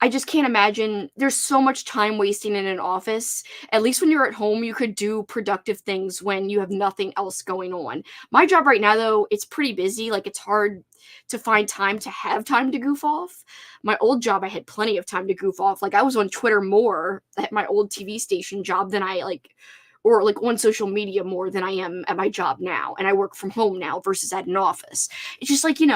I just can't imagine. There's so much time wasting in an office. At least when you're at home, you could do productive things when you have nothing else going on. My job right now, though, it's pretty busy. Like, it's hard to find time to have time to goof off. My old job, I had plenty of time to goof off. Like, I was on Twitter more at my old TV station job than or like on social media more than I am at my job now. And I work from home now versus at an office. It's just like, I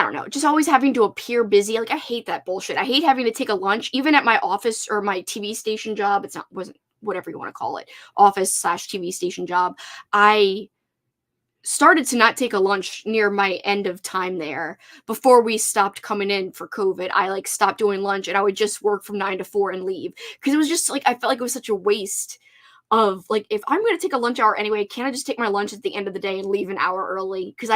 don't know, just always having to appear busy. Like, I hate that bullshit. I hate having to take a lunch, even at my office or my TV station job. Wasn't whatever you want to call it, office/TV station job. I started to not take a lunch near my end of time there before we stopped coming in for COVID. I like stopped doing lunch and I would just work from 9 to 4 and leave because it was just like I felt like it was such a waste of like if I'm going to take a lunch hour anyway, can't I just take my lunch at the end of the day and leave an hour early? Because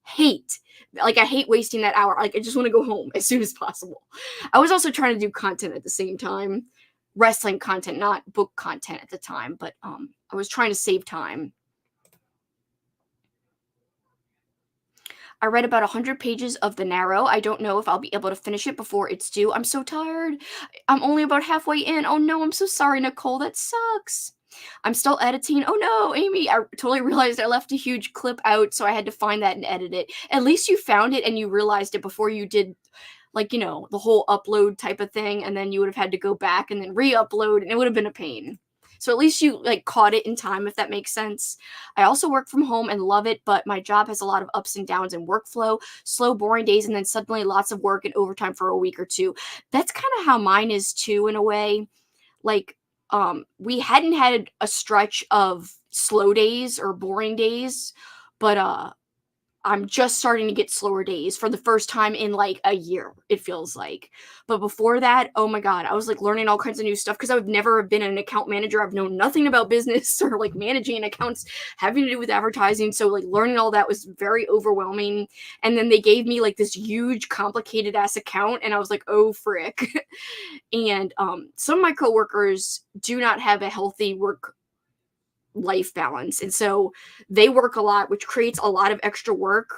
hate I hate wasting that hour. Like I just want to go home as soon as possible. I was also trying to do content at the same time, wrestling content, not book content at the time, but I was trying to save time. I read about 100 pages of The Narrow. I don't know if I'll be able to finish it before it's due. I'm so tired. I'm only about halfway in. Oh no, I'm so sorry, Nicole. That sucks. I'm still editing. Oh no, Amy, I totally realized I left a huge clip out, so I had to find that and edit it. At least you found it and you realized it before you did, like, you know, the whole upload type of thing, and then you would have had to go back and then re-upload, and it would have been a pain. So at least you like caught it in time, if that makes sense. I also work from home and love it, but my job has a lot of ups and downs in workflow, slow, boring days, and then suddenly lots of work and overtime for a week or two. That's kind of how mine is too, in a way. Like, we hadn't had a stretch of slow days or boring days, but I'm just starting to get slower days for the first time in like a year, it feels like. But before that, oh my God, I was like learning all kinds of new stuff because I've never been an account manager. I've known nothing about business or like managing accounts having to do with advertising. So like learning all that was very overwhelming. And then they gave me like this huge, complicated ass account. And I was like, oh, frick. And some of my coworkers do not have a healthy work life balance. And so they work a lot, which creates a lot of extra work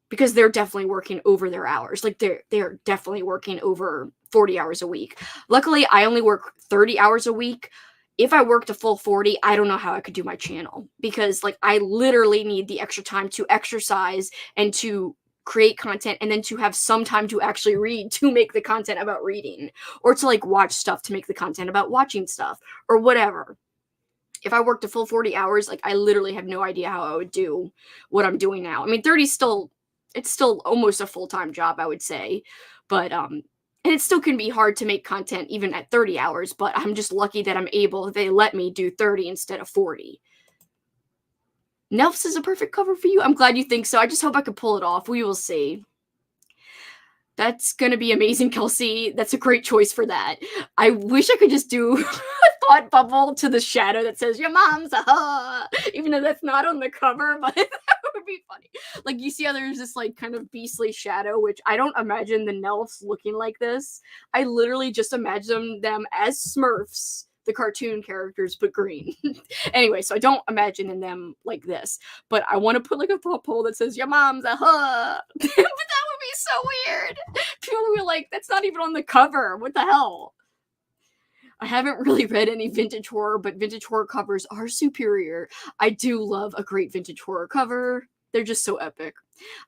because they're definitely working over their hours. Like they're definitely working over 40 hours a week. Luckily, I only work 30 hours a week. If I worked a full 40, I don't know how I could do my channel because like I literally need the extra time to exercise and to create content and then to have some time to actually read to make the content about reading or to like watch stuff to make the content about watching stuff or whatever. If I worked a full 40 hours, like I literally have no idea how I would do what I'm doing now. I mean, 30 it's still almost a full-time job, I would say. But and it still can be hard to make content even at 30 hours, but I'm just lucky that they let me do 30 instead of 40. Nelfs is a perfect cover for you. I'm glad you think so. I just hope I can pull it off. We will see. That's going to be amazing, Kelsey. That's a great choice for that. I wish I could just do a thought bubble to the shadow that says, your mom's a even though that's not on the cover, but that would be funny. Like, you see how there's this, like, kind of beastly shadow, which I don't imagine the Nelfs looking like this. I literally just imagine them as Smurfs, the cartoon characters, but green. Anyway, so I don't imagine them like this. But I want to put, like, a thought poll that says, your mom's a but that would be so weird. People were like, that's not even on the cover. What the hell? I haven't really read any vintage horror, but vintage horror covers are superior. I do love a great vintage horror cover. They're just so epic.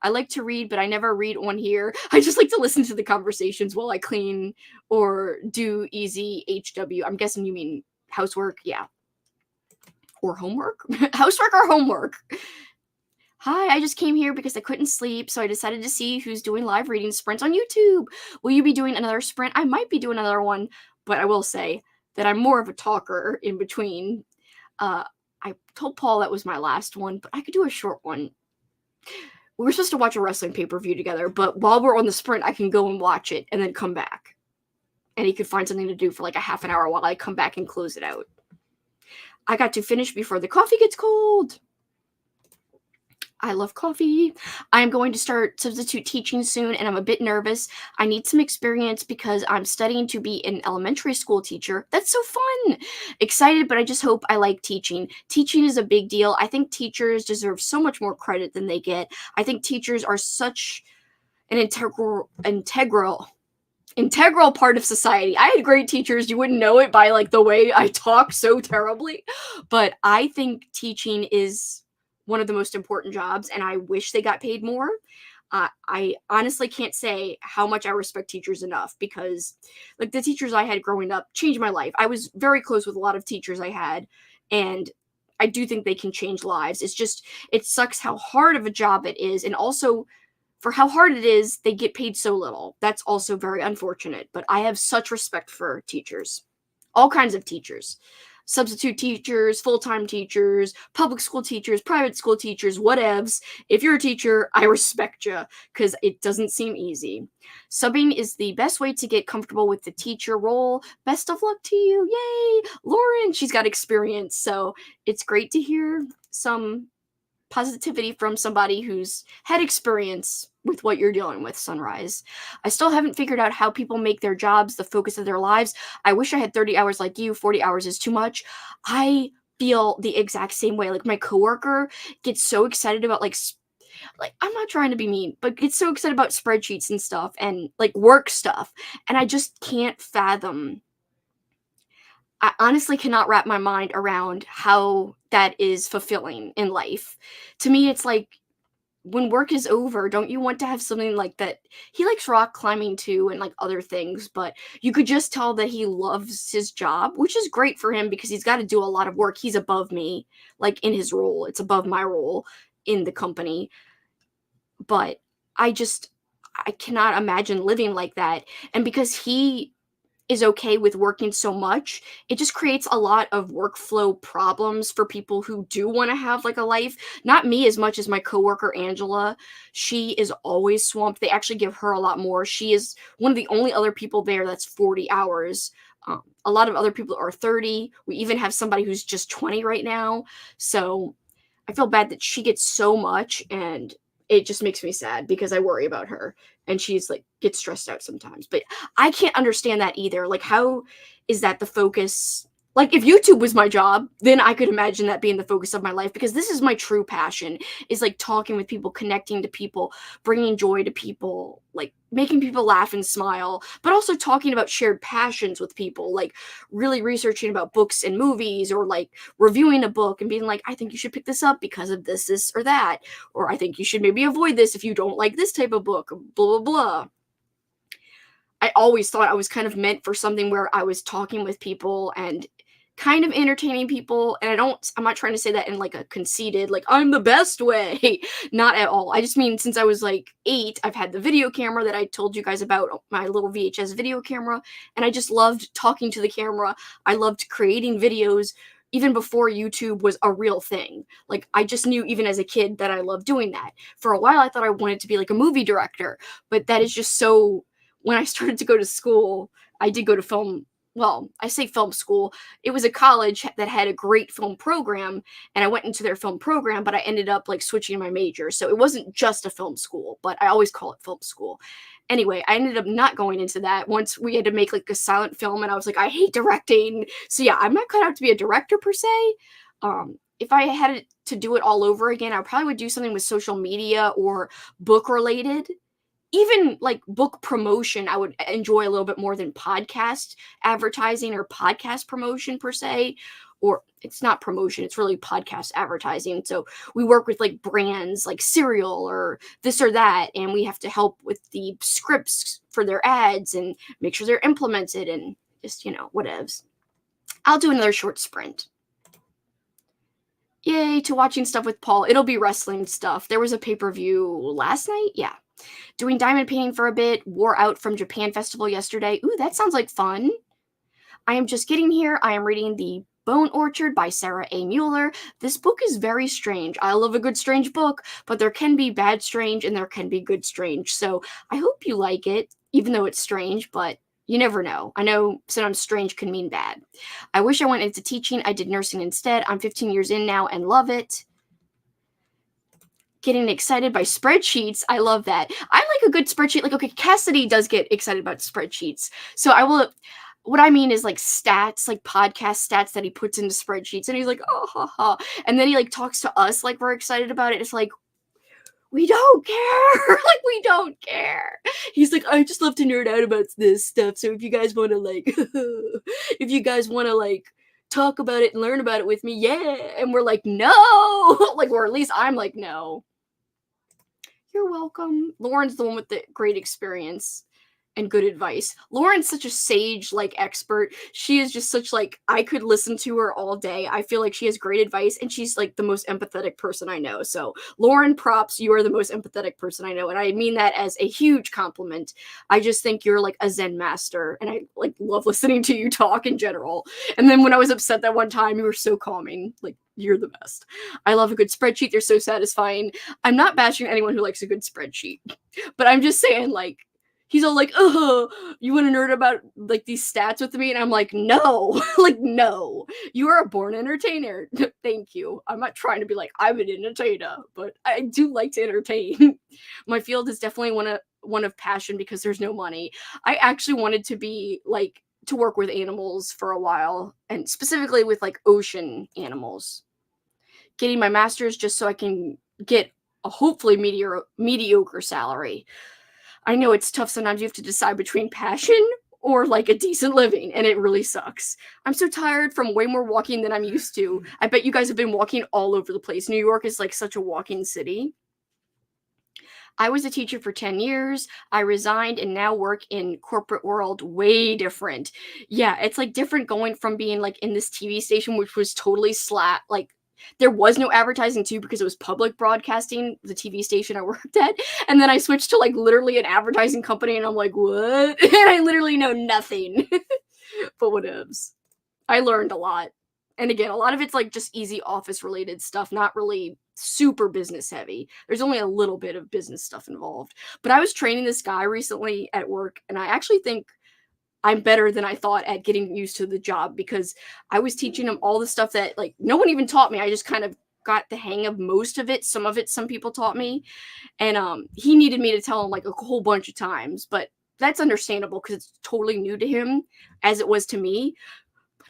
I like to read, but I never read on here. I just like to listen to the conversations while I clean or do easy HW. I'm guessing you mean housework. Yeah. Or homework? Housework or homework? Hi, I just came here because I couldn't sleep, so I decided to see who's doing live reading sprints on YouTube. Will you be doing another sprint? I might be doing another one, but I will say that I'm more of a talker in between. I told Paul that was my last one, but I could do a short one. We were supposed to watch a wrestling pay-per-view together, but while we're on the sprint, I can go and watch it and then come back. And he could find something to do for like a half an hour while I come back and close it out. I got to finish before the coffee gets cold. I love coffee. I'm going to start substitute teaching soon, and I'm a bit nervous. I need some experience because I'm studying to be an elementary school teacher. That's so fun. Excited, but I just hope I like teaching. Teaching is a big deal. I think teachers deserve so much more credit than they get. I think teachers are such an integral part of society. I had great teachers. You wouldn't know it by like the way I talk so terribly, but I think teaching is one of the most important jobs, and I wish they got paid more. I honestly can't say how much I respect teachers enough because like the teachers I had growing up changed my life. I was very close with a lot of teachers I had, and I do think they can change lives. It's just, it sucks how hard of a job it is, and also for how hard it is, they get paid so little. That's also very unfortunate, but I have such respect for teachers. All kinds of teachers. substitute teachers, full-time teachers, public school teachers, private school teachers, whatevs. If you're a teacher, I respect you, because it doesn't seem easy. Subbing is the best way to get comfortable with the teacher role. Best of luck to you. Yay! Lauren, she's got experience, so it's great to hear some positivity from somebody who's had experience with what you're dealing with, Sunrise. I still haven't figured out how people make their jobs the focus of their lives. I wish I had 30 hours like you. 40 hours is too much. I feel the exact same way. Like, my coworker gets so excited about like, I'm not trying to be mean, but gets so excited about spreadsheets and stuff and like work stuff, and I just can't fathom. I honestly cannot wrap my mind around how that is fulfilling in life. To me, it's like, when work is over, don't you want to have something like that? He likes rock climbing too and like other things, but you could just tell that he loves his job, which is great for him because he's got to do a lot of work. He's above me, like in his role. It's above my role in the company. But I cannot imagine living like that. And because he is okay with working so much, it just creates a lot of workflow problems for people who do want to have like a life. Not me as much as my coworker Angela. She is always swamped. They actually give her a lot more. She is one of the only other people there that's 40 hours. A lot of other people are 30. We even have somebody who's just 20 right now. So I feel bad that she gets so much, and it just makes me sad because I worry about her, and she's like gets stressed out sometimes. But I can't understand that either. Like, how is that the focus? Like, if YouTube was my job, then I could imagine that being the focus of my life, because this is my true passion, is like talking with people, connecting to people, bringing joy to people, like making people laugh and smile, but also talking about shared passions with people, like really researching about books and movies, or like reviewing a book and being like, I think you should pick this up because of this or that, or I think you should maybe avoid this if you don't like this type of book, blah, blah, blah. I always thought I was kind of meant for something where I was talking with people and kind of entertaining people. And I'm not trying to say that in like a conceited, like, I'm the best way. Not at all. I just mean, since I was like 8, I've had the video camera that I told you guys about, my little VHS video camera. And I just loved talking to the camera. I loved creating videos even before YouTube was a real thing. Like, I just knew even as a kid that I loved doing that. For a while, I thought I wanted to be like a movie director, but that is just so. When I started to go to school, I did go to film. Well, I say film school. It was a college that had a great film program, and I went into their film program, but I ended up like switching my major. So it wasn't just a film school, but I always call it film school. Anyway, I ended up not going into that once we had to make like a silent film, and I was like, I hate directing. So yeah, I'm not cut out to be a director per se. If I had to do it all over again, I probably would do something with social media or book related. Even like book promotion, I would enjoy a little bit more than podcast advertising or podcast promotion per se. Or it's not promotion, it's really podcast advertising. So we work with like brands like cereal or this or that, and we have to help with the scripts for their ads and make sure they're implemented and just, whatevs. I'll do another short sprint. Yay to watching stuff with Paul. It'll be wrestling stuff. There was a pay-per-view last night. Yeah. Doing diamond painting for a bit. Wore out from Japan Festival yesterday. Ooh, that sounds like fun. I am just getting here. I am reading The Bone Orchard by Sarah A. Mueller. This book is very strange. I love a good strange book, but there can be bad strange and there can be good strange. So I hope you like it, even though it's strange, but you never know. I know sometimes strange can mean bad. I wish I went into teaching. I did nursing instead. I'm 15 years in now and love it. Getting excited by spreadsheets. I love that. I like a good spreadsheet. Like, okay, Cassidy does get excited about spreadsheets. So what I mean is like stats, like podcast stats that he puts into spreadsheets. And he's like, oh, ha, ha. And then he like talks to us like we're excited about it. It's like, we don't care. Like, we don't care. He's like, I just love to nerd out about this stuff. So if you guys want to talk about it and learn about it with me, yeah. And we're like, no. Like, or at least I'm like, no. You're welcome. Lauren's the one with the great experience. and good advice. Lauren's such a sage, like, expert. She is just such, like, I could listen to her all day. I feel like she has great advice, and she's, like, the most empathetic person I know. So, Lauren, props, you are the most empathetic person I know, and I mean that as a huge compliment. I just think you're, like, a Zen master, and I, like, love listening to you talk in general. And then when I was upset that one time, you were so calming. Like, you're the best. I love a good spreadsheet. They're so satisfying. I'm not bashing anyone who likes a good spreadsheet, but I'm just saying, like, he's all like, oh, you want to nerd about, like, these stats with me? And I'm like, no, like, no. You are a born entertainer. Thank you. I'm not trying to be like, I'm an entertainer, but I do like to entertain. My field is definitely one of passion because there's no money. I actually wanted to be, like, to work with animals for a while, and specifically with, like, ocean animals. Getting my master's just so I can get a hopefully mediocre salary. I know it's tough sometimes. You have to decide between passion or, like, a decent living, and it really sucks. I'm so tired from way more walking than I'm used to. I bet you guys have been walking all over the place. New York is, like, such a walking city. I was a teacher for 10 years. I resigned and now work in corporate world. Way different. Yeah, it's, like, different going from being, like, in this TV station, which was totally like, there was no advertising too because it was public broadcasting, the TV station I worked at. And then I switched to, like, literally an advertising company, and I'm like, what? And I literally know nothing. But whatevs. I learned a lot. And again, a lot of it's, like, just easy office related stuff, not really super business heavy. There's only a little bit of business stuff involved. But I was training this guy recently at work, and I actually think I'm better than I thought at getting used to the job because I was teaching him all the stuff that, like, no one even taught me. I just kind of got the hang of most of it. Some of it, some people taught me. And he needed me to tell him, like, a whole bunch of times, but that's understandable because it's totally new to him as it was to me.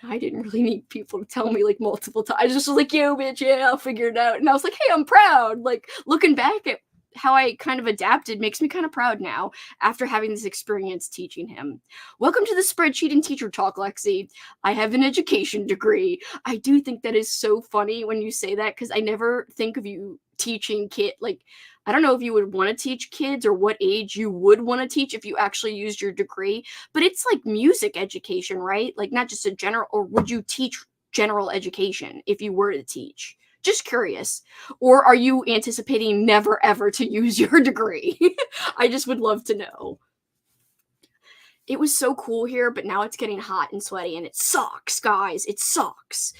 I didn't really need people to tell me, like, multiple times. I just was like, yo, bitch, yeah, I'll figure it out. And I was like, hey, I'm proud. Like, looking back at how I kind of adapted makes me kind of proud now after having this experience teaching him. Welcome to the Spreadsheet and Teacher Talk, Lexi. I have an education degree. I do think that is so funny when you say that because I never think of you teaching like, I don't know if you would want to teach kids or what age you would want to teach if you actually used your degree, but it's like music education, right? Like, not just a general, or would you teach general education if you were to teach? Just curious. Or are you anticipating never ever to use your degree? I just would love to know. It was so cool here, but now it's getting hot and sweaty, and it sucks, guys. It sucks.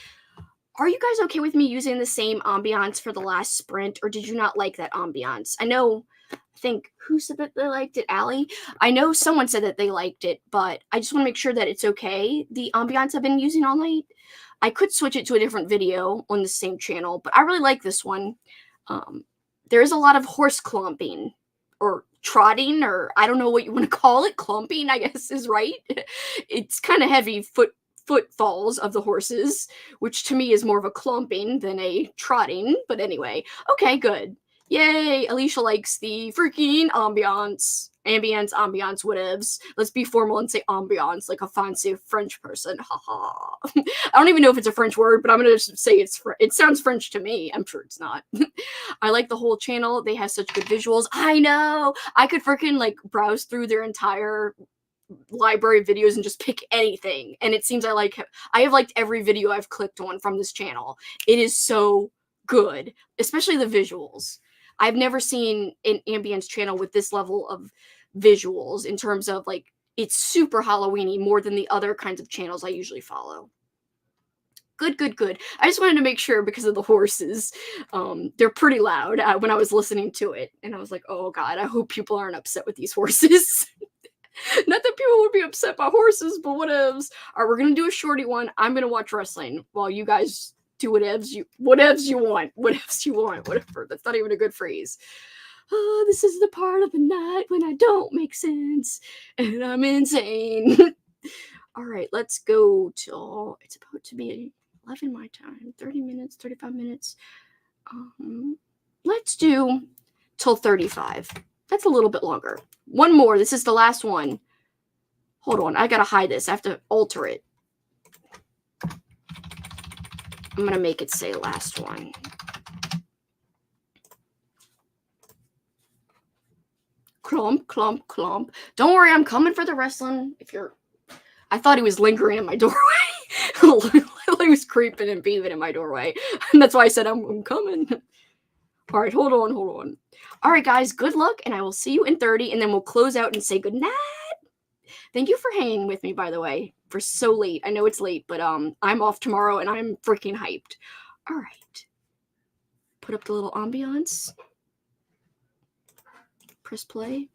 Are you guys okay with me using the same ambiance for the last sprint, or did you not like that ambiance? I think, who said that they liked it? Allie? I know someone said that they liked it, but I just want to make sure that it's okay, the ambiance I've been using all night. I could switch it to a different video on the same channel, but I really like this one. There is a lot of horse clumping, or trotting, or I don't know what you want to call it. Clumping, I guess, is right. It's kind of heavy footfalls of the horses, which to me is more of a clumping than a trotting. But anyway, okay, good. Yay, Alicia likes the freaking ambiance, whatevs. Let's be formal and say ambiance like a fancy French person. Haha. I don't even know if it's a French word, but I'm gonna say it sounds French to me. I'm sure it's not. I like the whole channel. They have such good visuals. I know. I could freaking, like, browse through their entire library of videos and just pick anything, and it seems I have liked every video I've clicked on from this channel. It is so good, especially the visuals. I've never seen an ambience channel with this level of visuals in terms of, like, it's super Halloweeny more than the other kinds of channels I usually follow. Good. I just wanted to make sure because of the horses. They're pretty loud when I was listening to it, and I was like, oh god, I hope people aren't upset with these horses. Not that people would be upset by horses, but whatevs. All right, we're gonna do a shorty one. I'm gonna watch wrestling while you guys do whatevs you want. Whatever. That's not even a good phrase. Oh, this is the part of the night when I don't make sense and I'm insane. All right, let's go till it's about to be 11 my time. 30 minutes, 35 minutes. Let's do till 35. That's a little bit longer. One more. This is the last one. Hold on. I gotta hide this. I have to alter it. I'm gonna make it say last one. Clump, clump, clump. Don't worry, I'm coming for the wrestling. I thought he was lingering in my doorway. He was creeping and beaving in my doorway. And that's why I said I'm coming. All right, hold on. All right, guys, good luck, and I will see you in 30, and then we'll close out and say good night. Thank you for hanging with me, by the way, for so late. I know it's late, but I'm off tomorrow, and I'm freaking hyped. All right. Put up the little ambiance. Press play.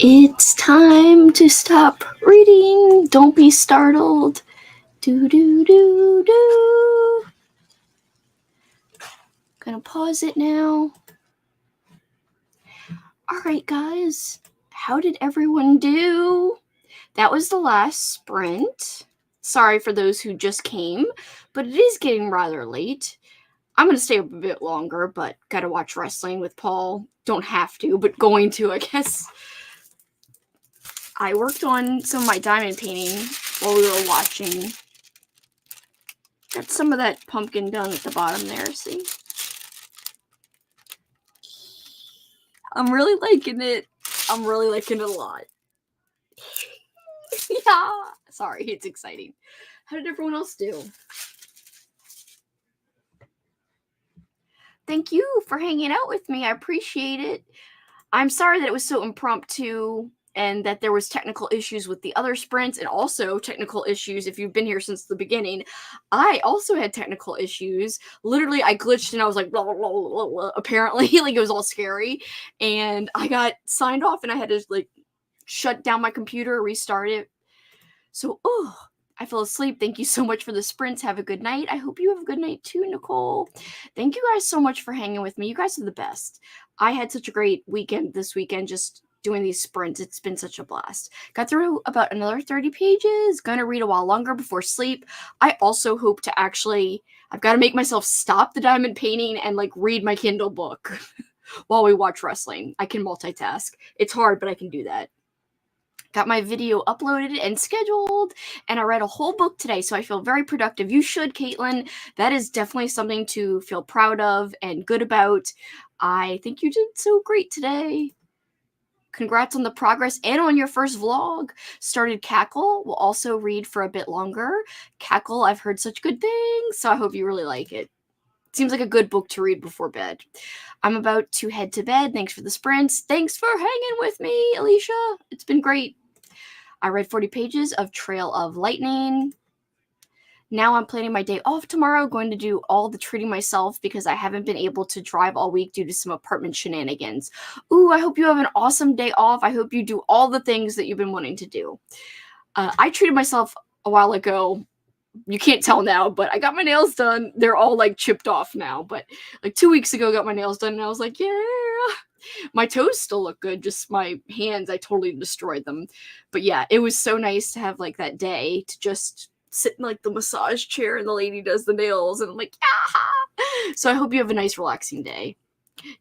It's time to stop reading. Don't be startled. Do do do do. Gonna pause it now. Alright, guys. How did everyone do? That was the last sprint. Sorry for those who just came, but it is getting rather late. I'm gonna stay up a bit longer, but gotta watch wrestling with Paul. Don't have to, but going to, I guess. I worked on some of my diamond painting while we were watching. Got some of that pumpkin done at the bottom there, see? I'm really liking it. I'm really liking it a lot. Yeah. Sorry, it's exciting. How did everyone else do? Thank you for hanging out with me. I appreciate it. I'm sorry that it was so impromptu and that there was technical issues with the other sprints and also technical issues if you've been here since the beginning. I also had technical issues. Literally, I glitched and I was like, blah, blah, blah, blah, blah, apparently, like it was all scary. And I got signed off and I had to like shut down my computer, restart it. So, I fell asleep. Thank you so much for the sprints. Have a good night. I hope you have a good night too, Nicole. Thank you guys so much for hanging with me. You guys are the best. I had such a great weekend this weekend just doing these sprints. It's been such a blast. Got through about another 30 pages. Gonna read a while longer before sleep. I also hope to I've got to make myself stop the diamond painting and like read my Kindle book while we watch wrestling. I can multitask. It's hard, but I can do that. Got my video uploaded and scheduled, and I read a whole book today, so I feel very productive. You should, Caitlin. That is definitely something to feel proud of and good about. I think you did so great today. Congrats on the progress and on your first vlog. Started Cackle. Will also read for a bit longer. Cackle, I've heard such good things, so I hope you really like it. Seems like a good book to read before bed. I'm about to head to bed. Thanks for the sprints. Thanks for hanging with me, Alicia. It's been great. I read 40 pages of Trail of Lightning. Now I'm planning my day off tomorrow, going to do all the treating myself because I haven't been able to drive all week due to some apartment shenanigans. Ooh, I hope you have an awesome day off. I hope you do all the things that you've been wanting to do. I treated myself a while ago. You can't tell now, but I got my nails done. They're all like chipped off now, but like 2 weeks ago, I got my nails done and I was like, yeah. My toes still look good, just my hands, I totally destroyed them. But yeah, it was so nice to have like that day to just sit in like the massage chair and the lady does the nails and I'm like, yaha! So I hope you have a nice relaxing day.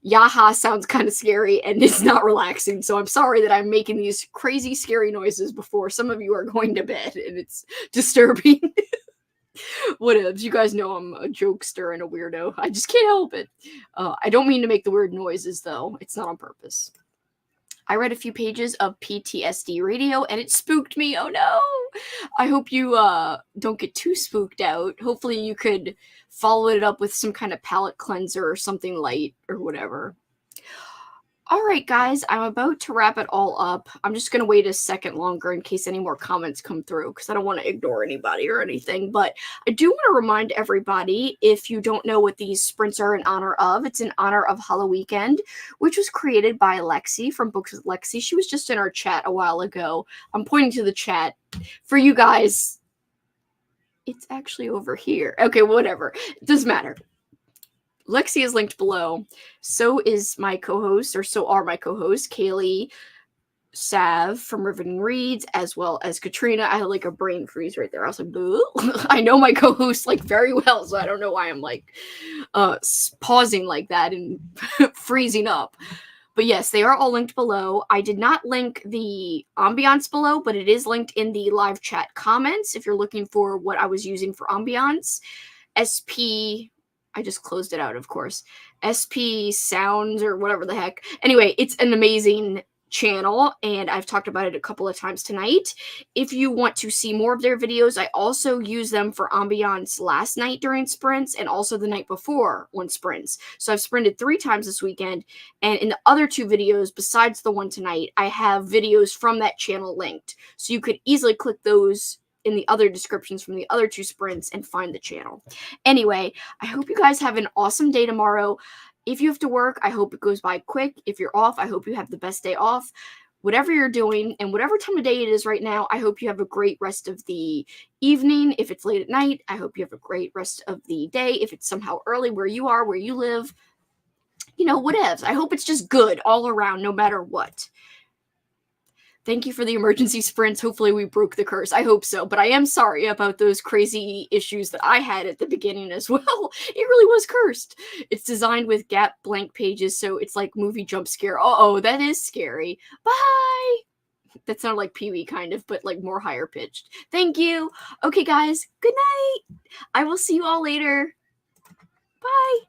Yaha sounds kind of scary and it's not relaxing, so I'm sorry that I'm making these crazy scary noises before some of you are going to bed and it's disturbing. Whatevs, you guys know I'm a jokester and a weirdo. I just can't help it. I don't mean to make the weird noises, though. It's not on purpose. I read a few pages of PTSD radio, and it spooked me. Oh, no! I hope you don't get too spooked out. Hopefully you could follow it up with some kind of palate cleanser or something light or whatever. All right, guys, I'm about to wrap it all up. I'm just going to wait a second longer in case any more comments come through because I don't want to ignore anybody or anything. But I do want to remind everybody, if you don't know what these sprints are in honor of, it's in honor of Halloweekend, which was created by Lexi from Books with Lexi. She was just in our chat a while ago. I'm pointing to the chat. For you guys, it's actually over here. Okay, whatever. It doesn't matter. Lexi is linked below. So is my co-host, or so are my co-hosts, Kaylee, Sav from Riveting Reads, as well as Katrina. I had like a brain freeze right there. I was like, boo. I know my co-host like very well, so I don't know why I'm like pausing like that and freezing up. But yes, they are all linked below. I did not link the ambiance below, but it is linked in the live chat comments if you're looking for what I was using for ambiance. I just closed it out, of course. SP Sounds or whatever the heck. Anyway, it's an amazing channel, and I've talked about it a couple of times tonight. If you want to see more of their videos, I also use them for ambiance last night during sprints and also the night before on sprints. So I've sprinted 3 times this weekend, and in the other 2 videos, besides the one tonight, I have videos from that channel linked. So you could easily click those in the other descriptions from the other 2 sprints and find the channel. Anyway, I hope you guys have an awesome day tomorrow. If you have to work, I hope it goes by quick. If you're off, I hope you have the best day off. whatever you're doing and whatever time of day it is right now, I hope you have a great rest of the evening. If it's late at night, I hope you have a great rest of the day. If it's somehow early where you are, where you live, whatevs. I hope it's just good all around, no matter what. Thank you for the emergency sprints. Hopefully we broke the curse. I hope so. But I am sorry about those crazy issues that I had at the beginning as well. It really was cursed. It's designed with gap blank pages, so it's like movie jump scare. Uh-oh, that is scary. Bye! That sounded like Pee-wee kind of, but like more higher pitched. Thank you. Okay, guys. Good night. I will see you all later. Bye.